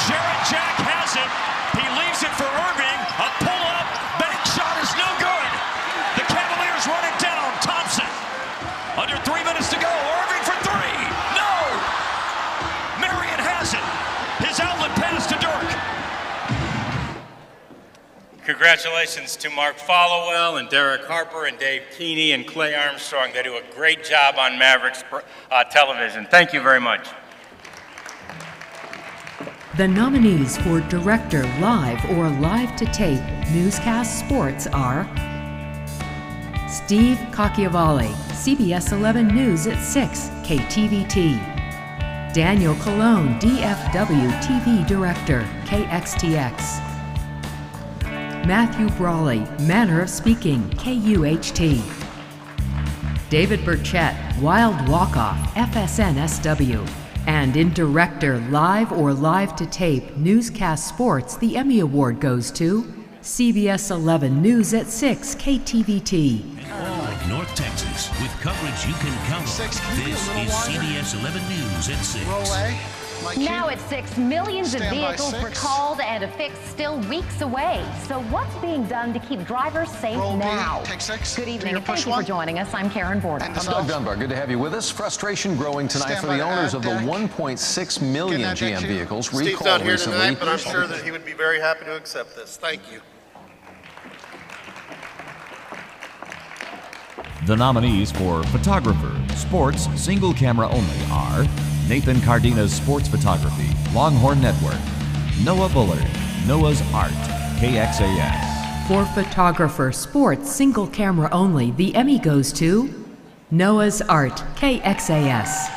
Jarrett Jack has it. He leaves it for Irving. A pull-up. Bank shot is no good. The Cavaliers run it down. Thompson. Under 3 minutes to go. Irving for 3. No! Marion has it. His outlet pass to Dirk. Congratulations to Mark Followell and Derek Harper and Dave Keeney and Clay Armstrong. They do a great job on Mavericks television. Thank you very much. The nominees for Director Live or Live to Tape Newscast Sports are Steve Cacchiavalli, CBS 11 News at 6, KTVT. Daniel Colon, DFW TV Director, KXTX. Matthew Brawley, Manner of Speaking, KUHT. David Burchett, Wild Walk-Off, FSN SW. And in Director Live or Live to Tape Newscast Sports, the Emmy Award goes to CBS 11 News at 6 KTVT. All of North Texas with coverage you can count on. This is CBS 11 News at 6. Now at 6, millions of vehicles recalled and a fix still weeks away. So what's being done to keep drivers safe now? Good evening and thank you for joining us. I'm Karen Borda. I'm Doug Dunbar. Good to have you with us. Frustration growing tonight for the owners of the 1.6 million GM vehicles recalled Steve's not here recently. tonight, but I'm sure that he would be very happy to accept this. Thank you. The nominees for Photographer, Sports, Single Camera Only are Nathan Cardina's Sports Photography, Longhorn Network, Noah Bullard, Noah's Art, KXAS. For Photographer, Sports, Single Camera Only, the Emmy goes to Noah's Art, KXAS.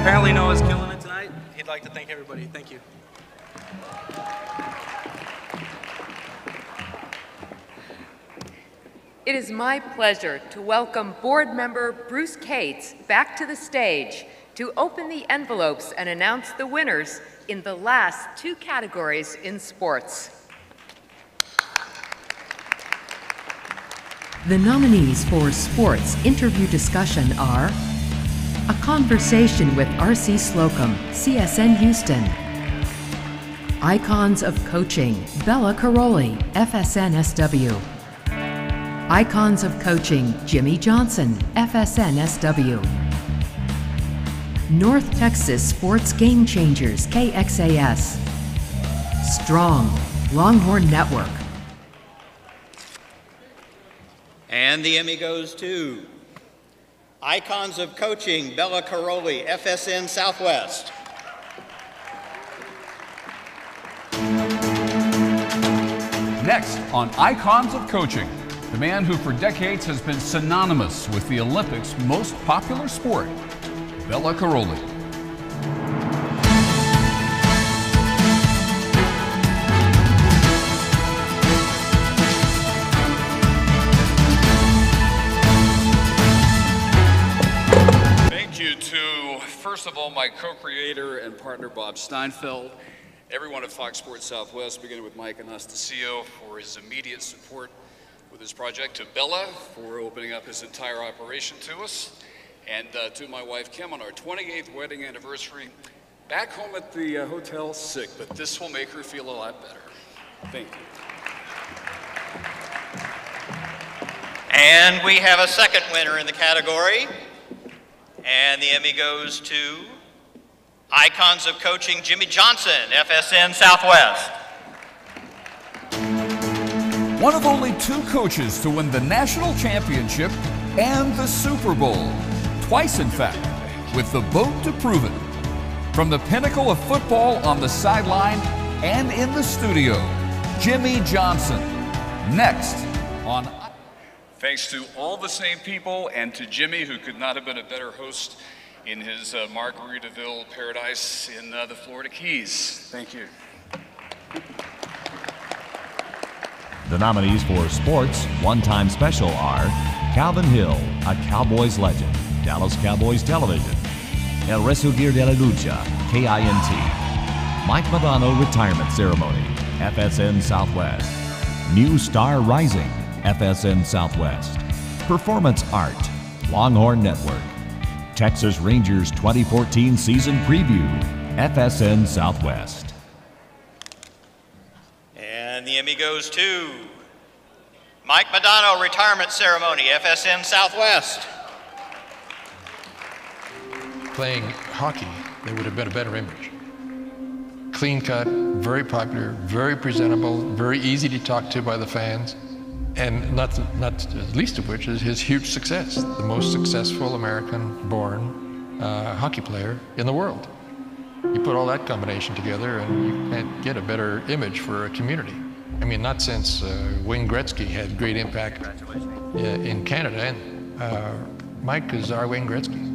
Apparently Noah's killing it tonight. He'd like to thank everybody. Thank you. It is my pleasure to welcome board member Bruce Cates back to the stage to open the envelopes and announce the winners in the last two categories in sports. The nominees for Sports Interview Discussion are A Conversation with R.C. Slocum, CSN Houston. Icons of Coaching, Bella Caroli, FSN-SW. Icons of Coaching, Jimmy Johnson, FSN-SW. North Texas Sports Game Changers, KXAS. Strong, Longhorn Network. And the Emmy goes to Icons of Coaching, Bella Caroli, FSN Southwest. Next on Icons of Coaching, the man who for decades has been synonymous with the Olympics' most popular sport, Bella Caroli. Thank you to, first of all, my co-creator and partner, Bob Steinfeld, everyone at Fox Sports Southwest, beginning with Mike Anastasio for his immediate support with this project, to Bella for opening up his entire operation to us, and to my wife Kim on our 28th wedding anniversary. Back home at the hotel, sick, but this will make her feel a lot better. Thank you. And we have a second winner in the category. And the Emmy goes to Icons of Coaching, Jimmy Johnson, FSN Southwest. One of only two coaches to win the national championship and the Super Bowl. Twice, in fact, with the boat to prove it. From the pinnacle of football on the sideline and in the studio, Jimmy Johnson. Next on... Thanks to all the same people and to Jimmy, who could not have been a better host in his Margaritaville paradise in the Florida Keys. Thank you. The nominees for Sports One-Time Special are Calvin Hill, a Cowboys legend, Dallas Cowboys Television. El Resurgir de la Lucha, KINT. Mike Madonna Retirement Ceremony, FSN Southwest. New Star Rising, FSN Southwest. Performance Art, Longhorn Network. Texas Rangers 2014 Season Preview, FSN Southwest. And the Emmy goes to Mike Madonna Retirement Ceremony, FSN Southwest. Playing hockey, there would have been a better image. Clean cut, very popular, very presentable, very easy to talk to by the fans, and not least of which is his huge success, the most successful American-born hockey player in the world. You put all that combination together and you can't get a better image for a community. I mean, not since Wayne Gretzky had great impact in Canada, and Mike is our Wayne Gretzky.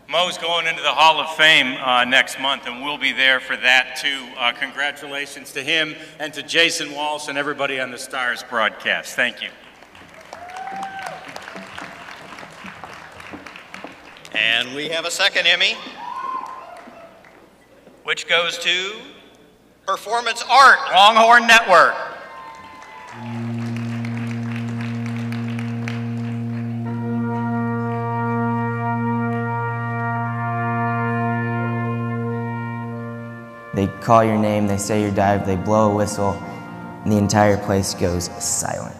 Mo's going into the Hall of Fame next month, and we'll be there for that too. Congratulations to him and to Jason Walsh and everybody on the Stars broadcast. Thank you. And we have a second Emmy, which goes to Performance Art, Longhorn Network. They call your name, they say your dive, they blow a whistle, and the entire place goes silent.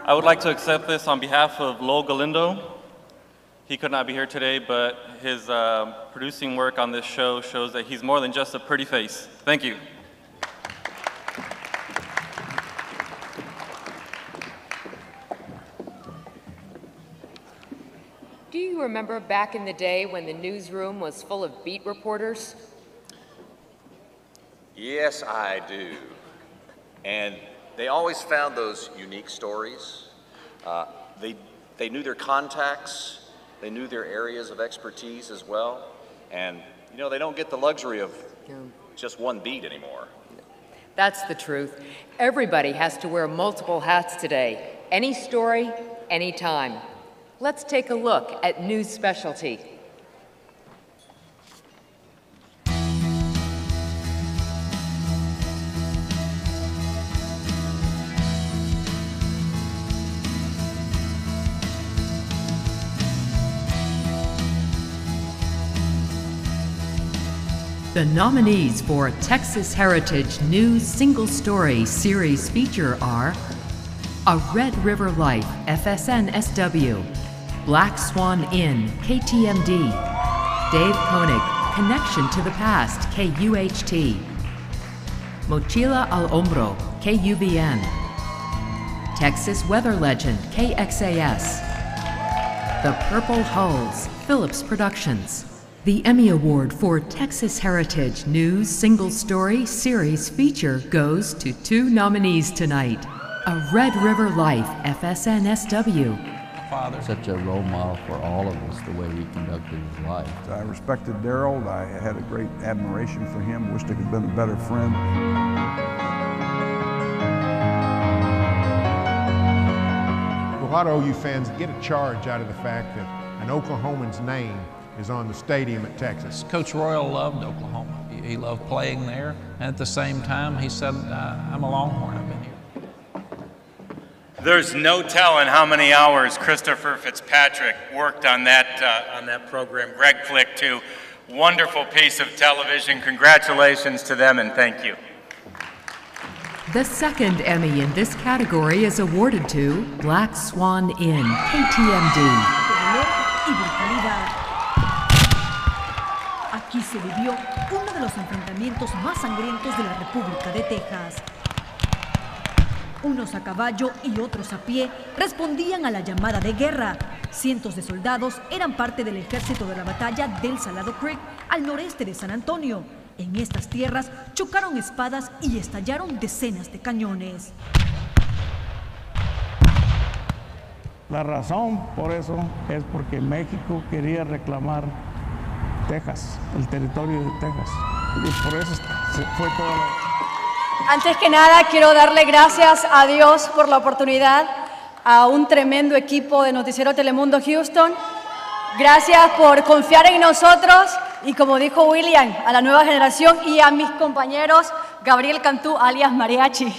I would like to accept this on behalf of Lowell Galindo. He could not be here today, but his producing work on this show shows that he's more than just a pretty face. Thank you. Do you remember back in the day when the newsroom was full of beat reporters? Yes, I do. And they always found those unique stories. They knew their contacts, they knew their areas of expertise as well. And, you know, they don't get the luxury of just one beat anymore. That's the truth. Everybody has to wear multiple hats today. Any story, anytime. Let's take a look at News Specialty. The nominees for Texas Heritage News Single Story Series Feature are A Red River Life, FSN-SW, Black Swan Inn, KTMD, Dave Koenig, Connection to the Past, KUHT, Mochila al Hombro, KUBN, Texas Weather Legend, KXAS, The Purple Hulls, Phillips Productions. The Emmy Award for Texas Heritage News Single Story Series Feature goes to two nominees tonight. A Red River Life, FSN-SW. Father, such a role model for all of us, the way he conducted his life. I respected Daryl. I had a great admiration for him. Wished I could have been a better friend. A lot of OU fans get a charge out of the fact that an Oklahoman's name is on the stadium at Texas. Coach Royal loved Oklahoma. He loved playing there, and at the same time, he said, I'm a Longhorn, I've been here. There's no telling how many hours Christopher Fitzpatrick worked on that program. Greg Flick, too. Wonderful piece of television. Congratulations to them, and thank you. The second Emmy in this category is awarded to Black Swan Inn, KTMD. Aquí se vivió uno de los enfrentamientos más sangrientos de la República de Texas. Unos a caballo y otros a pie respondían a la llamada de guerra. Cientos de soldados eran parte del ejército de la batalla del Salado Creek, al noreste de San Antonio. En estas tierras chocaron espadas y estallaron decenas de cañones. La razón por eso es porque México quería reclamar Texas, el territorio de Texas. Y por eso fue todo. Antes que nada, quiero darle gracias a Dios por la oportunidad, a un tremendo equipo de Noticiero Telemundo Houston. Gracias por confiar en nosotros y, como dijo William, a la nueva generación y a mis compañeros Gabriel Cantú, alias Mariachi.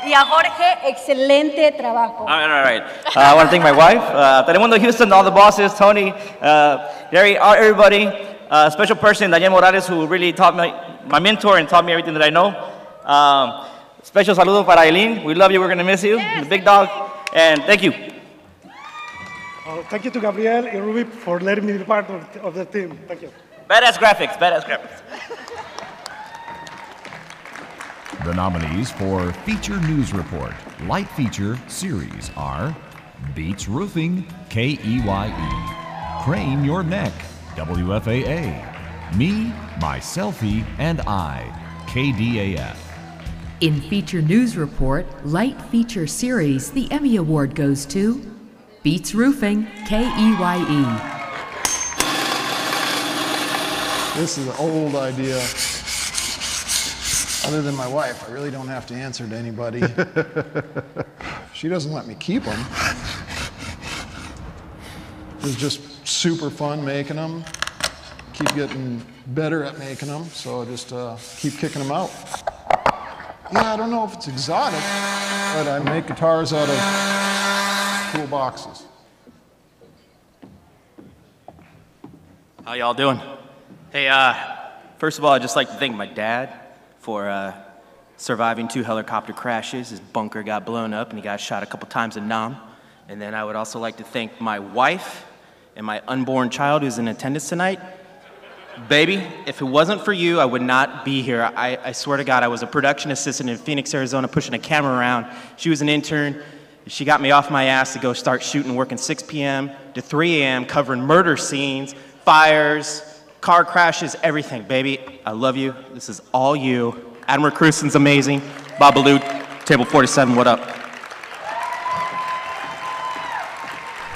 Y a Jorge, excelente trabajo. All right. I want to thank my wife, Telemundo Houston, all the bosses, Tony, Gary, everybody. Special person, Daniel Morales, who really taught me, my mentor, and taught me everything that I know. Special saludo para Eileen. We love you. We're going to miss you, the big dog. And thank you. Thank you to Gabriel and Ruby for letting me be part of the team. Thank you. Badass graphics, badass graphics. The nominees for Feature News Report Light Feature Series are Beats Roofing, KEYE, Crane Your Neck, WFAA, Me, My Selfie, and I, KDAF. In Feature News Report Light Feature Series, the Emmy Award goes to Beats Roofing, KEYE. This is an old idea. Other than my wife, I really don't have to answer to anybody. She doesn't let me keep them. It's just super fun making them. Keep getting better at making them, so I just keep kicking them out. Yeah, I don't know if it's exotic, but I make guitars out of cool boxes. How y'all doing? Hey, first of all, I'd just like to thank my dad for surviving 2 helicopter crashes. His bunker got blown up and he got shot a couple times in Nam. And then I would also like to thank my wife and my unborn child who's in attendance tonight. Baby, if it wasn't for you, I would not be here. I swear to God, I was a production assistant in Phoenix, Arizona, pushing a camera around. She was an intern. She got me off my ass to go start shooting, working 6 p.m. to 3 a.m., covering murder scenes, fires, car crashes, everything. Baby, I love you. This is all you. Admiral Cruisen's amazing. Babalu, Table 47, what up?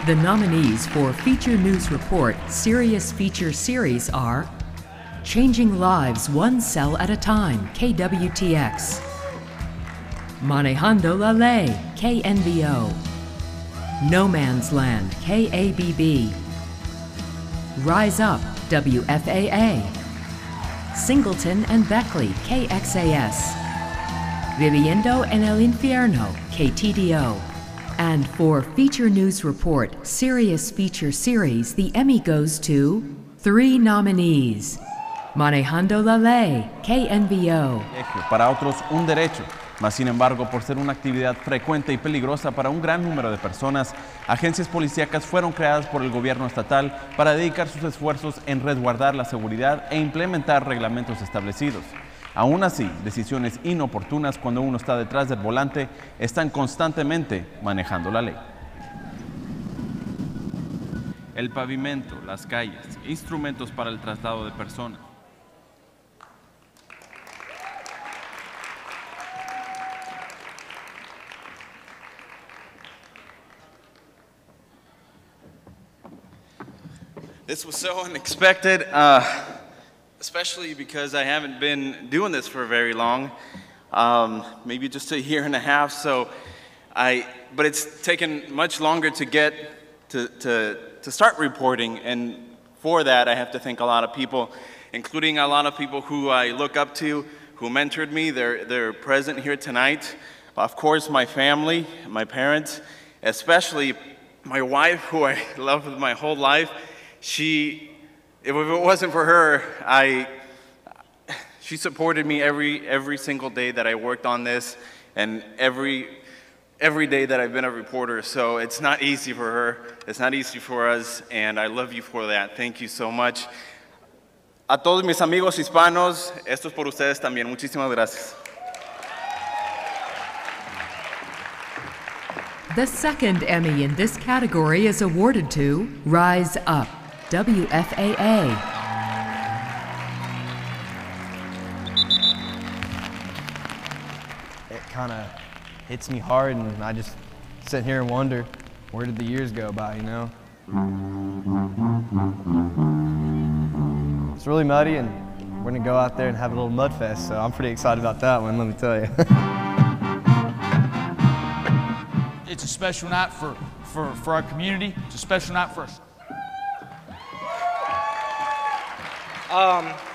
The nominees for Feature News Report Serious Feature Series are Changing Lives One Cell at a Time, KWTX. Manejando la Ley, KNVO. No Man's Land, KABB. Rise Up, WFAA. Singleton and Beckley, KXAS. Viviendo en el Infierno, KTDO. And for Feature News Report Serious Feature Series, the Emmy goes to 3 nominees. Manejando la Ley, KNVO. Para otros, un derecho. Mas, sin embargo, por ser una actividad frecuente y peligrosa para un gran número de personas, agencias policíacas fueron creadas por el gobierno estatal para dedicar sus esfuerzos en resguardar la seguridad e implementar reglamentos establecidos. Aún así, decisiones inoportunas cuando uno está detrás del volante están constantemente manejando la ley. El pavimento, las calles, instrumentos para el traslado de personas. This was so unexpected, especially because I haven't been doing this for very long, maybe just a year and a half. But it's taken much longer to get to start reporting, and for that I have to thank a lot of people, including a lot of people who I look up to, who mentored me. They're present here tonight. Of course, my family, my parents, especially my wife, who I love with my whole life. If it wasn't for her, she supported me every single day that I worked on this, and every day that I've been a reporter. So it's not easy for her, it's not easy for us, and I love you for that. Thank you so much. A todos mis amigos hispanos, esto es por ustedes también. Muchísimas gracias. The second Emmy in this category is awarded to Rise Up, WFAA. It kind of hits me hard, and I just sit here and wonder, where did the years go by, you know? It's really muddy, and we're gonna go out there and have a little mud fest, so I'm pretty excited about that one, let me tell you. It's a special night for our community. It's a special night for us.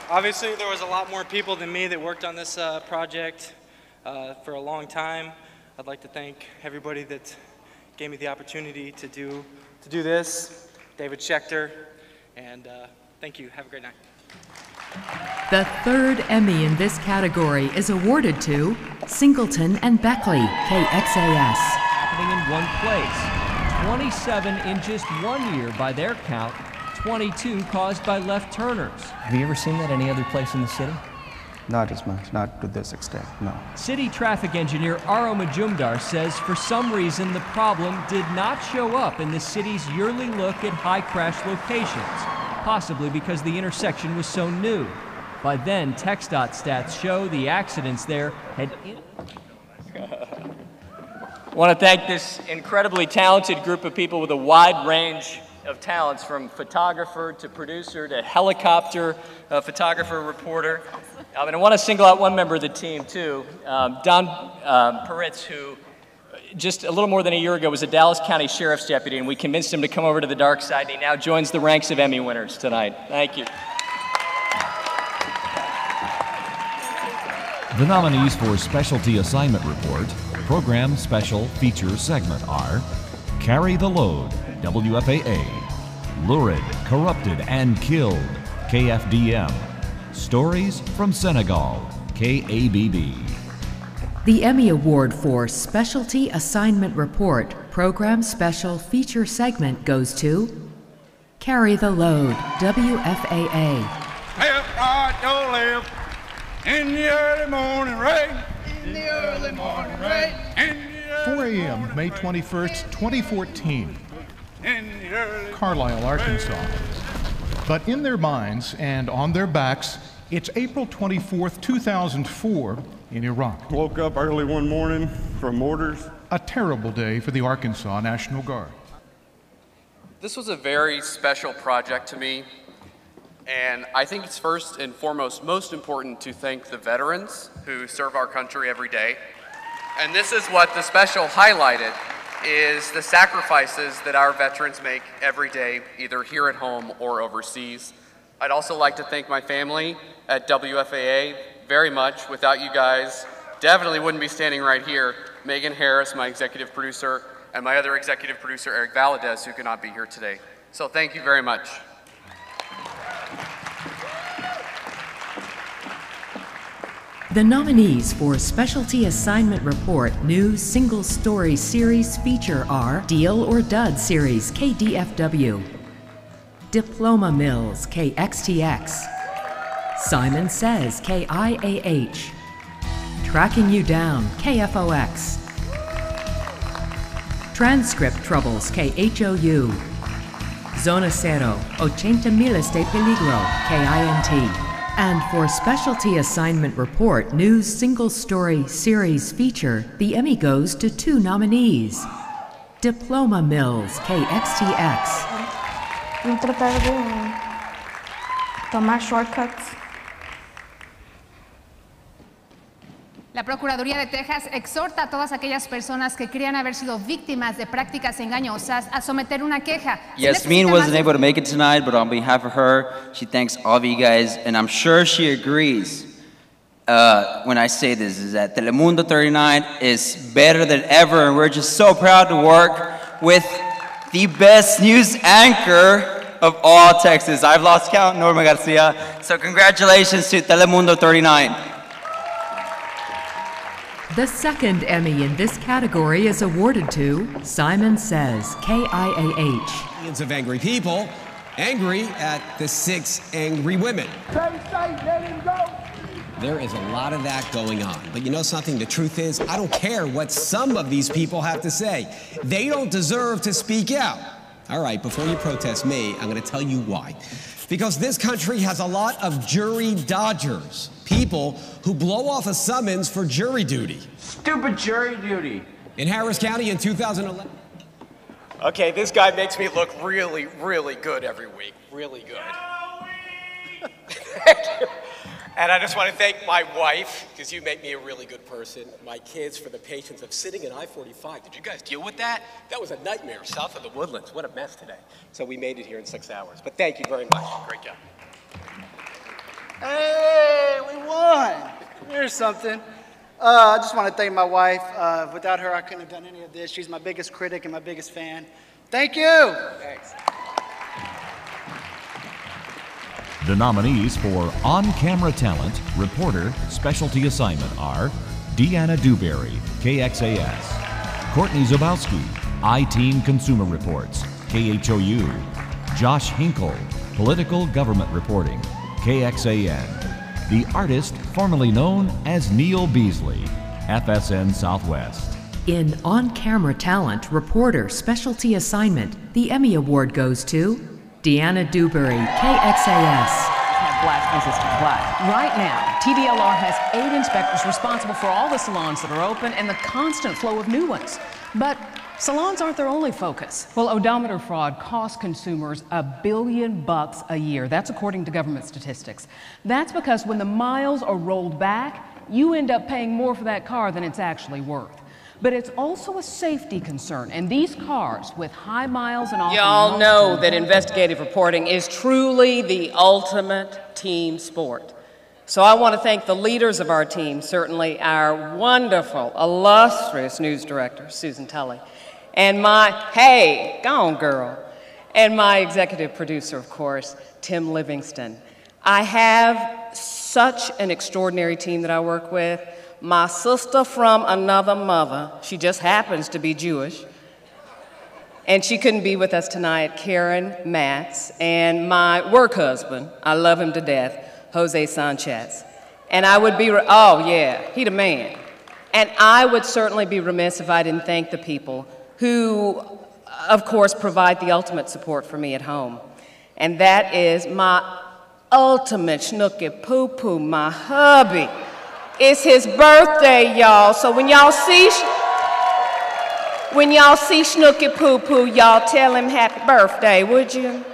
Obviously, there was a lot more people than me that worked on this project for a long time. I'd like to thank everybody that gave me the opportunity to do this. David Schechter, and thank you. Have a great night. The third Emmy in this category is awarded to Singleton and Beckley, KXAS. Happening in one place. 27 in just 1 year by their count, 22 caused by left turners. Have you ever seen that any other place in the city? Not as much, not to this extent, no. City traffic engineer Aro Majumdar says for some reason the problem did not show up in the city's yearly look at high crash locations, possibly because the intersection was so new. By then, TxDOT stats show the accidents there had... I want to thank this incredibly talented group of people with a wide range of talents, from photographer to producer to helicopter photographer, reporter. And I want to single out one member of the team, too, Don Peritz, who just a little more than a year ago was a Dallas County Sheriff's deputy, and we convinced him to come over to the dark side, and he now joins the ranks of Emmy winners tonight. Thank you. The nominees for Specialty Assignment Report, Program Special Feature Segment are Carry the Load, WFAA, Lurid, Corrupted, and Killed, KFDM, Stories from Senegal, KABB. The Emmy Award for Specialty Assignment Report, Program Special Feature Segment goes to Carry the Load, WFAA. Left, right, your left, in the early morning rain. In the early morning rain. 4 a.m., May 21st, 2014. Carlisle, Arkansas. But in their minds and on their backs, it's April 24th, 2004 in Iraq. Woke up early one morning from mortars. A terrible day for the Arkansas National Guard. This was a very special project to me, and I think it's first and foremost most important to thank the veterans who serve our country every day. And this is what the special highlighted, is the sacrifices that our veterans make every day, either here at home or overseas. I'd also like to thank my family at WFAA very much. Without you guys, definitely wouldn't be standing right here. Megan Harris, my executive producer, and my other executive producer, Eric Valadez, who could not be here today. So thank you very much. The nominees for Specialty Assignment Report New Single Story Series Feature are Deal or Dud Series, KDFW, Diploma Mills, KXTX, Simon Says, KIAH, Tracking You Down, KFOX, Transcript Troubles, KHOU, Zona Cero, 80 Miles de Peligro, KINT. And for Specialty Assignment Report News Single Story Series Feature, the Emmy goes to two nominees. Diploma Mills, KXTX. No tratar de tomar shortcuts. La Procuraduría de Texas exhorta a todas aquellas personas que crean haber sido víctimas de prácticas engañosas a someter una queja. Yasmin wasn't able to make it tonight, but on behalf of her, she thanks all of you guys, and I'm sure she agrees when I say this, is that Telemundo 39 is better than ever, and we're just so proud to work with the best news anchor of all Texas. I've lost count, Norma Garcia, so congratulations to Telemundo 39. The second Emmy in this category is awarded to Simon Says, KIAH. Millions of angry people, angry at the 6 angry women. Let him go. There is a lot of that going on. But you know something? The truth is, I don't care what some of these people have to say. They don't deserve to speak out. All right, before you protest me, I'm going to tell you why. Because this country has a lot of jury dodgers. People who blow off a summons for jury duty. Stupid jury duty. In Harris County in 2011. Okay, this guy makes me look really, really good every week. Really good. Thank you. And I just want to thank my wife, because you make me a really good person, my kids for the patience of sitting in I-45. Did you guys deal with that? That was a nightmare south of the Woodlands. What a mess today. So we made it here in 6 hours. But thank you very much. Great job. Hey, we won. Here's something. I just want to thank my wife. Without her, I couldn't have done any of this. She's my biggest critic and my biggest fan. Thank you. Thanks. The nominees for On-Camera Talent, Reporter, Specialty Assignment are Deanna Dewberry, KXAS, Courtney Zabowski, I-Team Consumer Reports, KHOU, Josh Hinkle, Political Government Reporting, KXAN, the artist formerly known as Neil Beasley, FSN Southwest. In On-Camera Talent Reporter Specialty Assignment, the Emmy Award goes to Deanna Dewberry, KXAS. Blast-resistant black. Right now, TVLR has 8 inspectors responsible for all the salons that are open and the constant flow of new ones. But salons aren't their only focus. Well, odometer fraud costs consumers $1 billion a year. That's according to government statistics. That's because when the miles are rolled back, you end up paying more for that car than it's actually worth. But it's also a safety concern, and these cars with high miles and often y'all know that investigative reporting is truly the ultimate team sport. So I want to thank the leaders of our team, certainly our wonderful, illustrious news director, Susan Tully, and hey, go on girl, and my executive producer, of course, Tim Livingston. I have such an extraordinary team that I work with. My sister from another mother, she just happens to be Jewish, and she couldn't be with us tonight, Karen Matz, and my work husband, I love him to death, Jose Sanchez. And I would be, oh yeah, he the man. And I would certainly be remiss if I didn't thank the people who, of course, provide the ultimate support for me at home. And that is my ultimate schnooky poo-poo, my hubby. It's his birthday, y'all. So when y'all see Schnooky Poo Poo, y'all tell him happy birthday, would you?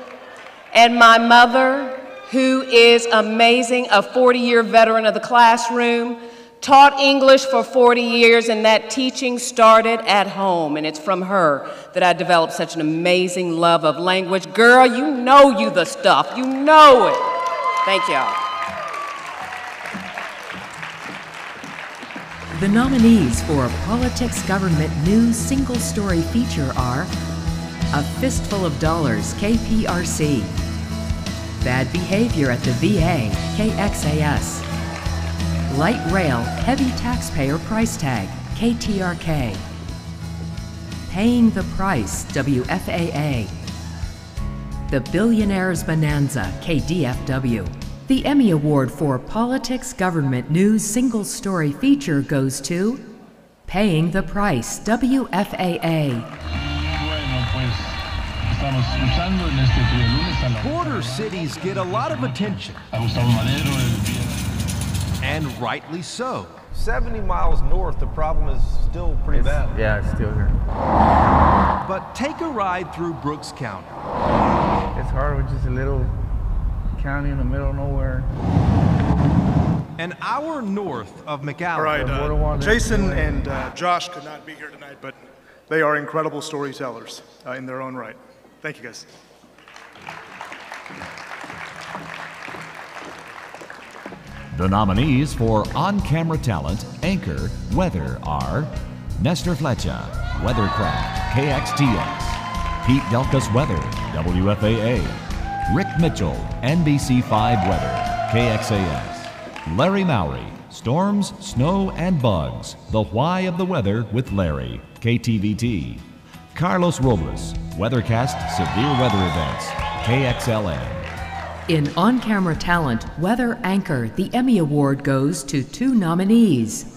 And my mother, who is amazing, a 40-year veteran of the classroom, taught English for 40 years, and that teaching started at home. And it's from her that I developed such an amazing love of language. Girl, you know you the stuff. You know it. Thank y'all. The nominees for Politics Government News Single Story Feature are A Fistful of Dollars, KPRC, Bad Behavior at the VA, KXAS, Light Rail Heavy Taxpayer Price Tag, KTRK, Paying the Price, WFAA, The Billionaire's Bonanza, KDFW. The Emmy Award for Politics Government News Single Story Feature goes to Paying the Price, WFAA. Border cities get a lot of attention. And rightly so. 70 miles north, the problem is still pretty bad. Yeah, it's still here. But take a ride through Brooks County. It's hard with just a little county in the middle of nowhere. An hour north of McAllen. All right, Jason and Josh could not be here tonight, but they are incredible storytellers in their own right. Thank you, guys. The nominees for On-Camera Talent, Anchor, Weather are Nestor Fletcher, Weathercraft, KXTX, Pete Delkus Weather, WFAA, Rick Mitchell, NBC5 Weather, KXAS, Larry Mowry, Storms, Snow, and Bugs, The Why of the Weather with Larry, KTVT, Carlos Robles, Weathercast Severe Weather Events, KXLN. In On-Camera Talent Weather Anchor, the Emmy Award goes to 2 nominees.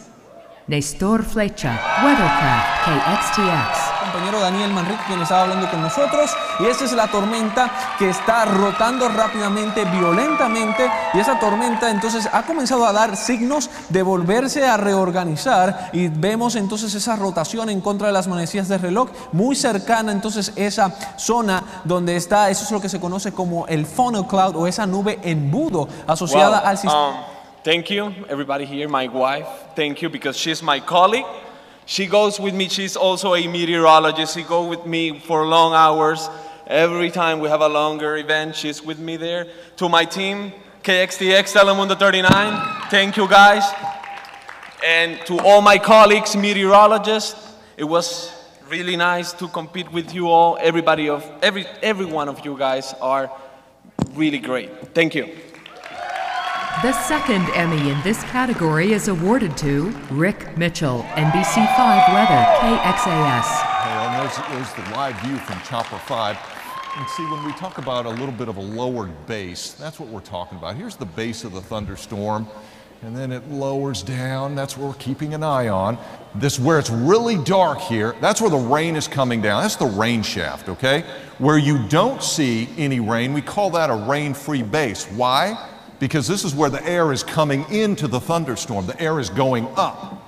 Nestor Flecha, Weathercraft, KXTX. Compañero Daniel Manrique, quien estaba hablando con nosotros, y esta es la tormenta que está rotando rápidamente, violentamente, y esa tormenta entonces ha comenzado a dar signos de volverse a reorganizar, y vemos entonces esa rotación en contra de las manecillas del reloj, muy cercana entonces esa zona donde está, eso es lo que se conoce como el funnel cloud, o esa nube embudo asociada al sistema. Thank you, everybody here, my wife. Thank you, because she's my colleague. She goes with me. She's also a meteorologist. She goes with me for long hours. Every time we have a longer event, she's with me there. To my team, KXTX, Telemundo 39, thank you guys. And to all my colleagues, meteorologists, it was really nice to compete with you all. Every one of you guys are really great. Thank you. The second Emmy in this category is awarded to Rick Mitchell, NBC5 Weather, KXAS. Hey, and there's the live view from Chopper 5. And see, when we talk about a little bit of a lowered base, that's what we're talking about. Here's the base of the thunderstorm, and then it lowers down. That's what we're keeping an eye on. This, where it's really dark here, that's where the rain is coming down. That's the rain shaft, okay? Where you don't see any rain, we call that a rain-free base. Why? Because this is where the air is coming into the thunderstorm. The air is going up.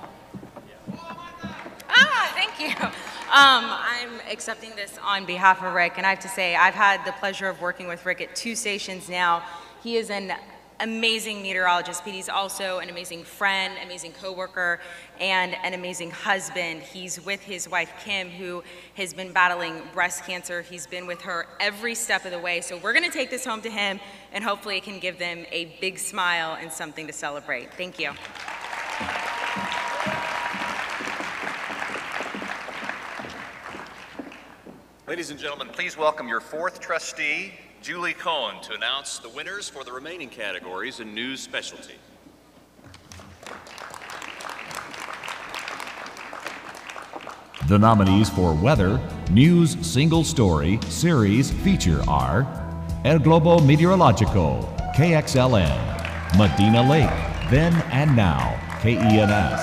Thank you. I'm accepting this on behalf of Rick, and I have to say I've had the pleasure of working with Rick at 2 stations now. He is an amazing meteorologist, but he's also an amazing friend, amazing coworker, and an amazing husband. He's with his wife Kim, who has been battling breast cancer. He's been with her every step of the way. So we're going to take this home to him, and hopefully it can give them a big smile and something to celebrate. Thank you. Ladies and gentlemen, please welcome your 4th trustee, Julie Cohen, to announce the winners for the remaining categories in News Specialty. The nominees for Weather, News Single Story, Series, Feature are El Globo Meteorologico, KXLN, Medina Lake, Then and Now, KENS,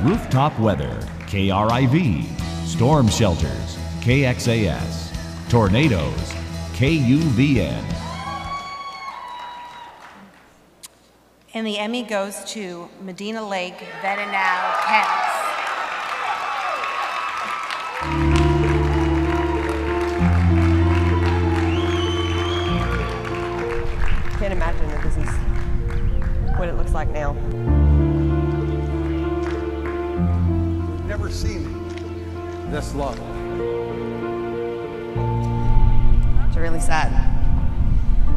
Rooftop Weather, KRIV, Storm Shelters, KXAS, Tornadoes, KUVN. And the Emmy goes to Medina Lake, Then and Now, KENS. Can't imagine that this is what it looks like now. Never seen this low. It's really sad.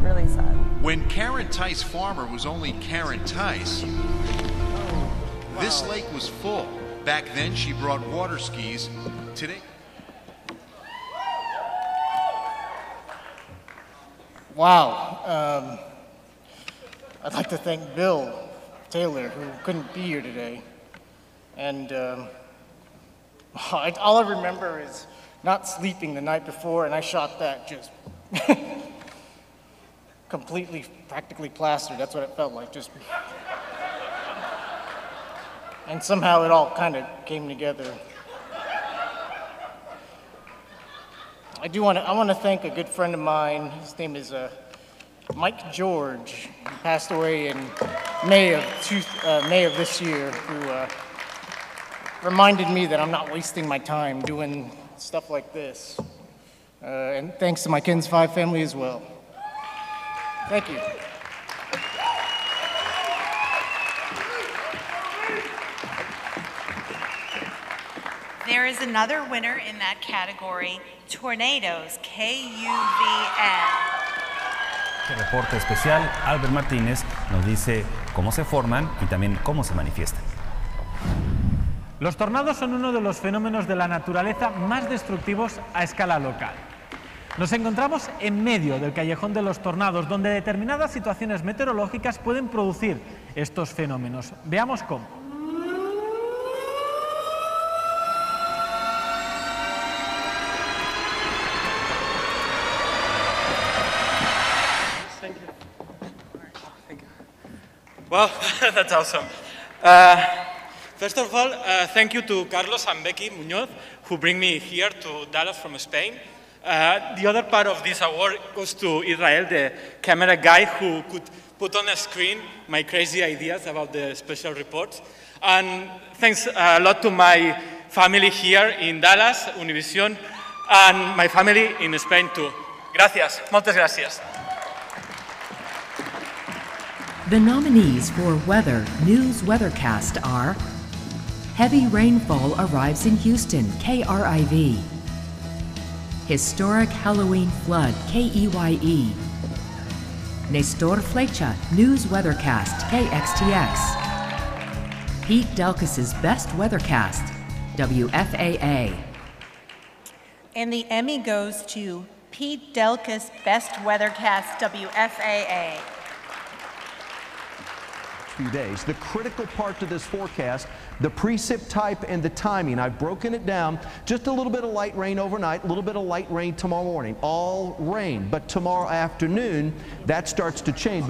Really sad. When Karen Tice Farmer was only Karen Tice, this lake was full. Back then, she brought water skis. Today, Wow. I'd like to thank Bill Taylor, who couldn't be here today. And all I remember is not sleeping the night before, and I shot that just completely, practically plastered. That's what it felt like. Just, and somehow it all kind of came together. I want to thank a good friend of mine. His name is Mike George. He passed away in May of this year, who reminded me that I'm not wasting my time doing stuff like this. And thanks to my Kins 5 family as well. Thank you. There is another winner in that category, Tornadoes, KUVN. Este reporte especial, Albert Martínez nos dice cómo se forman y también cómo se manifiestan. Los tornados son uno de los fenómenos de la naturaleza más destructivos a escala local. Nos encontramos en medio del callejón de los tornados, donde determinadas situaciones meteorológicas pueden producir estos fenómenos. Veamos cómo. Wow, that's awesome. First of all, thank you to Carlos and Becky Muñoz, who bring me here to Dallas from Spain. The other part of this award goes to Israel, the camera guy who could put on a screen my crazy ideas about the special reports. And thanks a lot to my family here in Dallas, Univision, and my family in Spain too. Gracias, muchas gracias. The nominees for Weather News Weathercast are Heavy Rainfall Arrives in Houston, KRIV. Historic Halloween Flood, KEYE. Nestor Flecha News Weathercast, KXTX. Pete Delkis's Best Weathercast, WFAA. And the Emmy goes to Pete Delkis, Best Weathercast, WFAA. few days. The critical part to this forecast, the precip type and the timing. I've broken it down. Just a little bit of light rain overnight, a little bit of light rain tomorrow morning. All rain. But tomorrow afternoon, that starts to change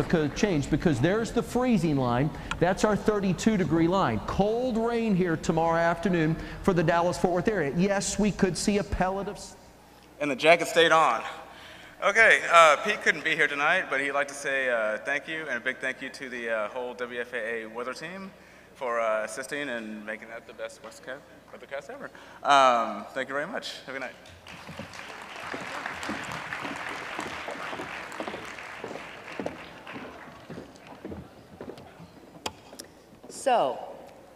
because there's the freezing line. That's our 32-degree line. Cold rain here tomorrow afternoon for the Dallas-Fort Worth area. Yes, we could see a pellet of... And the jacket stayed on. Okay, Pete couldn't be here tonight, but he'd like to say thank you, and a big thank you to the whole WFAA weather team for assisting and making that the best weathercast ever. Thank you very much. Have a good night. So,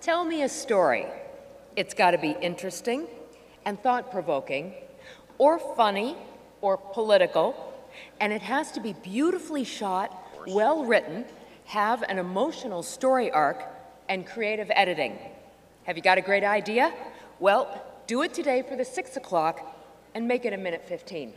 tell me a story. It's got to be interesting and thought-provoking, or funny, or political, and it has to be beautifully shot, well written, have an emotional story arc, and creative editing. Have you got a great idea? Well, do it today for the 6 o'clock and make it a minute 15.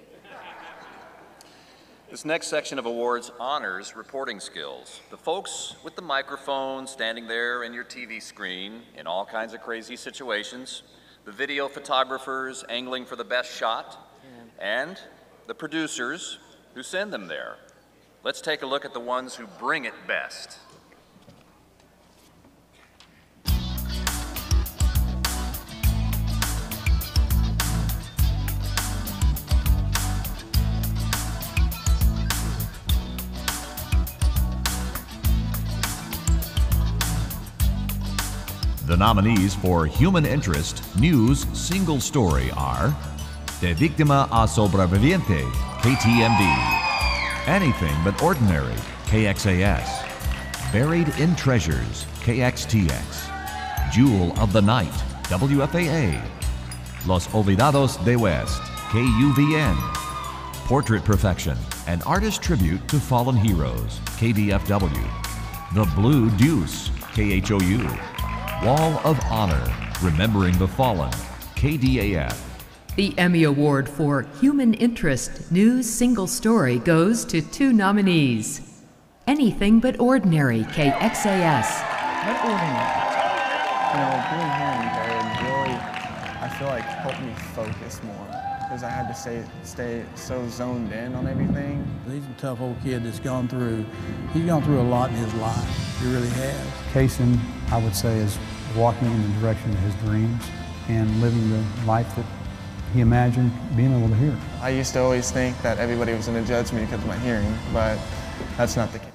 This next section of awards honors reporting skills. The folks with the microphone standing there in your TV screen in all kinds of crazy situations, the video photographers angling for the best shot, and the producers who send them there. Let's take a look at the ones who bring it best. The nominees for Human Interest News Single Story are De Víctima a Sobreviviente, KTMD. Anything But Ordinary, KXAS. Buried in Treasures, KXTX. Jewel of the Night, WFAA. Los Olvidados de West, KUVN. Portrait Perfection, an artist tribute to fallen heroes, KDFW. The Blue Deuce, KHOU. Wall of Honor, Remembering the Fallen, KDAF. The Emmy Award for Human Interest News Single Story goes to 2 nominees. Anything But Ordinary, KXAS. But ordinary. You know, being here in bed really, I feel like helped me focus more because I had to stay so zoned in on everything. He's a tough old kid that's gone through, he's gone through a lot in his life. He really has. Kaysen, I would say, is walking in the direction of his dreams and living the life that he imagined being able to hear. I used to always think that everybody was going to judge me because of my hearing, but that's not the case.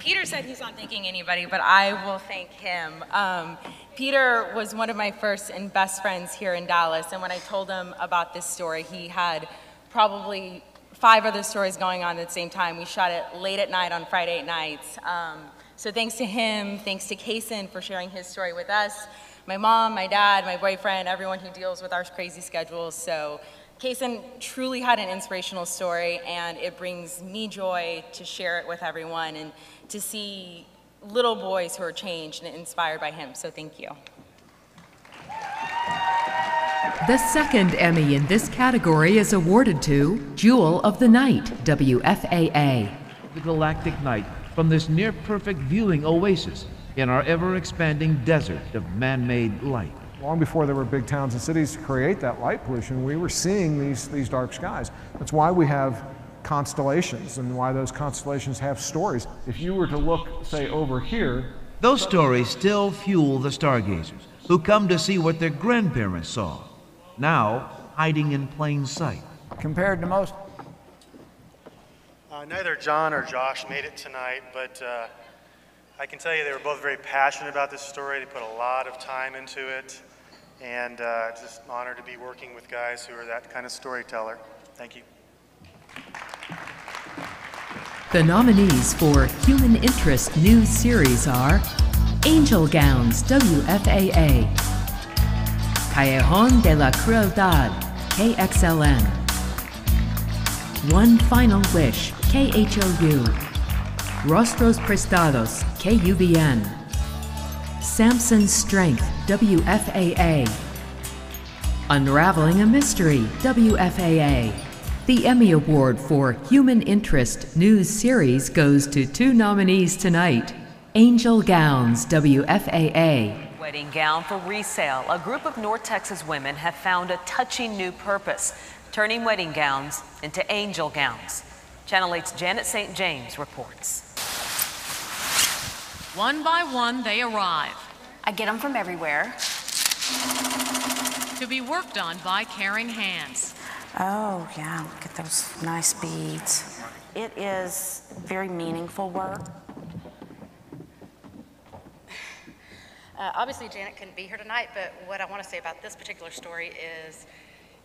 Peter said he's not thanking anybody, but I will thank him. Peter was one of my first and best friends here in Dallas, and when I told him about this story, he had probably 5 other stories going on at the same time. We shot it late at night on Friday nights. So thanks to him, thanks to Kaysen for sharing his story with us, my mom, my dad, my boyfriend, everyone who deals with our crazy schedules. So Kaysen truly had an inspirational story, and it brings me joy to share it with everyone and to see little boys who are changed and inspired by him. So thank you. The second Emmy in this category is awarded to Jewel of the Night, WFAA. The galactic night from this near-perfect viewing oasis in our ever-expanding desert of man-made light. Long before there were big towns and cities to create that light pollution, we were seeing these dark skies. That's why we have constellations and why those constellations have stories. If you were to look, say, over here, those stories still fuel the stargazers who come to see what their grandparents saw, now hiding in plain sight. Compared to most. Neither John or Josh made it tonight, but I can tell you they were both very passionate about this story. They put a lot of time into it, and just an honor to be working with guys who are that kind of storyteller. Thank you. The nominees for Human Interest News Series are Angel Gowns, WFAA. Callejon de la Crueldad, KXLN. One Final Wish, KHOU. Rostros Prestados, KUVN. Samson's Strength, WFAA. Unraveling a Mystery, WFAA. The Emmy Award for Human Interest News Series goes to 2 nominees tonight. Angel Gowns, WFAA. Wedding gown for resale. A group of North Texas women have found a touching new purpose, turning wedding gowns into angel gowns. Channel 8's Janet St. James reports. One by one, they arrive. I get them from everywhere. To be worked on by caring hands. Oh, yeah, look at those nice beads. It is very meaningful work. Obviously, Janet couldn't be here tonight, but what I want to say about this particular story is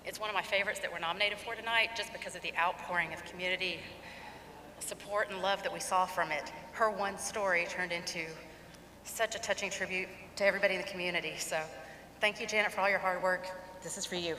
it's one of my favorites that we're nominated for tonight just because of the outpouring of community support and love that we saw from it. Her one story turned into such a touching tribute to everybody in the community. So thank you, Janet, for all your hard work. This is for you.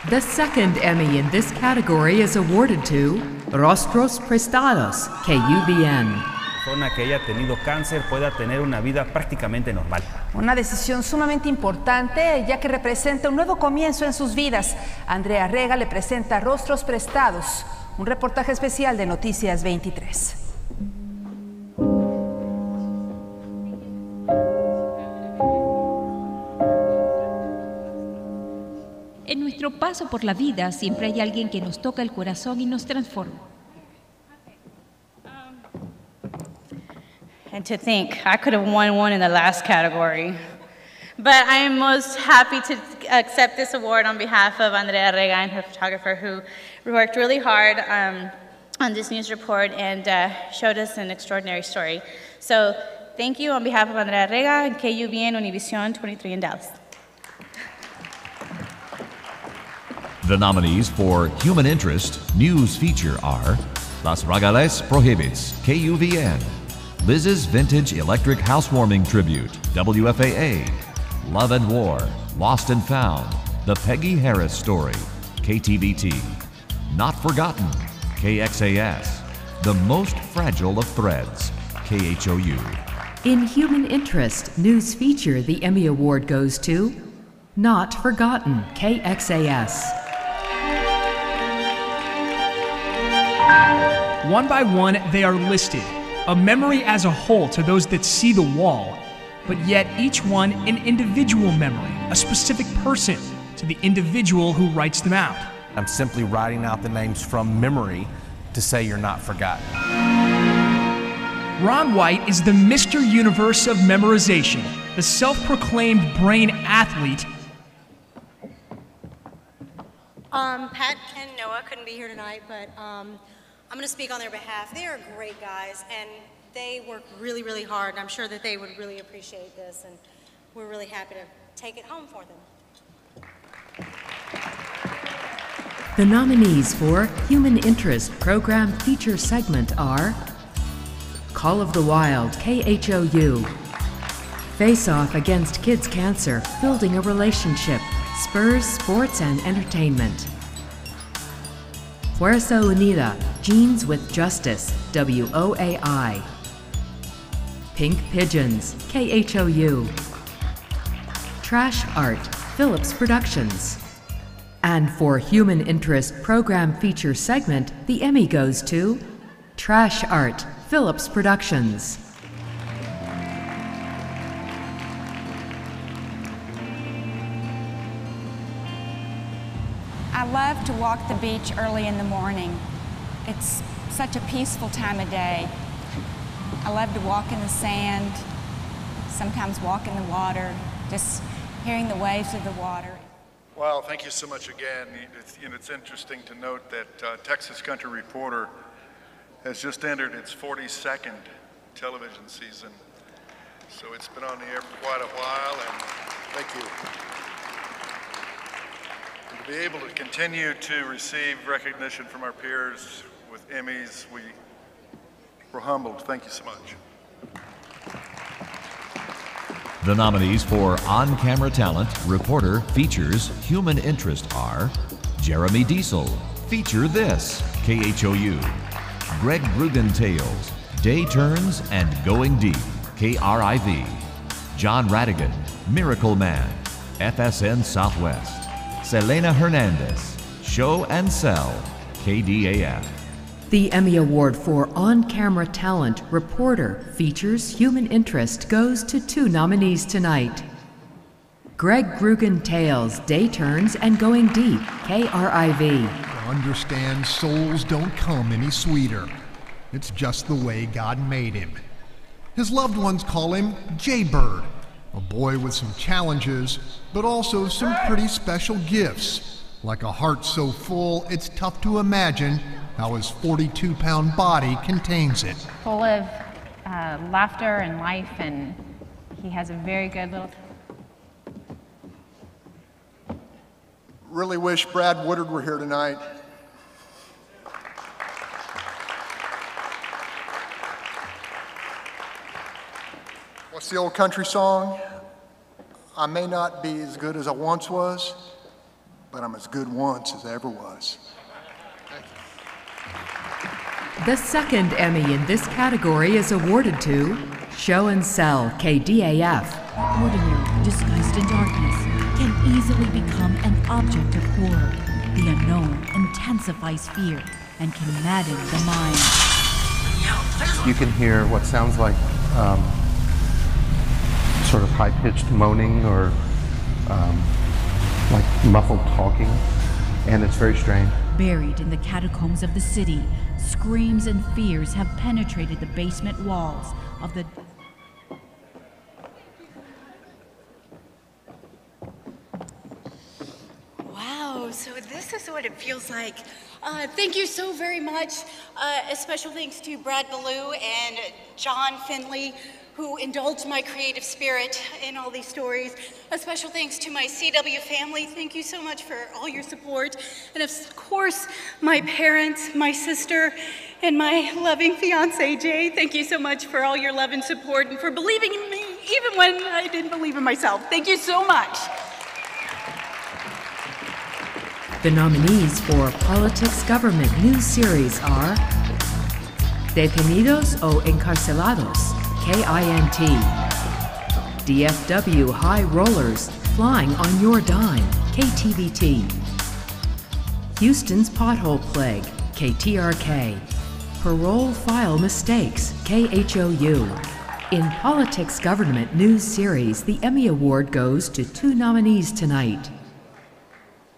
The second Emmy in this category is awarded to Rostros Prestados, KUBN. Persona que haya tenido cáncer pueda tener una vida prácticamente normal. Una decisión sumamente importante, ya que representa un nuevo comienzo en sus vidas. Andrea Rega le presenta Rostros Prestados, un reportaje especial de Noticias 23. En nuestro paso por la vida siempre hay alguien que nos toca el corazón y nos transforma. And to think, I could have won one in the last category. But I am most happy to accept this award on behalf of Andrea Rega and her photographer who worked really hard on this news report and showed us an extraordinary story. So thank you on behalf of Andrea Rega and KUBN Univision 23 in Dallas. The nominees for Human Interest News Feature are Las Regales Prohibits, KUVN, Liz's Vintage Electric Housewarming Tribute, WFAA, Love and War, Lost and Found, The Peggy Harris Story, KTVT, Not Forgotten, KXAS, The Most Fragile of Threads, KHOU. In Human Interest News Feature, the Emmy Award goes to Not Forgotten, KXAS. One by one, they are listed, a memory as a whole to those that see the wall, but yet each one an individual memory, a specific person to the individual who writes them out. I'm simply writing out the names from memory to say you're not forgotten. Ron White is the Mr. Universe of memorization, the self-proclaimed brain athlete. Pat, Ken, Noah couldn't be here tonight, but I'm going to speak on their behalf. They are great guys, and they work really, really hard, and I'm sure that they would really appreciate this, and we're really happy to take it home for them. The nominees for Human Interest Program Feature Segment are Call of the Wild, KHOU, Face Off Against Kids Cancer, Building a Relationship, Spurs Sports and Entertainment, Fuerza Unida, Genes with Justice, WOAI, Pink Pigeons, KHOU, Trash Art, Phillips Productions. And for Human Interest Program Feature Segment, the Emmy goes to Trash Art, Phillips Productions. I love to walk the beach early in the morning. It's such a peaceful time of day. I love to walk in the sand, sometimes walk in the water, just hearing the waves of the water. Well, thank you so much again. It's interesting to note that Texas Country Reporter has just entered its 42nd television season. So it's been on the air for quite a while, and thank you. To be able to continue to receive recognition from our peers with Emmys, we're humbled. Thank you so much. The nominees for On-Camera Talent, Reporter, Features, Human Interest are Jeremy Diesel, Feature This, KHOU, Greg Brugan Tales, Day Turns and Going Deep, KRIV, John Radigan, Miracle Man, FSN Southwest, Selena Hernandez, Show and Sell, KDAF. The Emmy Award for On-Camera Talent Reporter Features Human Interest goes to 2 nominees tonight. Greg Grugan Tales, Day Turns and Going Deep, KRIV. Understand, souls don't come any sweeter. It's just the way God made him. His loved ones call him Jaybird, a boy with some challenges, but also some pretty special gifts, like a heart so full it's tough to imagine how his 42-pound body contains it. Full of laughter and life, and he has a very good little... Really wish Brad Woodard were here tonight. What's the old country song? I may not be as good as I once was, but I'm as good once as I ever was. The second Emmy in this category is awarded to Show and Sell, KDAF. Ordinary, disguised in darkness, can easily become an object of horror. The unknown intensifies fear and can madden the mind. You can hear what sounds like sort of high-pitched moaning or like muffled talking, and it's very strange. Buried in the catacombs of the city, screams and fears have penetrated the basement walls of the... Wow, so this is what it feels like. Thank you so very much. A special thanks to Brad Ballou and John Finley, who indulged my creative spirit in all these stories. A special thanks to my CW family. Thank you so much for all your support. And of course, my parents, my sister, and my loving fiance, Jay. Thank you so much for all your love and support and for believing in me, even when I didn't believe in myself. Thank you so much. The nominees for Politics Government News Series are Detenidos o Encarcelados, KINT. DFW High Rollers, Flying on Your Dime, KTVT. Houston's Pothole Plague, KTRK. Parole File Mistakes, KHOU. In Politics Government News Series, the Emmy Award goes to 2 nominees tonight.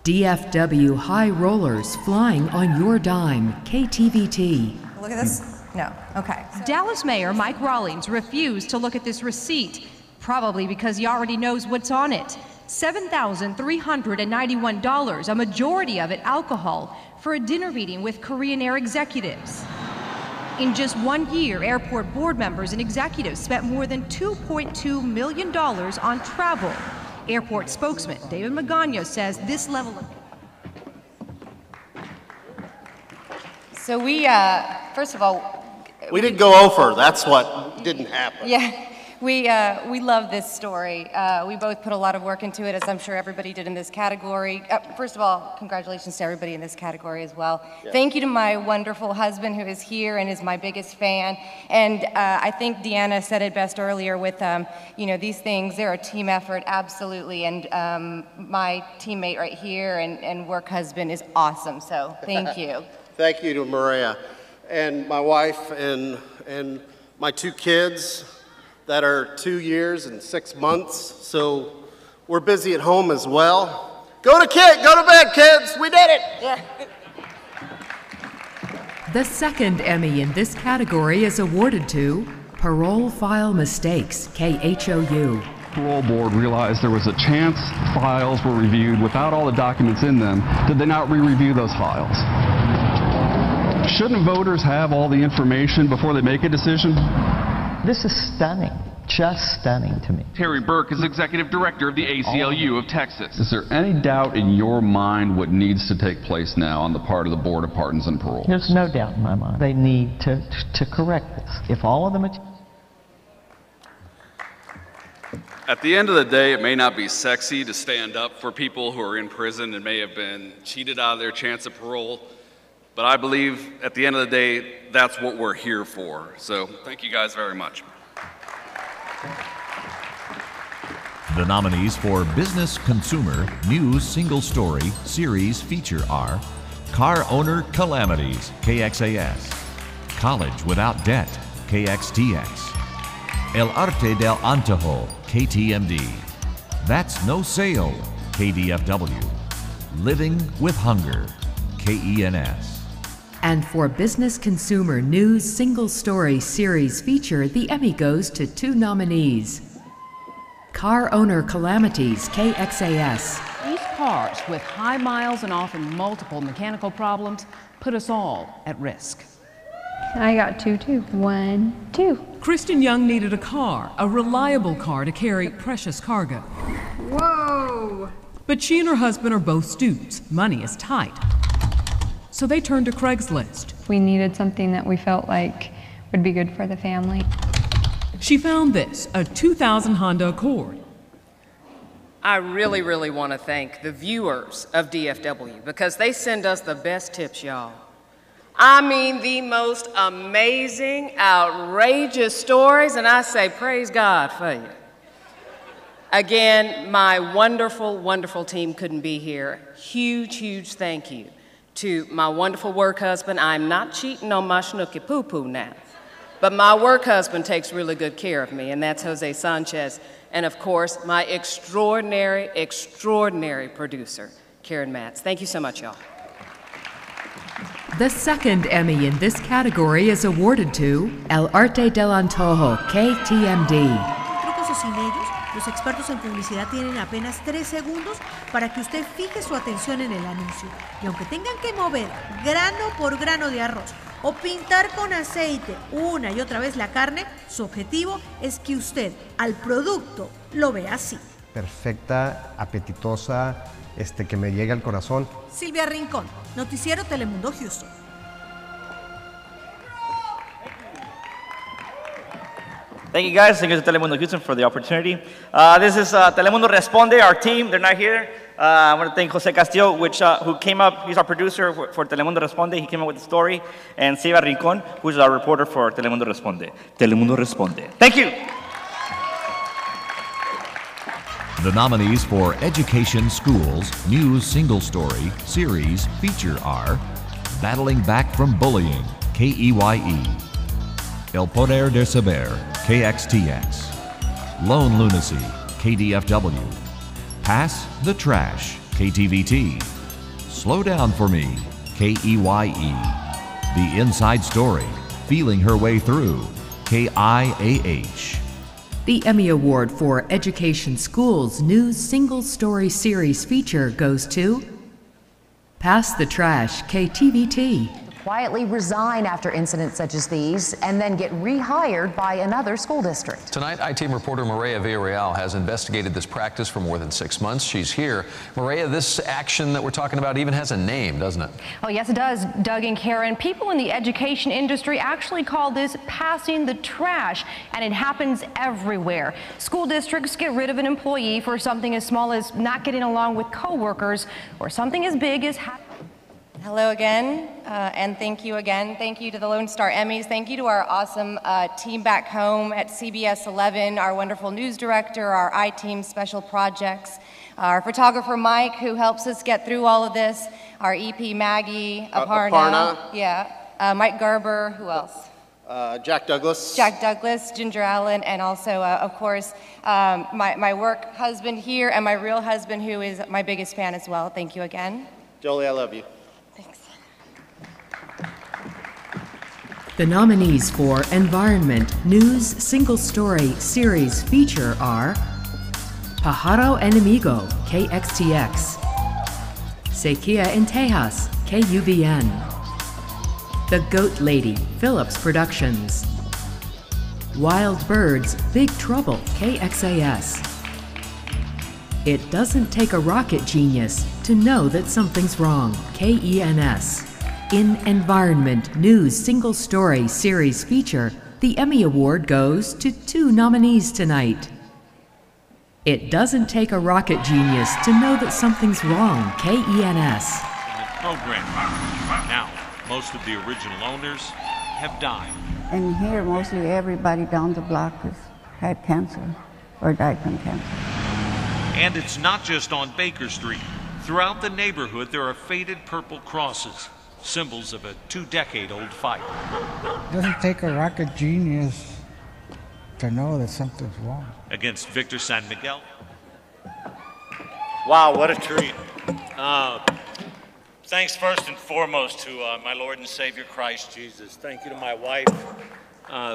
DFW High Rollers, Flying on Your Dime, KTVT. Look at this. No. Okay. Dallas Mayor Mike Rawlings refused to look at this receipt, probably because he already knows what's on it. $7,391, a majority of it alcohol, for a dinner meeting with Korean Air executives. In just 1 year, airport board members and executives spent more than $2.2 million on travel. Airport spokesman David Magano says this level of... So we, first of all... We didn't go over. That's what didn't happen. Yeah, we love this story. We both put a lot of work into it, as I'm sure everybody did in this category. First of all, congratulations to everybody in this category as well. Yeah. Thank you to my wonderful husband who is here and is my biggest fan. And I think Deanna said it best earlier with, you know, these things, they're a team effort, absolutely. And my teammate right here and work husband is awesome, so thank you. Thank you to Maria. And my wife and my 2 kids that are 2 years and 6 months. So we're busy at home as well. Go to bed, kids. We did it. Yeah. The second Emmy in this category is awarded to Parole File Mistakes, KHOU. Parole board realized there was a chance files were reviewed without all the documents in them. Did they not re-review those files? Shouldn't voters have all the information before they make a decision? This is stunning, just stunning to me. Terry Burke is Executive Director of the ACLU of Texas. Is there any doubt in your mind what needs to take place now on the part of the Board of Pardons and Parole? There's no doubt in my mind. They need to correct this. If all of the material... At the end of the day, it may not be sexy to stand up for people who are in prison and may have been cheated out of their chance of parole. But I believe at the end of the day, that's what we're here for. So thank you guys very much. The nominees for Business Consumer News Single Story Series Feature are Car Owner Calamities, KXAS, College Without Debt, KXTX, El Arte del Antojo, KTMD, That's No Sale, KDFW, Living with Hunger, KENS. And for Business Consumer News Single Story Series Feature, the Emmy goes to 2 nominees. Car Owner Calamities, KXAS. These cars with high miles and often multiple mechanical problems put us all at risk. I got 2 too. 1, 2. Kristen Young needed a car, a reliable car to carry precious cargo. Whoa! But she and her husband are both students. Money is tight. So they turned to Craigslist. We needed something that we felt like would be good for the family. She found this, a 2000 Honda Accord. I really want to thank the viewers of DFW because they send us the best tips, y'all. I mean, the most amazing, outrageous stories, and I say praise God for you. Again, my wonderful team couldn't be here. Huge thank you to my wonderful work husband. I'm not cheating on my schnooky poo-poo now, but my work husband takes really good care of me, and that's Jose Sanchez. And of course, my extraordinary producer, Karen Matz. Thank you so much, y'all. The second Emmy in this category is awarded to El Arte del Antojo, KTMD. Trucos o sin ellos, los expertos en publicidad tienen apenas 3 segundos para que usted fije su atención en el anuncio. Y aunque tengan que mover grano por grano de arroz o pintar con aceite una y otra vez la carne, su objetivo es que usted al producto lo vea así. Perfecta, apetitosa, que me llegue al corazón. Silvia Rincón, Noticiero Telemundo Houston. Thank you guys, thank you to Telemundo Houston for the opportunity. This is Telemundo Responde, our team, they're not here. I want to thank Jose Castillo, who came up, he's our producer for Telemundo Responde, he came up with the story, and Silvia Rincón, who's our reporter for Telemundo Responde. Telemundo Responde. Thank you! The nominees for Education Schools News Single Story Series Feature are Battling Back from Bullying, KEYE, El Poder de Saber, KXTX, Lone Lunacy, KDFW, Pass the Trash, KTVT, Slow Down for Me, KEYE, The Inside Story, Feeling Her Way Through, KIAH. The Emmy Award for Education Schools News Single Story Series Feature goes to Pass the Trash, KTVT. Quietly resign after incidents such as these and then get rehired by another school district. Tonight, I-Team reporter Maria Villarreal has investigated this practice for more than 6 months. She's here. Maria, this action that we're talking about even has a name, doesn't it? Oh, yes, it does, Doug and Karen. People in the education industry actually call this passing the trash, and it happens everywhere. School districts get rid of an employee for something as small as not getting along with coworkers, or something as big as Hello again, and thank you again. Thank you to the Lonestar Emmys. Thank you to our awesome team back home at CBS 11, our wonderful news director, our I-Team special projects, our photographer Mike, who helps us get through all of this, our EP Maggie, Aparna. Yeah, Mike Garber, who else? Jack Douglas. Jack Douglas, Ginger Allen, and also, of course, my work husband here and my real husband, who is my biggest fan as well. Thank you again. Jolie, I love you. The nominees for Environment News Single Story Series Feature are Pájaro Enemigo, KXTX, Sequía en Tejas, KUVN, The Goat Lady, Phillips Productions, Wild Birds, Big Trouble, KXAS. It doesn't take a rocket genius to know that something's wrong, KENS. In Environment News Single Story Series Feature, the Emmy Award goes to 2 nominees tonight. It doesn't take a rocket genius to know that something's wrong, KENS. Program. Now, most of the original owners have died. And here, mostly everybody down the block has had cancer or died from cancer. And it's not just on Baker Street. Throughout the neighborhood, there are faded purple crosses, symbols of a 2-decade-old fight. It doesn't take a rocket genius to know that something's wrong. Against Victor San Miguel. Wow, what a treat. Thanks first and foremost to my Lord and Savior Christ Jesus. Thank you to my wife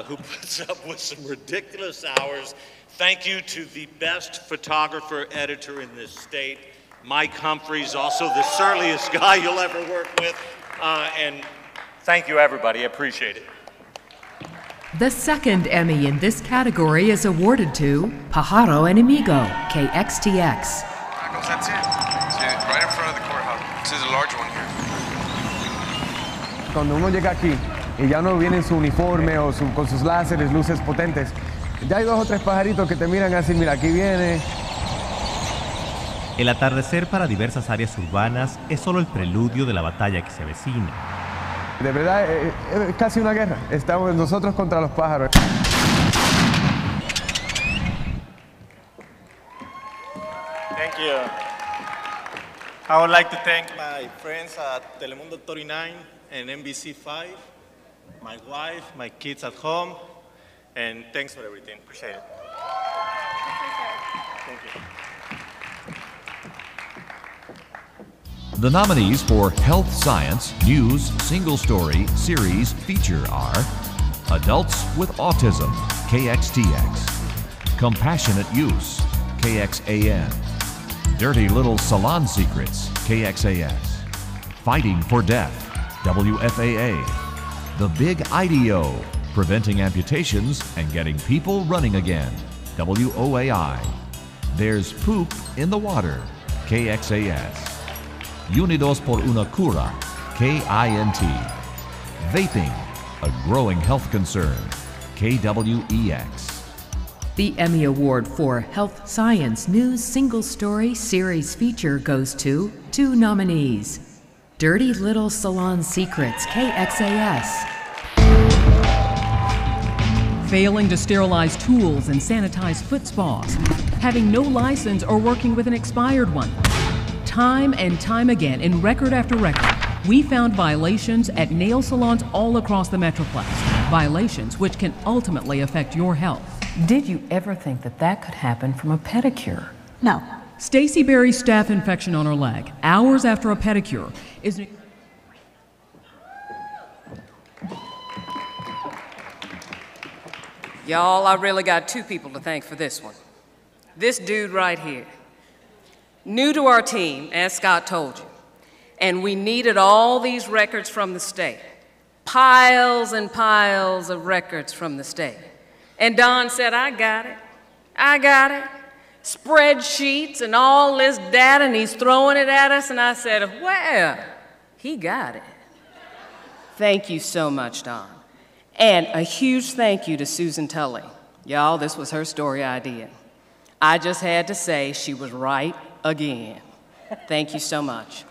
who puts up with some ridiculous hours. Thank you to the best photographer editor in this state, Mike Humphreys, also the surliest guy you'll ever work with. And thank you, everybody. I appreciate it. The second Emmy in this category is awarded to Pájaro Enemigo, KXTX. That's it. Right in front of the courthouse. This is a large one here. Cuando uno llega aquí y ya no viene en su uniforme o con sus láseres, luces potentes, ya hay 2 o 3 pajaritos que te miran así, mira, aquí viene. El atardecer para diversas áreas urbanas es solo el preludio de la batalla que se avecina. De verdad, es casi una guerra. Estamos nosotros contra los pájaros. Thank you. I would like to thank my friends at Telemundo 39 and NBC5, my wife, my kids at home, and thanks for everything. Appreciate it. Thank you. The nominees for Health Science, News, Single Story, Series, Feature are Adults with Autism, KXTX, Compassionate Use, KXAN, Dirty Little Salon Secrets, KXAS, Fighting for Deaf, WFAA, The Big IDO, Preventing Amputations and Getting People Running Again, WOAI, There's Poop in the Water, KXAS, Unidos por una Cura, KINT, Vaping, a Growing Health Concern, KWEX. The Emmy Award for Health Science News Single Story Series Feature goes to 2 nominees. Dirty Little Salon Secrets, KXAS. Failing to sterilize tools and sanitize foot spas. Having no license or working with an expired one. Time and time again, in record after record, we found violations at nail salons all across the Metroplex. Violations which can ultimately affect your health. Did you ever think that that could happen from a pedicure? No. Stacy Berry's staph infection on her leg, hours after a pedicure, is... Y'all, I really got 2 people to thank for this one. This dude right here. New to our team, as Scott told you, and we needed all these records from the state. Piles and piles of records from the state. And Don said, I got it. Spreadsheets and all this data, and he's throwing it at us, and I said, well, he got it. Thank you so much, Don. And a huge thank you to Susan Tully. Y'all, this was her story idea. I just had to say she was right again. Thank you so much.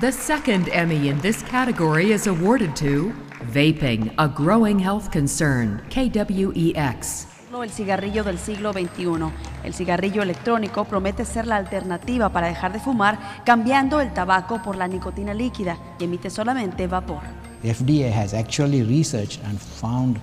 The second Emmy in this category is awarded to Vaping, a Growing Health Concern, KWEX. El cigarrillo del siglo XXI. El cigarrillo electrónico promete ser la alternativa para dejar de fumar, cambiando el tabaco por la nicotina líquida y emite solamente vapor. FDA has actually researched and found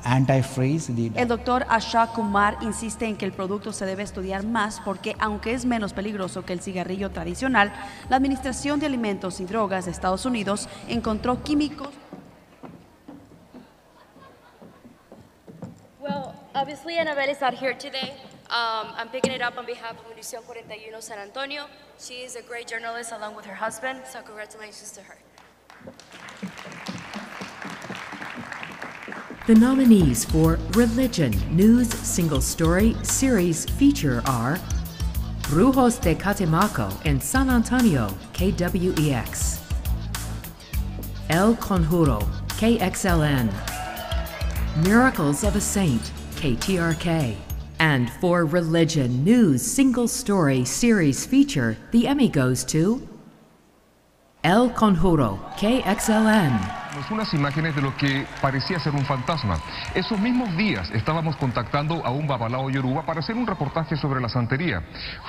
anti-freeze. El doctor Ashok Kumar insiste en que el producto se debe estudiar más porque, aunque es menos peligroso que el cigarrillo tradicional, la Administración de Alimentos y Drogas de Estados Unidos encontró químicos. Well, obviously Annabelle is not here today. I'm picking it up on behalf of Munición 41 San Antonio. She is a great journalist along with her husband, so congratulations to her. The nominees for Religion, News, Single Story, Series, Feature are Brujos de Catemaco in San Antonio, KWEX. El Conjuro, KXLN. Miracles of a Saint, KTRK. And for Religion, News, Single Story, Series, Feature, the Emmy goes to El Conjuro, KXLN. Unas imágenes de lo que parecía ser un fantasma. Esos mismos días estábamos contactando a un babalao yoruba para hacer un reportaje sobre la santería.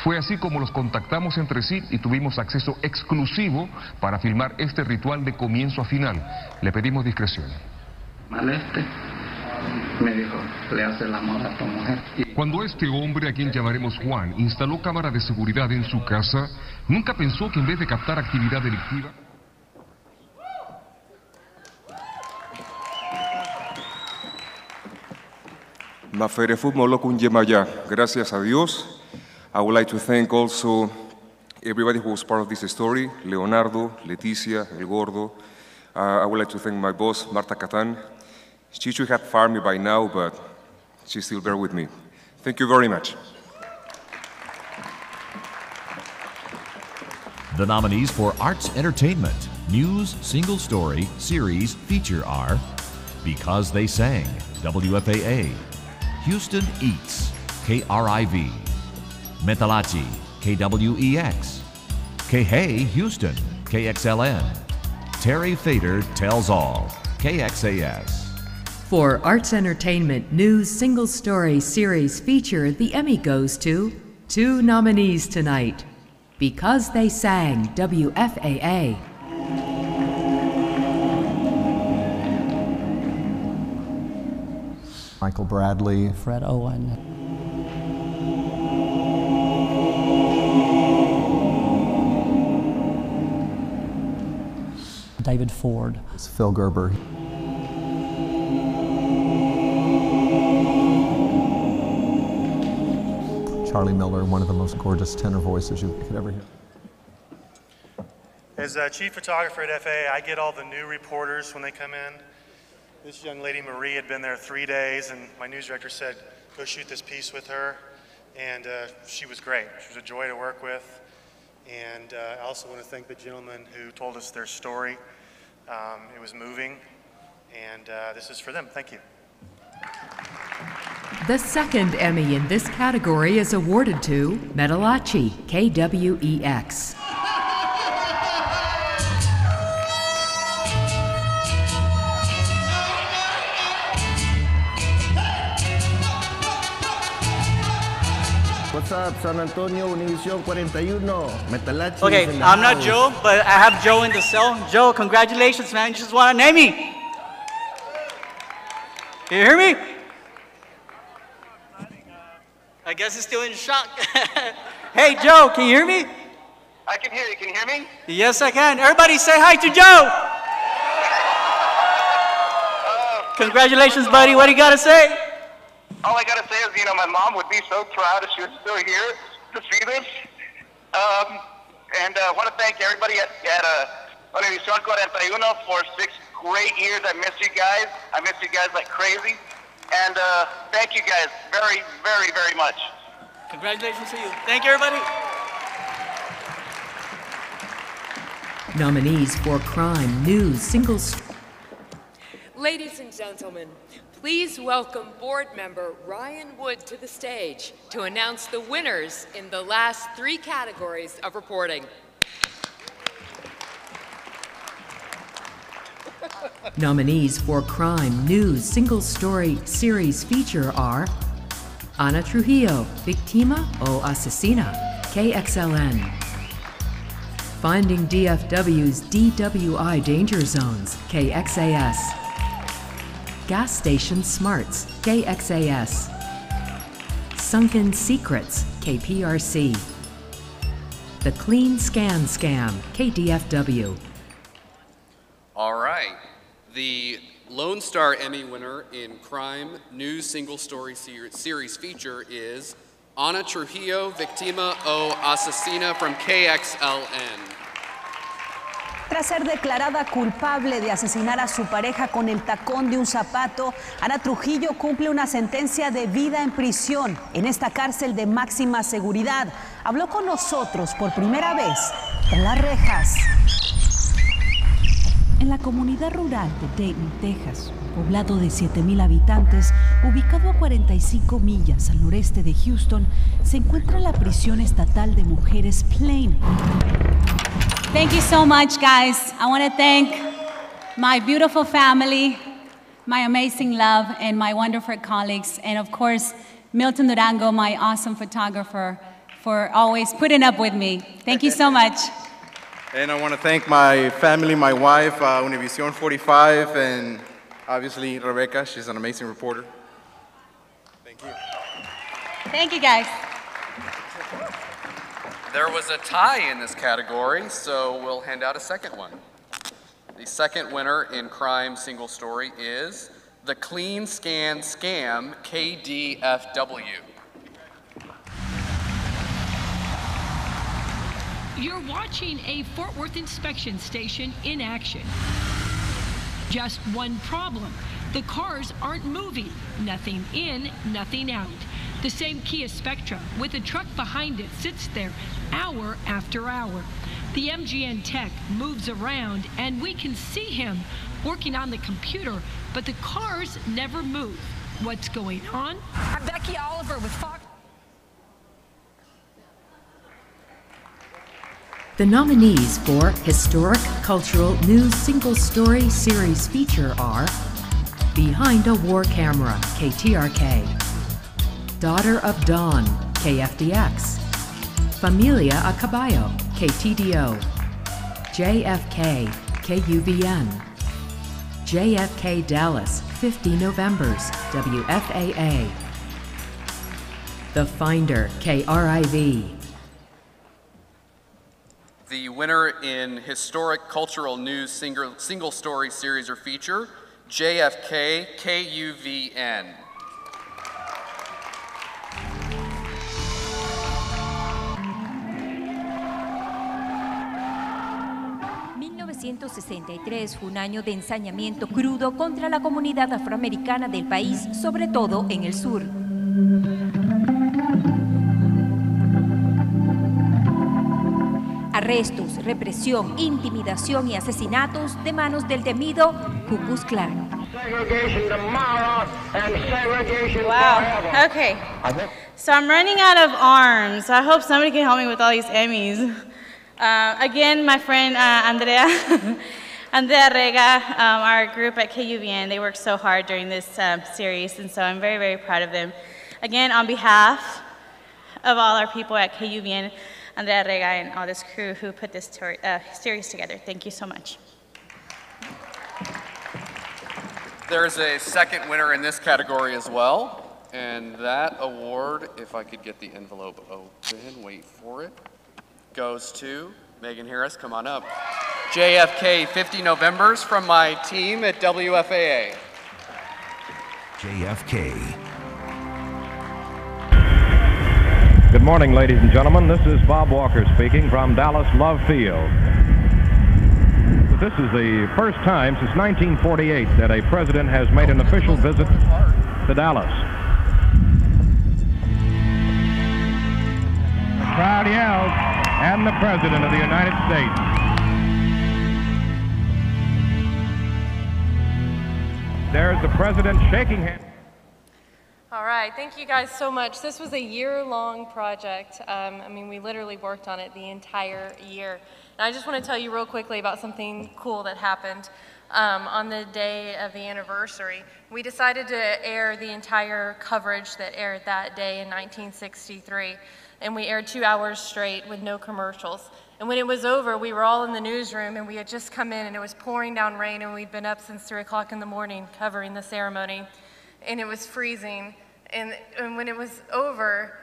Fue así como los contactamos entre sí y tuvimos acceso exclusivo para filmar este ritual de comienzo a final. Le pedimos discreción. Me dijo, le hace el amor a tu mujer. Cuando este hombre, a quien llamaremos Juan, instaló cámara de seguridad en su casa, nunca pensó que en vez de captar actividad delictiva... Maferefu Molokun Yemaya. Gracias a Dios. I would like to thank also everybody who was part of this story, Leonardo, Leticia, El Gordo. I would like to thank my boss, Marta Catan. Chichu had fired me by now, but she still bear with me. Thank you very much. The nominees for Arts Entertainment, News, Single Story, Series, Feature are Because They Sang, WFAA, Houston Eats, KRIV, Metalachi, KWEX, Hey Houston, KXLN, Terry Fader Tells All, KXAS. For Arts Entertainment, News, Single Story, Series, Feature, the Emmy goes to 2 nominees tonight. Because They Sang, WFAA. Michael Bradley. Fred Owen. David Ford. It's Phil Gerber. Charlie Miller, one of the most gorgeous tenor voices you could ever hear. As chief photographer at FAA, I get all the new reporters when they come in. This young lady, Marie, had been there 3 days, and my news director said, go shoot this piece with her. And she was great. She was a joy to work with. And I also want to thank the gentlemen who told us their story. It was moving, and this is for them. Thank you. The second Emmy in this category is awarded to Metalachi, KWEX. What's up, San Antonio, Univision 41, Metalachi. Okay, I'm not Joe, but I have Joe in the cell. Joe, congratulations, man. You just won an Emmy. Can you hear me? I guess he's still in shock. Hey, Joe, can you hear me? I can hear you. Can you hear me? Yes, I can. Everybody say hi to Joe. Congratulations, buddy. What do you got to say? All I got to say is, my mom would be so proud if she was still here to see this. And I want to thank everybody at Univision 41 for 6 great years. I miss you guys. I miss you guys like crazy. And thank you guys very, very, very much. Congratulations to you. Thank you, everybody. Nominees for Crime, News, Single Story. Ladies and gentlemen, please welcome board member Ryan Wood to the stage to announce the winners in the last 3 categories of reporting. Nominees for Crime, News, Single Story, Series, Feature are Ana Trujillo, Víctima o Asesina, KXLN. Finding DFW's DWI Danger Zones, KXAS. Gas Station Smarts, KXAS. Sunken Secrets, KPRC. The Clean Scan Scam, KDFW. All right. The Lonestar Emmy winner in Crime, News, Single Story Series Feature is Ana Trujillo, Víctima o Asesina from KXLN. Tras ser declarada culpable de asesinar a su pareja con el tacón de un zapato, Ana Trujillo cumple una sentencia de vida en prisión en esta cárcel de máxima seguridad. Habló con nosotros por primera vez en las rejas. En la comunidad rural de Dayton, Texas, poblado de 7,000 habitantes, ubicado a 45 millas al noreste de Houston, se encuentra la prisión estatal de mujeres Plain. Thank you so much, guys. I want to thank my beautiful family, my amazing love, and my wonderful colleagues, and of course, Milton Durango, my awesome photographer, for always putting up with me. Thank you so much. And I want to thank my family, my wife, Univision 45, and obviously Rebecca. She's an amazing reporter. Thank you. Thank you, guys. There was a tie in this category, so we'll hand out a second one. The second winner in crime single story is The Clean Scan Scam KDFW. You're watching a Fort Worth inspection station in action. Just one problem. The cars aren't moving. Nothing in, nothing out. The same Kia Spectra with a truck behind it sits there hour after hour. The MGN tech moves around and we can see him working on the computer, but the cars never move. What's going on? I'm Becky Oliver with Fox. The nominees for Historic Cultural News Single Story Series Feature are Behind a War Camera, KTRK, Daughter of Dawn, KFDX, Familia a Caballo, KTDO, JFK, KUVN, JFK Dallas, 50 Novembers, WFAA, The Finder, KRIV. The winner in Historic Cultural News Single Story Series or Feature, JFK KUVN. ...1963 fue un año de ensañamiento crudo contra la comunidad afroamericana del país, sobre todo en el sur. Arrestos, represión, intimidación y asesinatos de manos del temido Ku Klux Klan. Wow, okay. So I'm running out of arms. I hope somebody can help me with all these Emmys. Again, my friend Andrea Rega, our group at KUVN, they worked so hard during this series, and so I'm very, very proud of them. Again, on behalf of all our people at KUVN, Andrea Rega and all this crew who put this series together. Thank you so much. There's a second winner in this category as well, and that award, if I could get the envelope open, wait for it, goes to Megan Harris. Come on up. JFK 50 Novembers from my team at WFAA. JFK. Good morning, ladies and gentlemen. This is Bob Walker speaking from Dallas Love Field. This is the first time since 1948 that a president has made an official visit to Dallas. The crowd yells, "And the President of the United States." There's the President shaking hands. All right, thank you guys so much. This was a year-long project. I mean, we literally worked on it the entire year. And I just want to tell you real quickly about something cool that happened on the day of the anniversary. We decided to air the entire coverage that aired that day in 1963. And we aired 2 hours straight with no commercials. And when it was over, we were all in the newsroom and we had just come in and it was pouring down rain and we'd been up since 3 o'clock in the morning covering the ceremony. And it was freezing. And when it was over,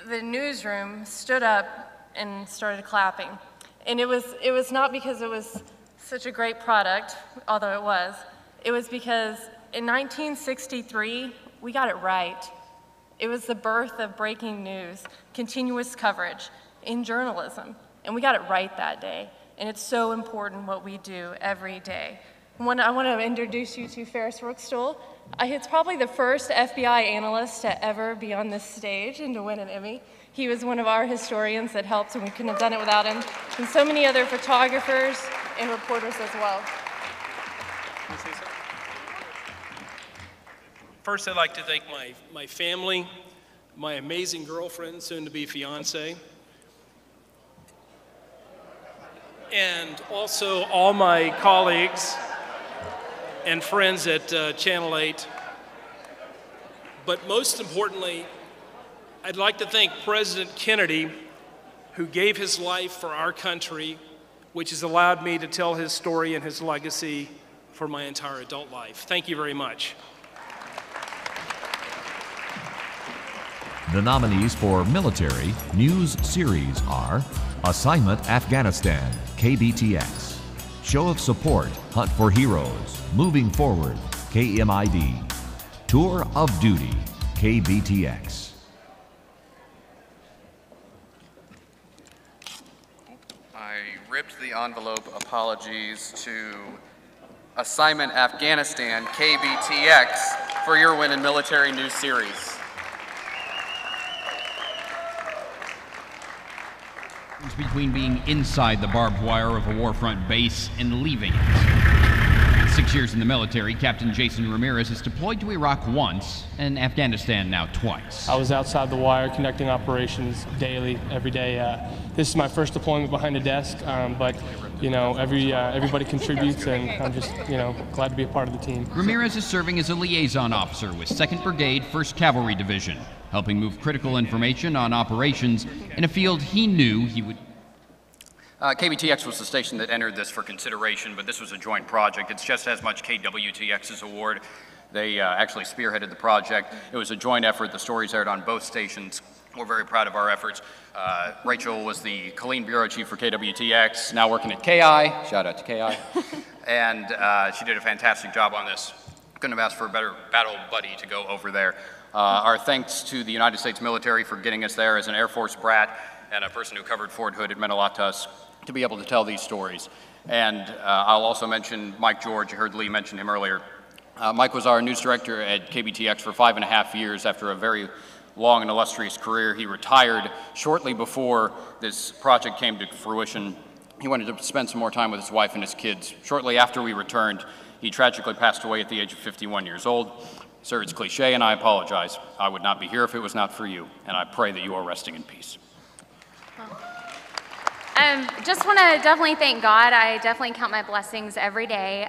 the newsroom stood up and started clapping. And it was not because it was such a great product, although it was. It was because in 1963, we got it right. It was the birth of breaking news, continuous coverage in journalism. And we got it right that day. And it's so important what we do every day. I want to introduce you to Ferris Rookstool. He's probably the first FBI analyst to ever be on this stage and to win an Emmy. He was one of our historians that helped, and we couldn't have done it without him. And so many other photographers and reporters as well. First, I'd like to thank my family, my amazing girlfriend, soon-to-be fiance, and also all my colleagues and friends at Channel 8. But most importantly, I'd like to thank President Kennedy, who gave his life for our country, which has allowed me to tell his story and his legacy for my entire adult life. Thank you very much. The nominees for Military News Series are Assignment Afghanistan, KBTX, Show of Support, Hunt for Heroes, Moving Forward, KMID, Tour of Duty, KBTX. I ripped the envelope. Apologies to Assignment Afghanistan, KBTX, for your win in Military News Series. Between being inside the barbed wire of a warfront base and leaving it. 6 years in the military, Captain Jason Ramirez is deployed to Iraq once and Afghanistan now twice. I was outside the wire conducting operations daily, every day. This is my first deployment behind a desk, but you know, everybody contributes, and I'm just, you know, glad to be a part of the team. Ramirez is serving as a liaison officer with 2nd Brigade, 1st Cavalry Division, helping move critical information on operations in a field he knew he would. KBTX was the station that entered this for consideration, but this was a joint project. It's just as much KWTX's award. They actually spearheaded the project. It was a joint effort. The stories aired on both stations. We're very proud of our efforts. Rachel was the Colleen Bureau Chief for KWTX, now working at KI. Shout out to KI. And she did a fantastic job on this. Couldn't have asked for a better battle buddy to go over there. Our thanks to the United States military for getting us there. As an Air Force brat and a person who covered Fort Hood, it meant a lot to us to be able to tell these stories. And I'll also mention Mike George. You heard Lee mention him earlier. Mike was our news director at KBTX for 5.5 years. After a very long and illustrious career, he retired shortly before this project came to fruition. He wanted to spend some more time with his wife and his kids. Shortly after we returned, he tragically passed away at the age of 51 years old. Sir, it's cliche, and I apologize. I would not be here if it was not for you, and I pray that you are resting in peace. Just want to definitely thank God. I definitely count my blessings every day.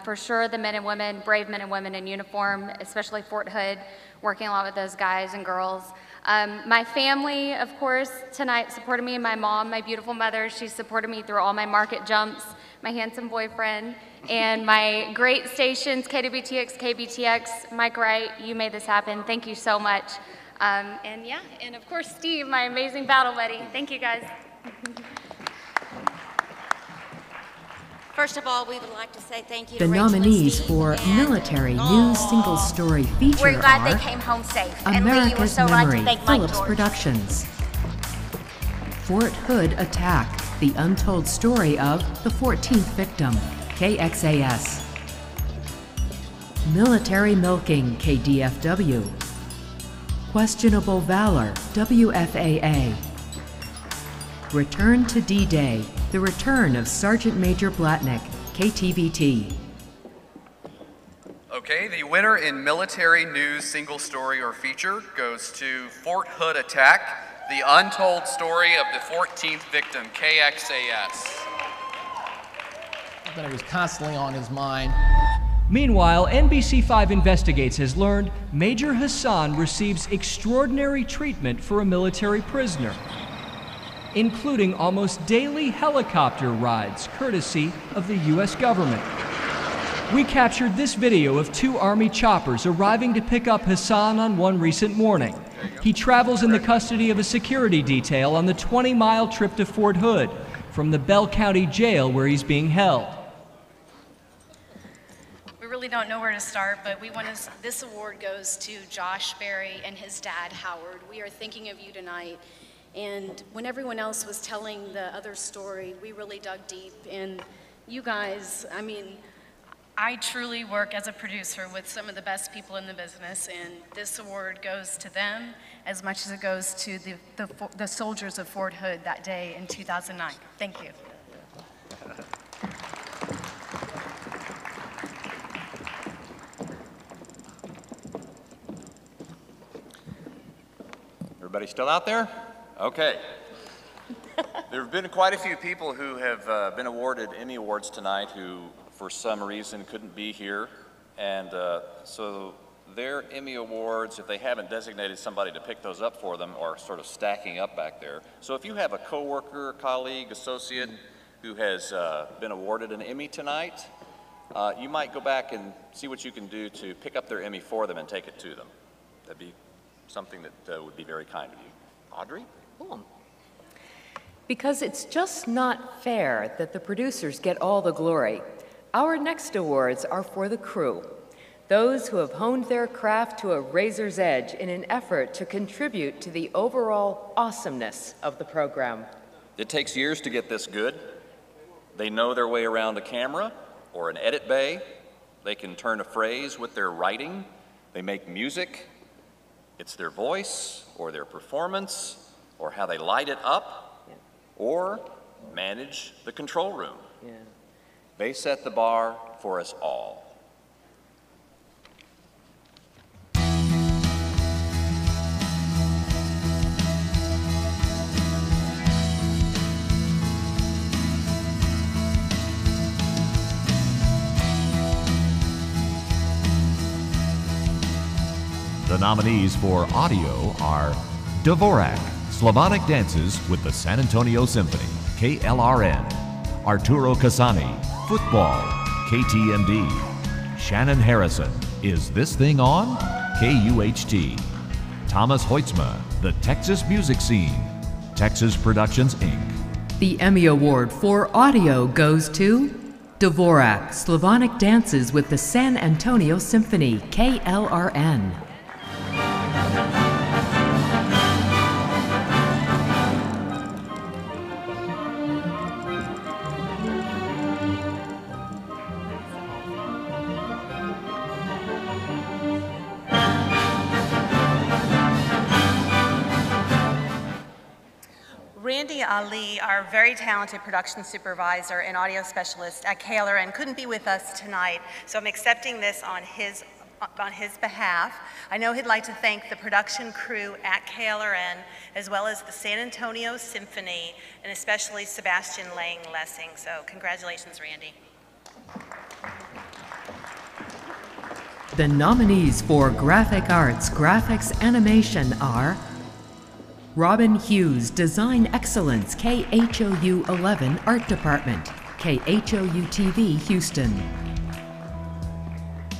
For sure, the men and women, brave men and women in uniform, especially Fort Hood, working a lot with those guys and girls. My family, of course, tonight supported me. My mom, my beautiful mother, she supported me through all my market jumps. My handsome boyfriend, and my great stations, KWTX, KBTX, Mike Wright, you made this happen. Thank you so much. And yeah, and of course, Steve, my amazing battle buddy. Thank you, guys. First of all, we would like to say thank you The to Rachel nominees and Steve for Military News Single Story Feature We're glad are they came home safe. And Lee, you were America's so right Memory, to thank Mike Phillips George. Productions. Fort Hood Attack, the untold story of the 14th victim, KXAS. Military Milking, KDFW. Questionable Valor, WFAA. Return to D-Day, the return of Sergeant Major Blatnick, KTVT. Okay, the winner in Military News Single Story or Feature goes to Fort Hood Attack, the untold story of the 14th victim, KXAS. That it was constantly on his mind. Meanwhile, NBC5 Investigates has learned Major Hassan receives extraordinary treatment for a military prisoner, including almost daily helicopter rides courtesy of the U.S. government. We captured this video of 2 Army choppers arriving to pick up Hassan on one recent morning. He travels in the custody of a security detail on the 20-mile trip to Fort Hood from the Bell County Jail where he's being held. We really don't know where to start, but this award goes to Josh Berry and his dad, Howard. We are thinking of you tonight. And when everyone else was telling the other story, we really dug deep. And you guys, I mean, I truly work as a producer with some of the best people in the business, and this award goes to them as much as it goes to the soldiers of Fort Hood that day in 2009. Thank you. Everybody still out there? Okay. There have been quite a few people who have been awarded Emmy Awards tonight who, for some reason, couldn't be here. And so their Emmy Awards, if they haven't designated somebody to pick those up for them, are sort of stacking up back there. So if you have a coworker, colleague, associate who has been awarded an Emmy tonight, you might go back and see what you can do to pick up their Emmy for them and take it to them. That'd be something that would be very kind of you. Audrey? Cool. Because it's just not fair that the producers get all the glory. Our next awards are for the crew, those who have honed their craft to a razor's edge in an effort to contribute to the overall awesomeness of the program. It takes years to get this good. They know their way around a camera or an edit bay. They can turn a phrase with their writing. They make music. It's their voice or their performance or how they light it up or manage the control room. Yeah. They set the bar for us all. The nominees for audio are Dvorak, Slavonic Dances with the San Antonio Symphony, KLRN, Arturo Casani, Football, KTMD, Shannon Harrison, Is This Thing On? KUHT, Thomas Hoitzma, The Texas Music Scene, Texas Productions, Inc. The Emmy Award for audio goes to Dvorak, Slavonic Dances with the San Antonio Symphony, KLRN. Randy Ali, our very talented production supervisor and audio specialist at KLRN, couldn't be with us tonight, so I'm accepting this on his behalf. I know he'd like to thank the production crew at KLRN, as well as the San Antonio Symphony, and especially Sebastian Lang-Lessing. So congratulations, Randy. The nominees for Graphic Arts Graphics Animation are Robin Hughes, Design Excellence, KHOU 11 Art Department, KHOU TV Houston.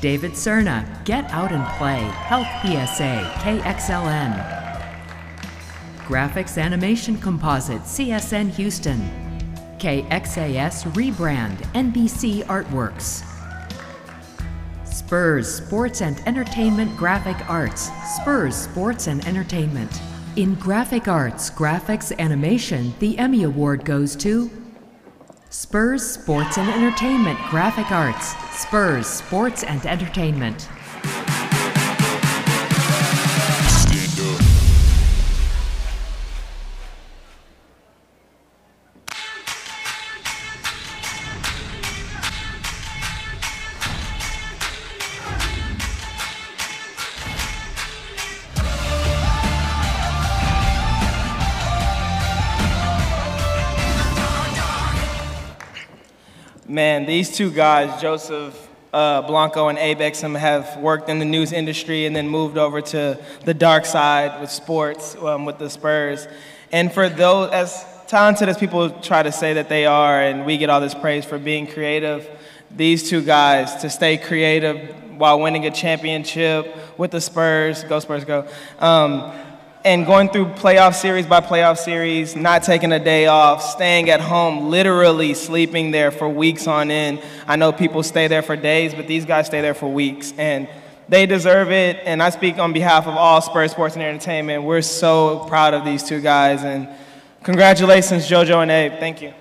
David Cerna, Get Out and Play, Health PSA, KXLN. Graphics Animation Composite, CSN Houston. KXAS Rebrand, NBC Artworks. Spurs Sports and Entertainment Graphic Arts, Spurs Sports and Entertainment. In Graphic Arts Graphics Animation, the Emmy Award goes to Spurs Sports and Entertainment Graphic Arts, Spurs Sports and Entertainment. Man, these two guys, Joseph Blanco and Abe Exum, have worked in the news industry and then moved over to the dark side with sports, with the Spurs. And for those, as talented as people try to say that they are, and we get all this praise for being creative, these two guys, to stay creative while winning a championship with the Spurs, go Spurs, go, and going through playoff series by playoff series, not taking a day off, staying at home, literally sleeping there for weeks on end. I know people stay there for days, but these guys stay there for weeks, and they deserve it. And I speak on behalf of all Spurs Sports and Entertainment. We're so proud of these two guys, and congratulations, JoJo and Abe. Thank you.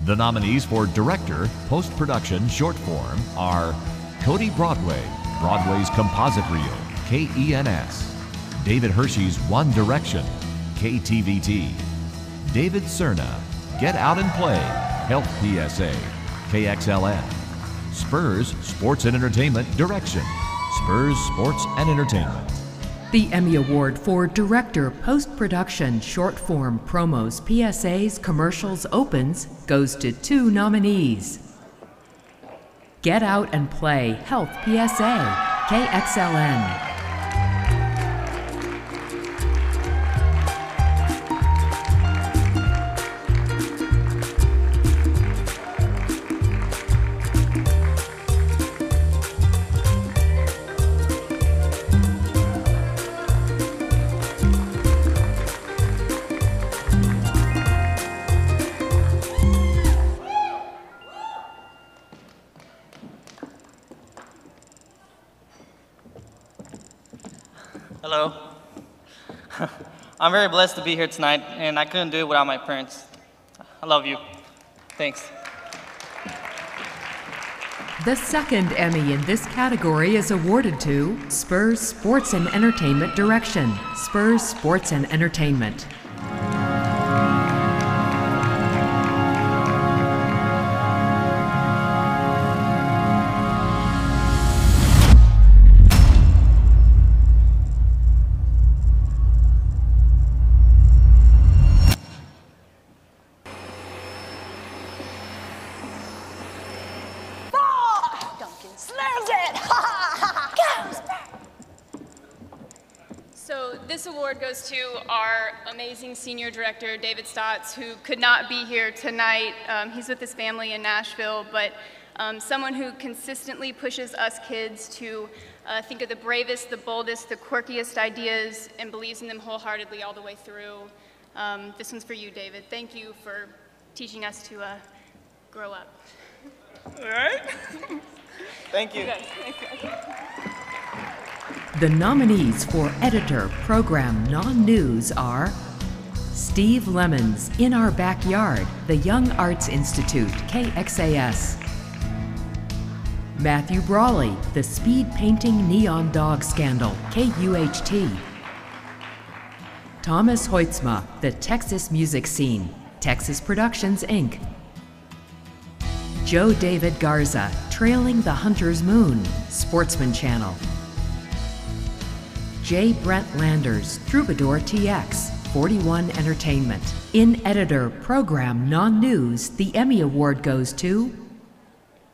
The nominees for Director, Post-Production, Short Form are Cody Broadway, Broadway's Composite Reel, KENS, David Hershey's One Direction, KTVT, David Cerna, Get Out and Play, Health PSA, KXLN, Spurs Sports and Entertainment Direction, Spurs Sports and Entertainment. The Emmy Award for Director Post-Production Short Form Promos, PSAs, Commercials Opens goes to 2 nominees. Get Out and Play Health PSA, KXLN. Hello. I'm very blessed to be here tonight, and I couldn't do it without my parents. I love you. Thanks. The second Emmy in this category is awarded to Spurs Sports and Entertainment Direction. Spurs Sports and Entertainment. So this award goes to our amazing senior director, David Stotts, who could not be here tonight. He's with his family in Nashville, but someone who consistently pushes us kids to think of the bravest, the boldest, the quirkiest ideas and believes in them wholeheartedly all the way through. This one's for you, David. Thank you for teaching us to grow up. All right. Thank you. The nominees for Editor, Program, Non-News are Steve Lemons, In Our Backyard, The Young Arts Institute, KXAS. Matthew Brawley, The Speed Painting Neon Dog Scandal, KUHT. Thomas Hoitzma, The Texas Music Scene, Texas Productions, Inc. Joe David Garza, Trailing the Hunter's Moon, Sportsman Channel. J. Brent Landers, Troubadour TX, 41 Entertainment. In Editor, Program, Non-News, the Emmy Award goes to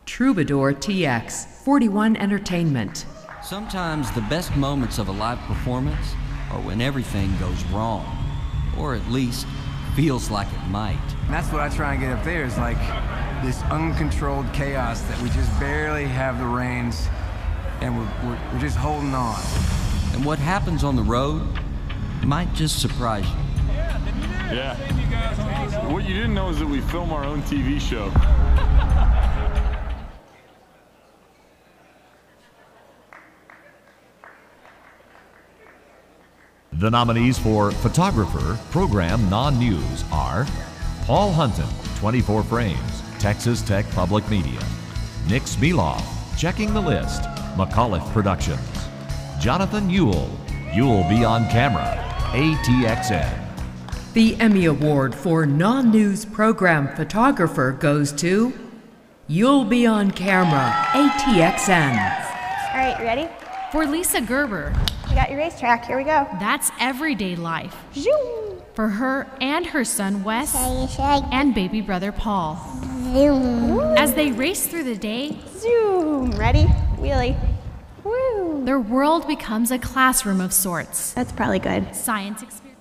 Troubadour TX, 41 Entertainment. Sometimes the best moments of a live performance are when everything goes wrong, or at least feels like it might. And that's what I try and get up there, is like this uncontrolled chaos that we just barely have the reins, and we're just holding on. And what happens on the road might just surprise you. Yeah. What you didn't know is that we film our own TV show. The nominees for Photographer, Program, Non-News are Paul Hunton, 24 Frames, Texas Tech Public Media. Nick Smeloff, Checking the List, McAuliffe Productions. Jonathan Ewell, You'll Be on Camera, ATXN. The Emmy Award for Non-News Program Photographer goes to You'll Be on Camera, ATXN. All right, you ready? For Lisa Gerber. You got your racetrack, here we go. That's everyday life. Zoom. For her and her son Wes and baby brother Paul. Zoom. As they race through the day, zoom. Ready? Wheelie. Woo. Their world becomes a classroom of sorts. That's probably good. Science experience.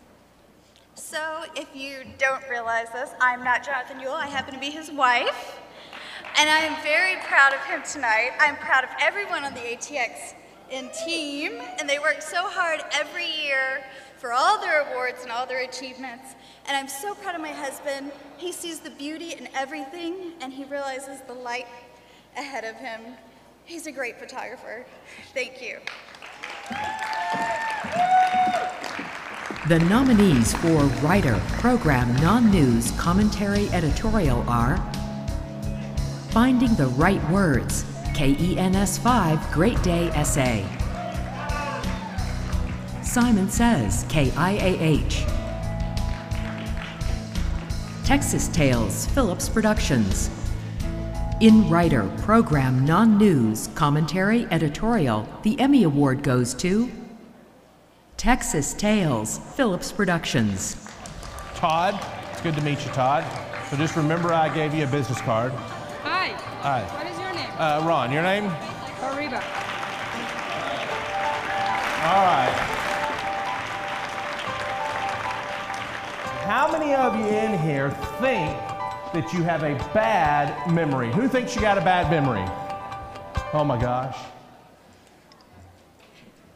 So, if you don't realize this, I'm not Jonathan Ewell. I happen to be his wife. And I am very proud of him tonight. I'm proud of everyone on the ATX team. And they work so hard every year for all their awards and all their achievements. And I'm so proud of my husband. He sees the beauty in everything, and he realizes the light ahead of him. He's a great photographer. Thank you. The nominees for Writer, Program, Non-News, Commentary, Editorial are Finding the Right Words, KENS 5, Great Day Essay. Simon Says, KIAH. Texas Tales, Phillips Productions. In Writer, Program, Non-News, Commentary, Editorial, the Emmy Award goes to Texas Tales, Phillips Productions. Todd, it's good to meet you, Todd. So just remember I gave you a business card. Hi. Hi. What is your name? Ron, your name? Arriba. All right. How many of you in here think that you have a bad memory? Who thinks you got a bad memory? Oh my gosh.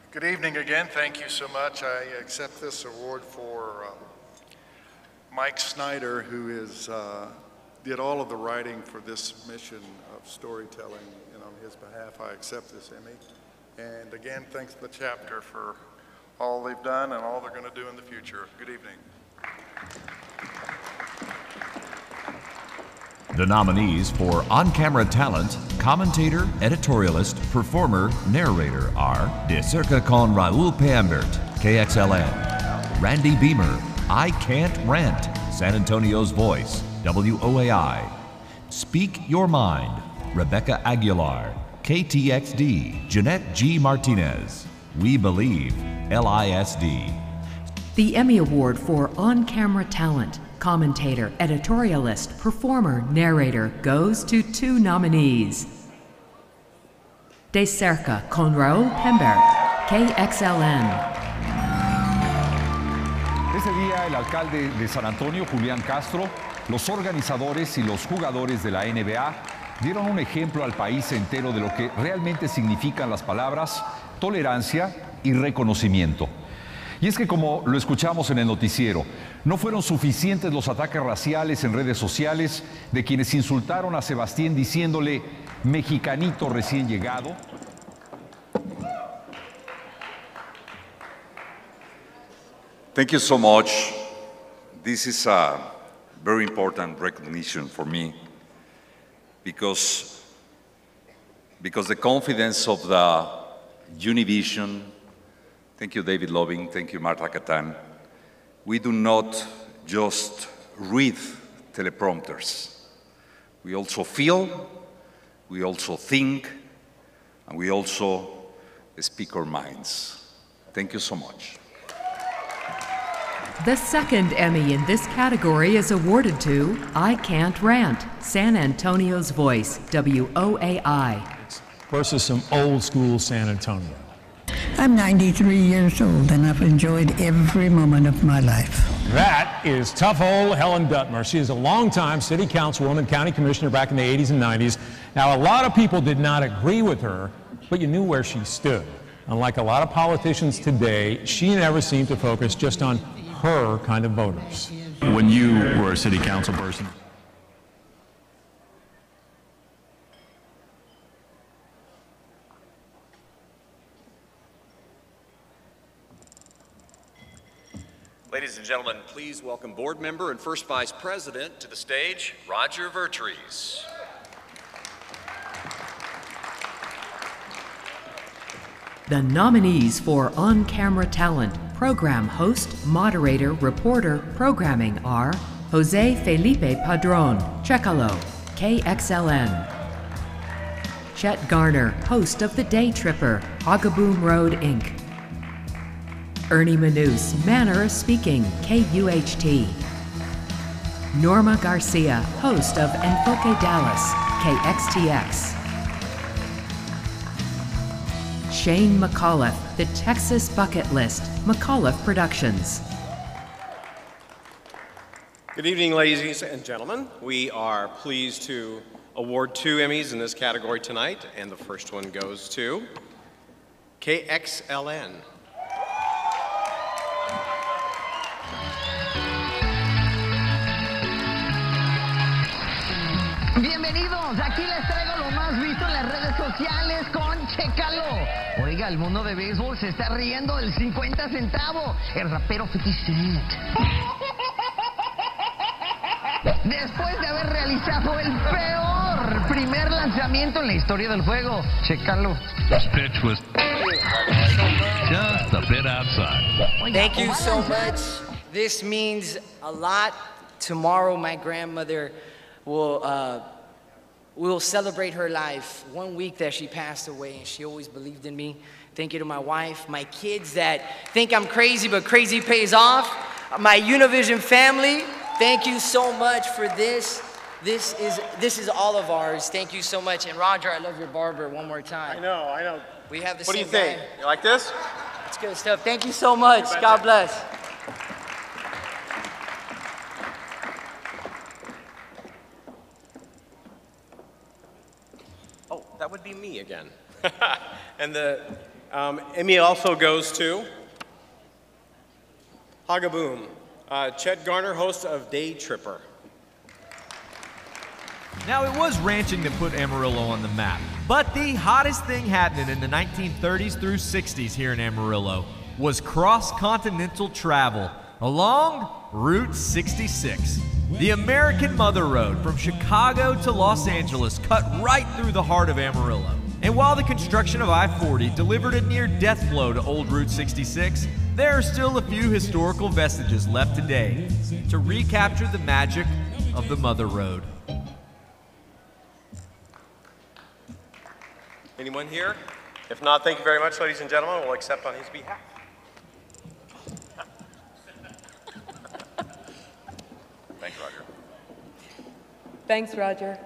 Good evening again. Thank you so much. I accept this award for Mike Snyder, who did all of the writing for this mission of storytelling, and on his behalf I accept this Emmy. And again, thanks to the chapter for all they've done and all they're going to do in the future. Good evening. The nominees for On-Camera Talent, Commentator, Editorialist, Performer, Narrator are De Cerca con Raúl Peambert, KXLN, Randy Beamer, I Can't Rant, San Antonio's Voice, WOAI, Speak Your Mind, Rebecca Aguilar, KTXD, Jeanette G. Martinez, We Believe, LISD. The Emmy Award for On-Camera Talent, Commentator, Editorialist, Performer, Narrator goes to 2 nominees. De Cerca con Raúl Peambert, KXLN. Ese día, el alcalde de San Antonio, Julián Castro, los organizadores y los jugadores de la NBA dieron un ejemplo al país entero de lo que realmente significan las palabras tolerancia y reconocimiento. Y es que, como lo escuchamos en el noticiero, no fueron suficientes los ataques raciales en redes sociales de quienes insultaron a Sebastián diciéndole mexicanito recién llegado. Thank you so much. This is a very important recognition for me because the confidence of the Univision, thank you, David Loving, thank you, Marta Catan, we do not just read teleprompters. We also feel, we also think, and we also speak our minds. Thank you so much. The second Emmy in this category is awarded to I Can't Rant, San Antonio's Voice, WOAI. Versus some old school San Antonio. I'm 93 years old and I've enjoyed every moment of my life. That is tough old Helen Duttmer. She is a longtime city councilwoman, county commissioner back in the 80s and 90s. Now, a lot of people did not agree with her, but you knew where she stood. Unlike a lot of politicians today, she never seemed to focus just on her kind of voters. When you were a city council person, ladies and gentlemen, please welcome board member and first vice president to the stage, Roger Vertrees. The nominees for On-Camera Talent, Program Host, Moderator, Reporter, Programming are Jose Felipe Padron, Checalo, KXLN. Chet Garner, host of The Day Tripper, Hagaboom Road, Inc. Ernie Manous, manner of speaking, KUHT. Norma Garcia, host of Enfoque Dallas, KXTX. Shane McAuliffe, The Texas Bucket List, McAuliffe Productions. Good evening, ladies and gentlemen. We are pleased to award 2 Emmys in this category tonight, and the first one goes to KXLN. Bienvenidos, aquí les traigo lo más visto en las redes sociales con Chécalo. Oiga, el mundo de béisbol se está riendo del 50 centavo, el rapero 50 Cent. Después de haber realizado el peor primer lanzamiento en la historia del juego, Chécalo. This pitch was just a bit outside. Thank you so much. This means a lot. Tomorrow, my grandmother will We will celebrate her life. 1 week that she passed away, and she always believed in me. Thank you to my wife, my kids that think I'm crazy, but crazy pays off. My Univision family, thank you so much for this. This is all of ours. Thank you so much. And Roger, I love your barber one more time. I know. We have the What do same you think? guy. You like this? It's good stuff. Thank you so much. God bless. Oh, that would be me again. And the Emmy also goes to Hagaboom, Chet Garner, host of Day Tripper. Now, it was ranching that put Amarillo on the map, but the hottest thing happening in the 1930s through 60s here in Amarillo was cross-continental travel along Route 66. The American Mother Road from Chicago to Los Angeles cut right through the heart of Amarillo. And while the construction of I-40 delivered a near-death blow to old Route 66, there are still a few historical vestiges left today to recapture the magic of the Mother Road. Anyone here? If not, thank you very much, ladies and gentlemen. We'll accept on his behalf. Thank you, Roger. Thanks, Roger.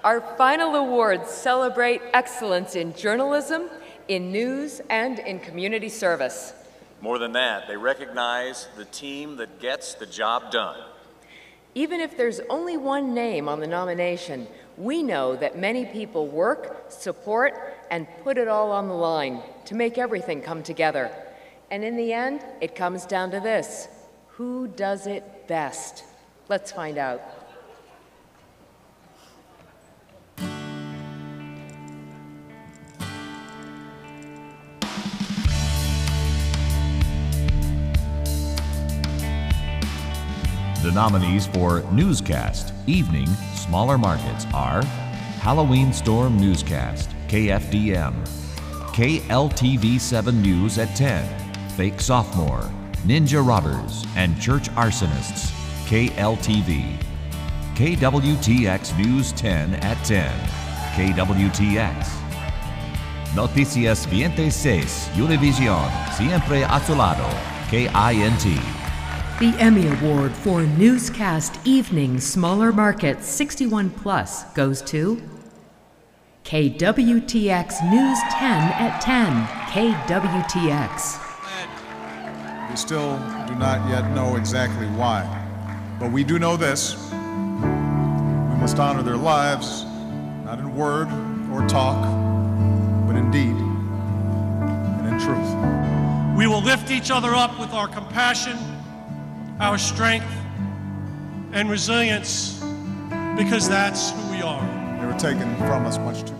Our final awards celebrate excellence in journalism, in news, and in community service. More than that, they recognize the team that gets the job done. Even if there's only one name on the nomination, we know that many people work, support, and put it all on the line to make everything come together. And in the end, it comes down to this: who does it best? Let's find out. The nominees for Newscast, Evening, Smaller Markets are Halloween Storm Newscast, KFDM, KLTV7 News at 10, Fake Sophomore, Ninja Robbers, and Church Arsonists, KLTV, KWTX News 10 at 10, KWTX, Noticias 26, Univision, Siempre a su lado, KINT. The Emmy Award for Newscast Evening Smaller Markets 61 Plus goes to KWTX News 10 at 10, KWTX. We still do not yet know exactly why, but we do know this: we must honor their lives, not in word or talk, but in deed and in truth. We will lift each other up with our compassion, our strength, and resilience, because that's who we are. They were taken from us much too soon.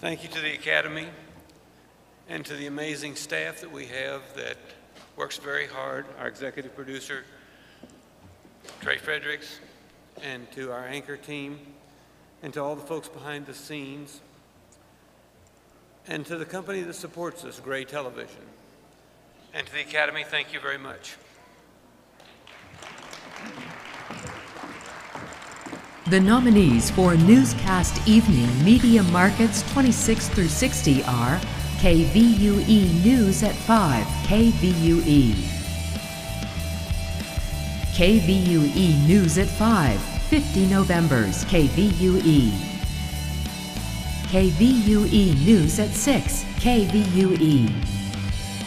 Thank you to the Academy and to the amazing staff that we have that works very hard, our executive producer, Trey Fredericks, and to our anchor team, and to all the folks behind the scenes, and to the company that supports us, Gray Television. And to the Academy, thank you very much. The nominees for Newscast Evening Media Markets 26 through 60 are KVUE News at 5, KVUE. KVUE News at 5, 50 Novembers, KVUE. KVUE News at 6, KVUE.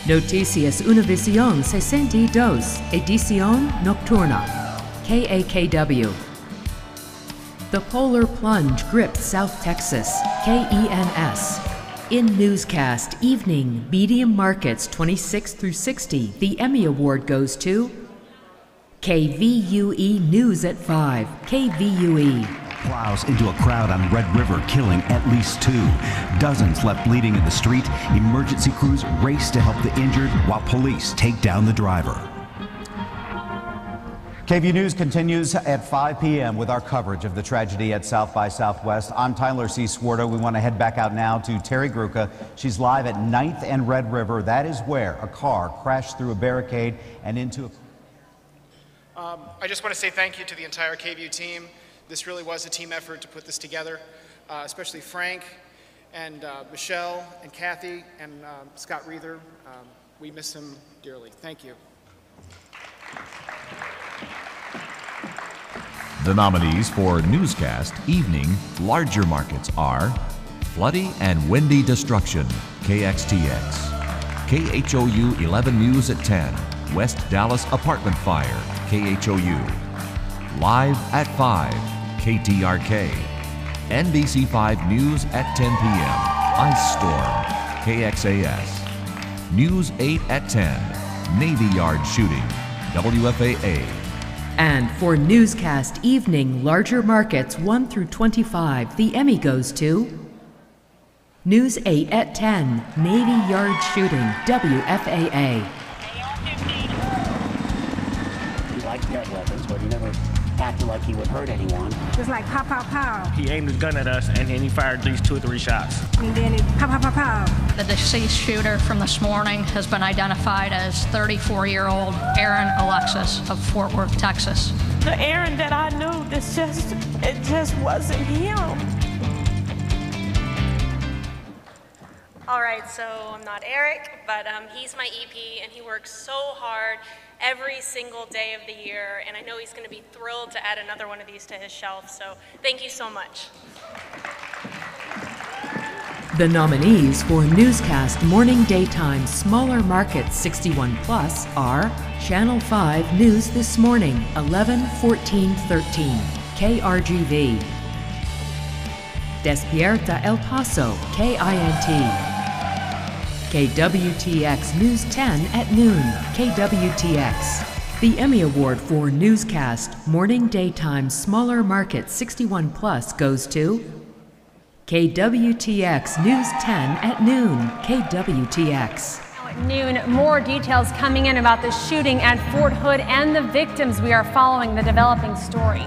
Noticias Univision 62, Edición Nocturna, KAKW. The Polar Plunge gripped South Texas, KENS. In Newscast Evening Medium Markets 26 through 60, the Emmy Award goes to KVUE News at 5, KVUE. plows into a crowd on Red River, killing at least 2. Dozens left bleeding in the street. Emergency crews race to help the injured while police take down the driver. KVU News continues at 5 p.m. with our coverage of the tragedy at South by Southwest. I'm Tyler C. Swarto. We want to head back out now to Terry Gruca. She's live at 9th and Red River. That is where a car crashed through a barricade and into a... I just want to say thank you to the entire KVU team. This really was a team effort to put this together, especially Frank and Michelle and Kathy and Scott Reether. We miss him dearly. Thank you. The nominees for Newscast Evening Larger Markets are Floody and Windy Destruction, KXTX. KHOU 11 News at 10, West Dallas Apartment Fire, KHOU. Live at 5, KTRK. NBC5 News at 10 p.m., Ice Storm, KXAS. News 8 at 10, Navy Yard Shooting, WFAA. And for Newscast Evening Larger Markets 1 through 25, the Emmy goes to News 8 at 10, Navy Yard Shooting, WFAA. He liked dead weapons, but he never acted like he would hurt anyone. Just like pow, pow, pow. He aimed his gun at us, and then he fired at least 2 or 3 shots. And then it pow, pow, pow, pow. The deceased shooter from this morning has been identified as 34-year-old Aaron Alexis of Fort Worth, Texas. The Aaron that I knew, it just wasn't him. All right, so I'm not Eric, but he's my EP, and he works so hard every single day of the year, and I know he's going to be thrilled to add another one of these to his shelf, so thank you so much. The nominees for Newscast Morning Daytime Smaller Markets 61 Plus are Channel 5 News This Morning, 11, 14, 13, KRGV. Despierta El Paso, KINT. KWTX News 10 at noon, KWTX. The Emmy Award for Newscast Morning Daytime Smaller Market 61 Plus goes to KWTX News 10 at noon, KWTX. At noon, more details coming in about the shooting at Fort Hood and the victims. We are following the developing story.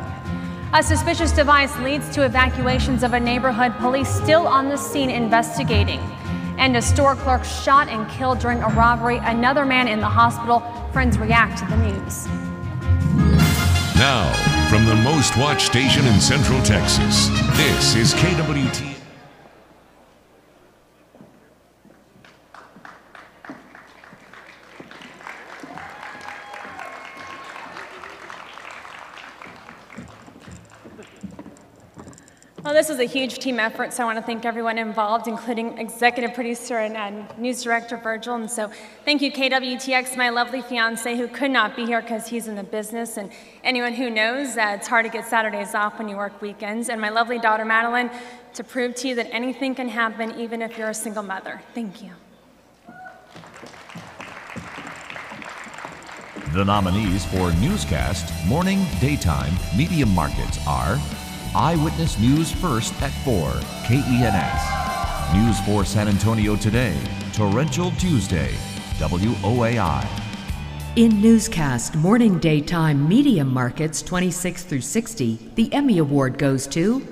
A suspicious device leads to evacuations of a neighborhood. Police still on the scene investigating. And a store clerk shot and killed during a robbery. Another man in the hospital. Friends react to the news. Now, from the most watched station in Central Texas, this is KWT. Well, this was a huge team effort, so I want to thank everyone involved, including executive producer and news director Virgil. And so thank you, KWTX, my lovely fiance who could not be here because he's in the business. And anyone who knows that it's hard to get Saturdays off when you work weekends. And my lovely daughter Madeline to prove to you that anything can happen even if you're a single mother. Thank you. The nominees for Newscast Morning Daytime Medium Markets are Eyewitness News First at 4, KENS. News 4 San Antonio Today, Torrential Tuesday, WOAI. In Newscast Morning Daytime Medium Markets 26 through 60, the Emmy Award goes to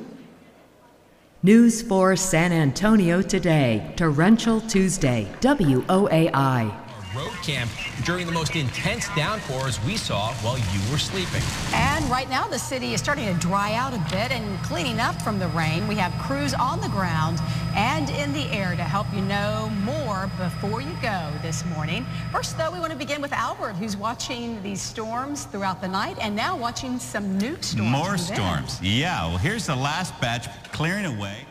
News 4 San Antonio Today, Torrential Tuesday, WOAI. Road camp during the most intense downpours we saw while you were sleeping. And right now the city is starting to dry out a bit and cleaning up from the rain. We have crews on the ground and in the air to help you know more before you go this morning. First, though, we want to begin with Albert, who's watching these storms throughout the night and now watching some new storms. More storms. Yeah, well, here's the last batch clearing away.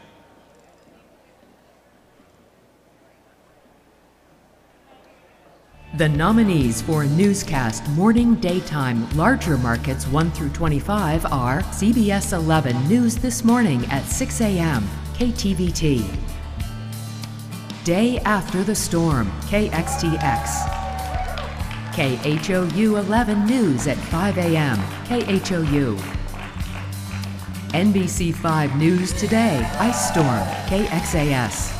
The nominees for Newscast Morning Daytime Larger Markets 1 through 25 are CBS 11 News This Morning at 6 a.m., KTVT. Day After the Storm, KXTX. KHOU 11 News at 5 a.m., KHOU. NBC5 News Today, Ice Storm, KXAS.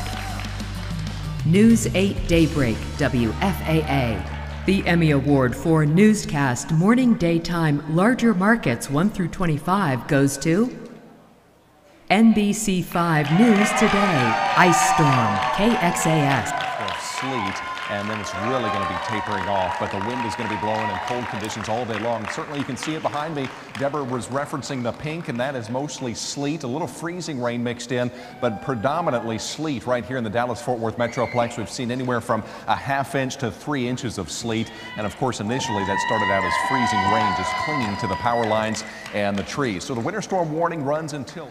News 8 Daybreak, WFAA. The Emmy Award for Newscast Morning Daytime Larger Markets 1 through 25 goes to NBC5 News Today, Ice Storm, KXAS. Sleet, and then it's really going to be tapering off, but the wind is going to be blowing in cold conditions all day long. Certainly you can see it behind me. Deborah was referencing the pink, and that is mostly sleet, a little freezing rain mixed in, but predominantly sleet right here in the Dallas-Fort Worth Metroplex. We've seen anywhere from a ½ inch to 3 inches of sleet, and of course initially that started out as freezing rain just clinging to the power lines and the trees. So the winter storm warning runs until...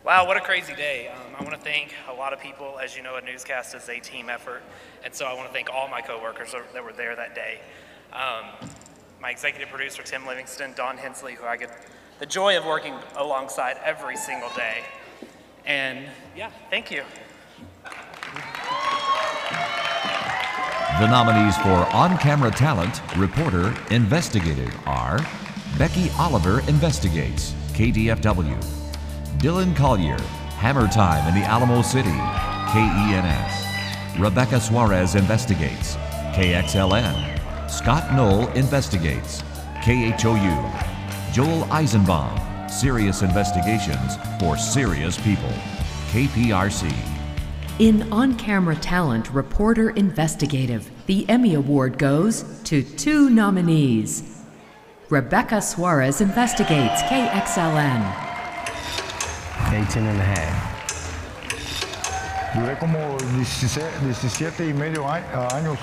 Wow, what a crazy day. I want to thank a lot of people. As you know, a newscast is a team effort, and so I want to thank all my coworkers that were there that day. My executive producer, Tim Livingston, Don Hensley, who I get the joy of working alongside every single day. And yeah, thank you. The nominees for On-Camera Talent, Reporter, Investigative are Becky Oliver Investigates, KDFW. Dylan Collier, Hammer Time in the Alamo City, KENS. Rebecca Suarez Investigates, KXLN. Scott Knoll Investigates, KHOU. Joel Eisenbaum, Serious Investigations for Serious People, KPRC. In On-Camera Talent, Reporter, Investigative, the Emmy Award goes to 2 nominees. Rebecca Suarez Investigates, KXLN. 18 and a half. Duré como 17 y medio años.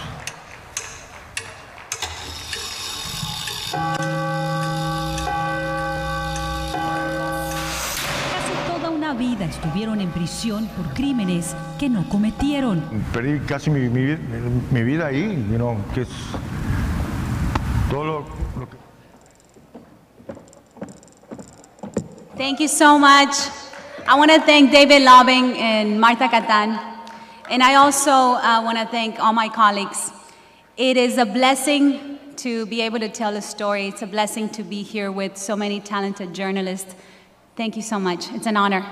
Casi toda una vida estuvieron en prisión por crímenes que no cometieron. Perdí casi mi vida ahí, que es todo lo que... Thank you so much. I want to thank David Lobbing and Marta Catan, and I also want to thank all my colleagues. It is a blessing to be able to tell a story. It's a blessing to be here with so many talented journalists. Thank you so much. It's an honor.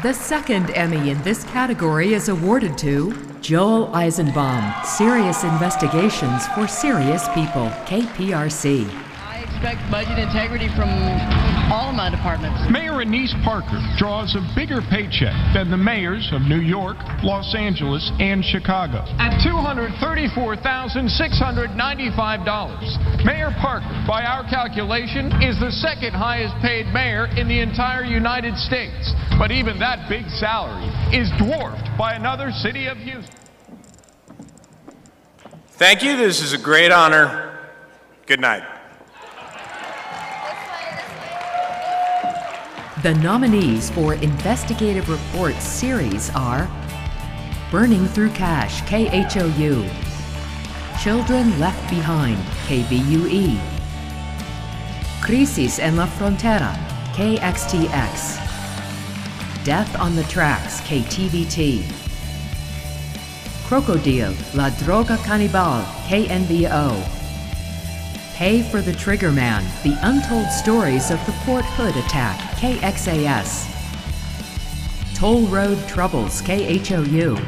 The second Emmy in this category is awarded to Joel Eisenbaum, Serious Investigations for Serious People, KPRC. Expect budget integrity from all of my departments. Mayor Anise Parker draws a bigger paycheck than the mayors of New York, Los Angeles, and Chicago. At $234,695, Mayor Parker, by our calculation, is the second highest paid mayor in the entire United States. But even that big salary is dwarfed by another city of Houston. Thank you. This is a great honor. Good night. The nominees for Investigative Reports series are Burning Through Cash, KHOU. Children Left Behind, KVUE. Crisis en la Frontera, KXTX. Death on the Tracks, KTVT. Crocodile, La Droga Cannibal, KNBO. Pay for the Trigger Man, The Untold Stories of the Fort Hood Attack, KXAS. Toll Road Troubles, KHOU.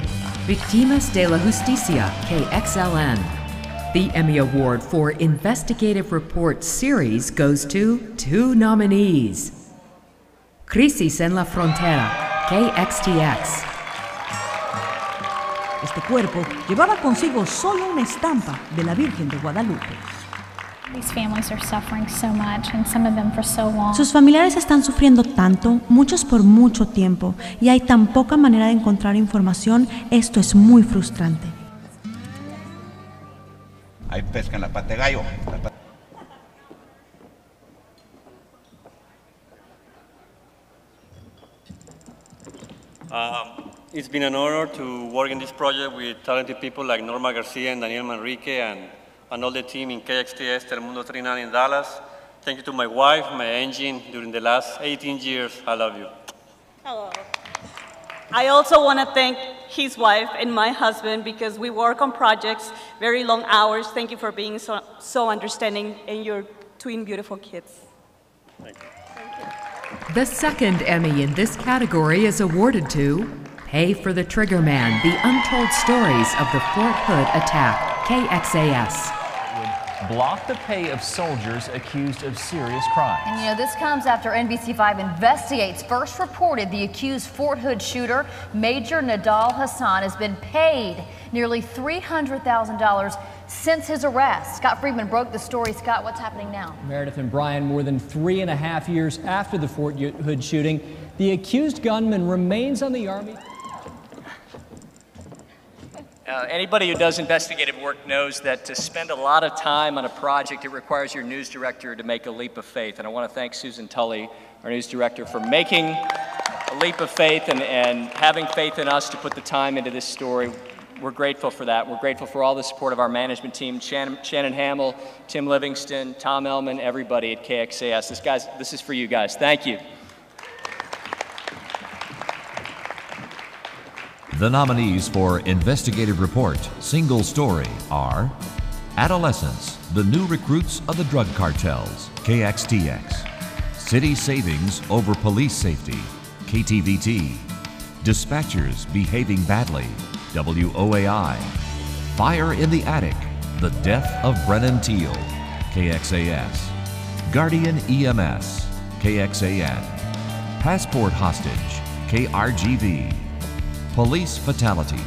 Víctimas de la Justicia, KXLN. The Emmy Award for Investigative Reports series goes to 2 nominees. Crisis en la Frontera, KXTX. Este cuerpo llevaba consigo solo una estampa de la Virgen de Guadalupe. These families are suffering so much, and some of them for so long. Sus familiares están sufriendo tanto, muchos por mucho tiempo, y hay tan poca manera de encontrar información. Esto es muy frustrante. Hay pesca en la pata de gallo. It's been an honor to work in this project with talented people like Norma Garcia and Daniel Manrique and all the team in KXTS Telemundo 39 in Dallas. Thank you to my wife, my engine, during the last 18 years. I love you. Hello. I also want to thank his wife and my husband because we work on projects, very long hours. Thank you for being so understanding and your twin beautiful kids. Thank you. The second Emmy in this category is awarded to Pay for the Triggerman, The Untold Stories of the Fort Hood Attack, KXAS. Block the pay of soldiers accused of serious crimes. And you know, this comes after NBC5 Investigates first reported the accused Fort Hood shooter, Major Nadal Hassan, has been paid nearly $300,000 since his arrest. Scott Friedman broke the story. Scott, what's happening now? Meredith and Brian, more than 3.5 years after the Fort Hood shooting, the accused gunman remains on the Army. Anybody who does investigative work knows that to spend a lot of time on a project, it requires your news director to make a leap of faith. And I want to thank Susan Tully, our news director, for making a leap of faith and having faith in us to put the time into this story. We're grateful for that. We're grateful for all the support of our management team, Shannon Hamill, Tim Livingston, Tom Ellman, everybody at KXAS. This is for you guys. Thank you. The nominees for Investigative Report Single Story are Adolescents, the New Recruits of the Drug Cartels, KXTX, City Savings Over Police Safety, KTVT, Dispatchers Behaving Badly, WOAI, Fire in the Attic, The Death of Brennan Teal, KXAS, Guardian EMS, KXAN, Passport Hostage, KRGV, Police Fatalities,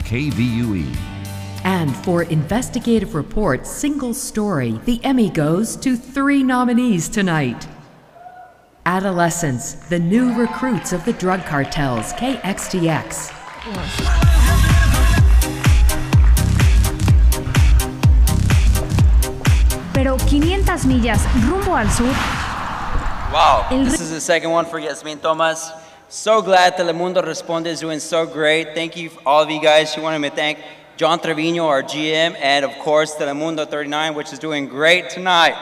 KVUE. And for Investigative Report Single Story, the Emmy goes to 3 nominees tonight. Adolescents, the New Recruits of the Drug Cartels, KXTX. Pero 500 millas rumbo al sur. Wow, this is the second one for Yasmin Thomas. So glad Telemundo Responde is doing so great. Thank you, all of you guys. You wanted me to thank John Trevino, our GM, and of course Telemundo 39, which is doing great tonight.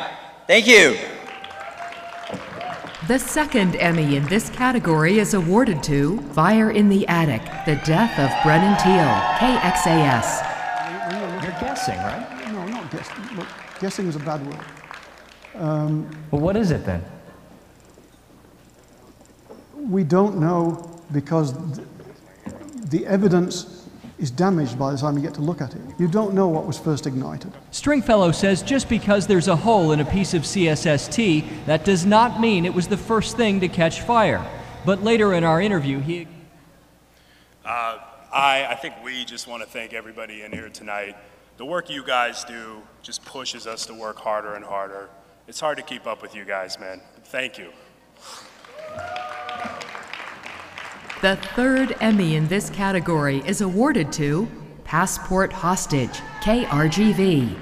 Thank you. The second Emmy in this category is awarded to Fire in the Attic, The Death of Brennan Teal, KXAS. You're guessing, right? No, not guessing. Look, guessing is a bad word. Well, what is it then? We don't know because the evidence is damaged by the time you get to look at it. You don't know what was first ignited. Stringfellow says just because there's a hole in a piece of CSST, that does not mean it was the first thing to catch fire. But later in our interview, he... I think we just want to thank everybody in here tonight. The work you guys do just pushes us to work harder and harder. It's hard to keep up with you guys, man. Thank you. The third Emmy in this category is awarded to Passport Hostage, KRGV.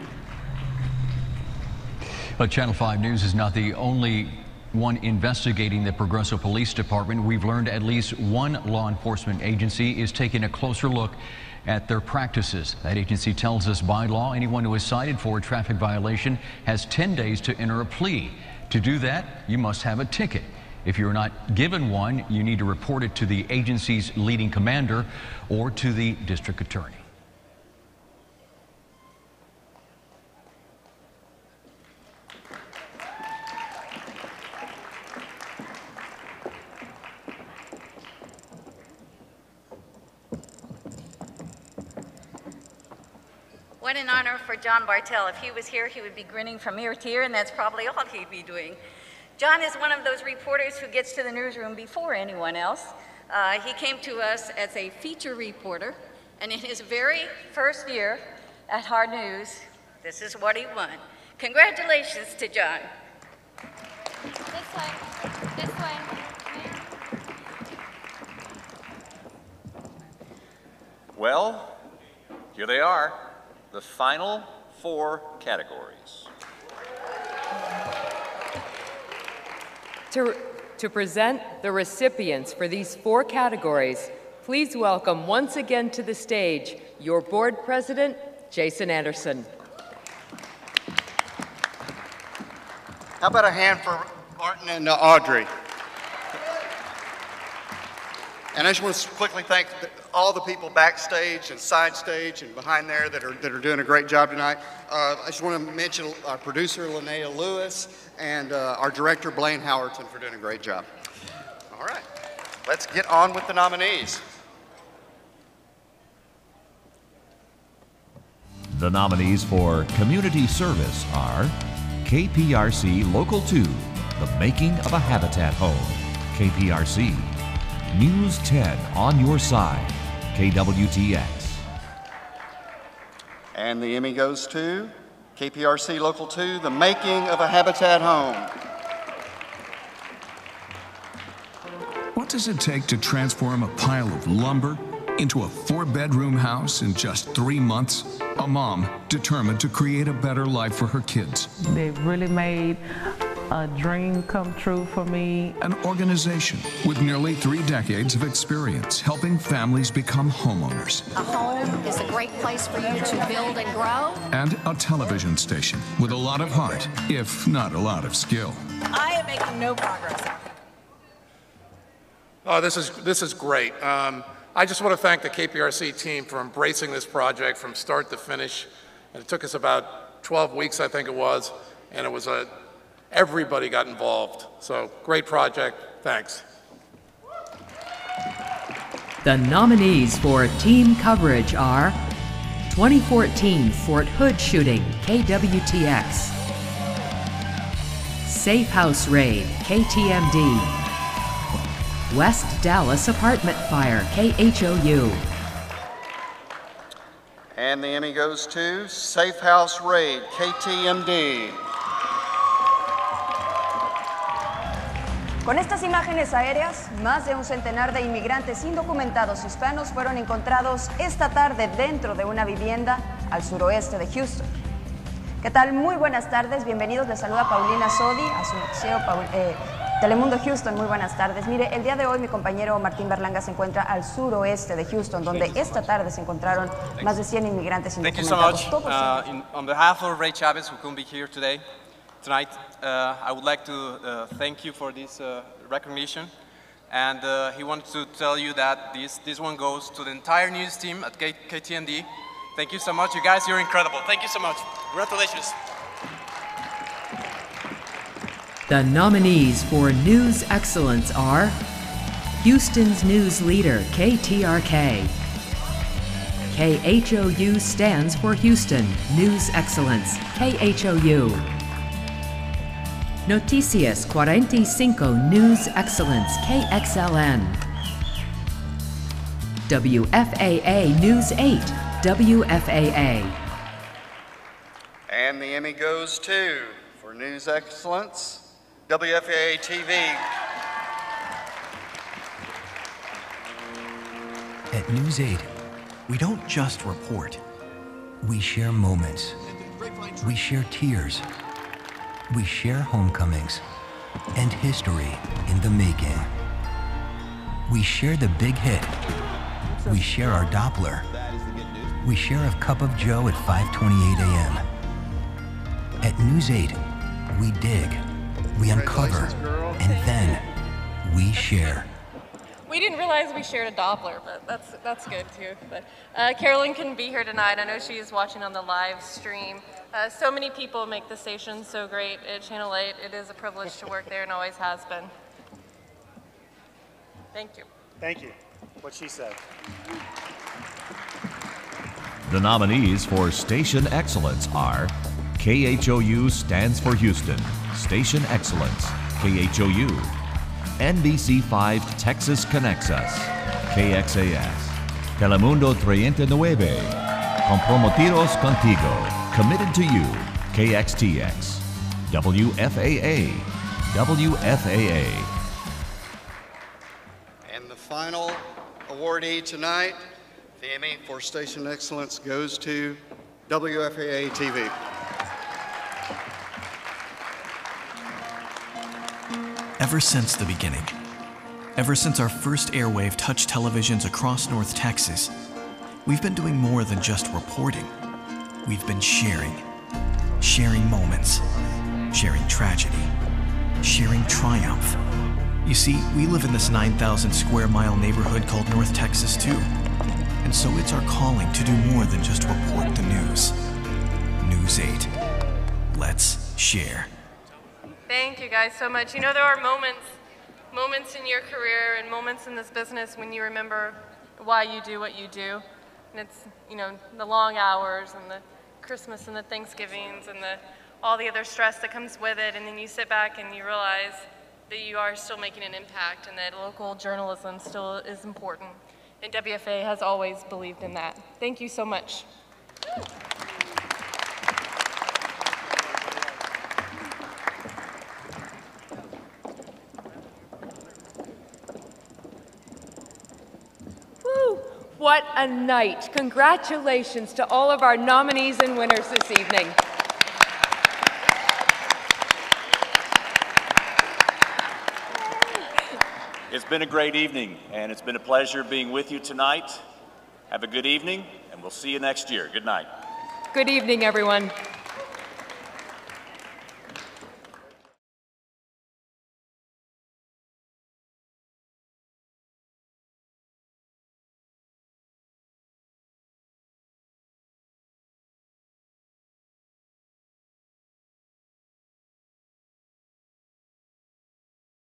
But Channel 5 News is not the only one investigating the Progreso Police Department. We've learned at least one law enforcement agency is taking a closer look at their practices. That agency tells us by law, anyone who is cited for a traffic violation has 10 days to enter a plea. To do that, you must have a ticket. If you're not given one, you need to report it to the agency's leading commander or to the district attorney. What an honor for John Bartell. If he was here, he would be grinning from ear to ear, and that's probably all he'd be doing. John is one of those reporters who gets to the newsroom before anyone else. He came to us as a feature reporter, and in his very first year at Hard News, this is what he won. Congratulations to John. This way, this way. Well, here they are, the final 4 categories. To present the recipients for these 4 categories, please welcome once again to the stage your board president, Jason Anderson. How about a hand for Martin and Audrey? And I just want to quickly thank all the people backstage and side stage and behind there that are doing a great job tonight. I just want to mention our producer, Linnea Lewis, and our director, Blaine Howerton, for doing a great job. All right, let's get on with the nominees. The nominees for Community Service are KPRC Local 2, The Making of a Habitat Home, KPRC. News 10 On Your Side, KWTX. And the Emmy goes to KPRC Local 2, The Making of a Habitat Home. What does it take to transform a pile of lumber into a 4-bedroom house in just 3 months? A mom determined to create a better life for her kids. They've really made a dream come true for me. An organization with nearly 3 decades of experience helping families become homeowners. A home is a great place for you to build and grow. And a television station with a lot of heart, if not a lot of skill. I am making no progress. Oh, this is great. I just want to thank the KPRC team for embracing this project from start to finish. And it took us about 12 weeks, I think it was, and it was everybody got involved. So great project, thanks. The nominees for team coverage are 2014 Fort Hood shooting, KWTX. Safe House Raid, KTMD. West Dallas apartment fire, KHOU. And the Emmy goes to Safe House Raid, KTMD. Con estas imágenes aéreas, más de un centenar de inmigrantes indocumentados hispanos fueron encontrados esta tarde dentro de una vivienda al suroeste de Houston. ¿Qué tal? Muy buenas tardes, bienvenidos. Les saluda Paulina Sodi, a su noticiero Telemundo Houston. Muy buenas tardes. Mire, el día de hoy mi compañero Martín Berlanga se encuentra al suroeste de Houston, donde esta tarde se encontraron más de 100 inmigrantes indocumentados. Thank you so much. On behalf of Ray Chavez, who couldn't be here tonight, I would like to thank you for this recognition. And he wanted to tell you that this one goes to the entire news team at KTND. Thank you so much. You guys, you're incredible. Thank you so much. Congratulations. The nominees for News Excellence are Houston's news leader, KTRK. KHOU stands for Houston, News Excellence, KHOU. Noticias 45 News Excellence, KXLN. WFAA News 8, WFAA. And the Emmy goes to, for News Excellence, WFAA TV. At News 8, we don't just report. We share moments. We share tears. We share homecomings and history in the making. We share the big hit. We share our Doppler. We share a cup of Joe at 5:28 a.m. At News 8, we dig, we uncover, and then we share. We didn't realize we shared a Doppler, but that's good too. But Carolyn couldn't be here tonight. I know she is watching on the live stream. So many people make the station so great at Channel 8. It is a privilege to work there and always has been. Thank you. Thank you. What she said. The nominees for Station Excellence are KHOU stands for Houston, Station Excellence, KHOU. NBC5 Texas Connects Us, KXAS. Telemundo 39, Comprometidos Contigo, Committed to You, KXTX. WFAA, WFAA. And the final awardee tonight, the Emmy for Station Excellence, goes to WFAA TV. Ever since the beginning, ever since our first airwave touched televisions across North Texas, we've been doing more than just reporting. We've been sharing moments, sharing tragedy, sharing triumph. You see, we live in this 9,000 square mile neighborhood called North Texas too. And so it's our calling to do more than just report the news. News 8. Let's share. Thank you guys so much. You know, there are moments in your career and moments in this business when you remember why you do what you do. And it's, you know, the long hours and the Christmas and the Thanksgivings and all the other stress that comes with it. And then you sit back and you realize that you are still making an impact and that local journalism still is important. And WFA has always believed in that. Thank you so much. Woo! What a night. Congratulations to all of our nominees and winners this evening. It's been a great evening, and it's been a pleasure being with you tonight. Have a good evening, and we'll see you next year. Good night. Good evening, everyone.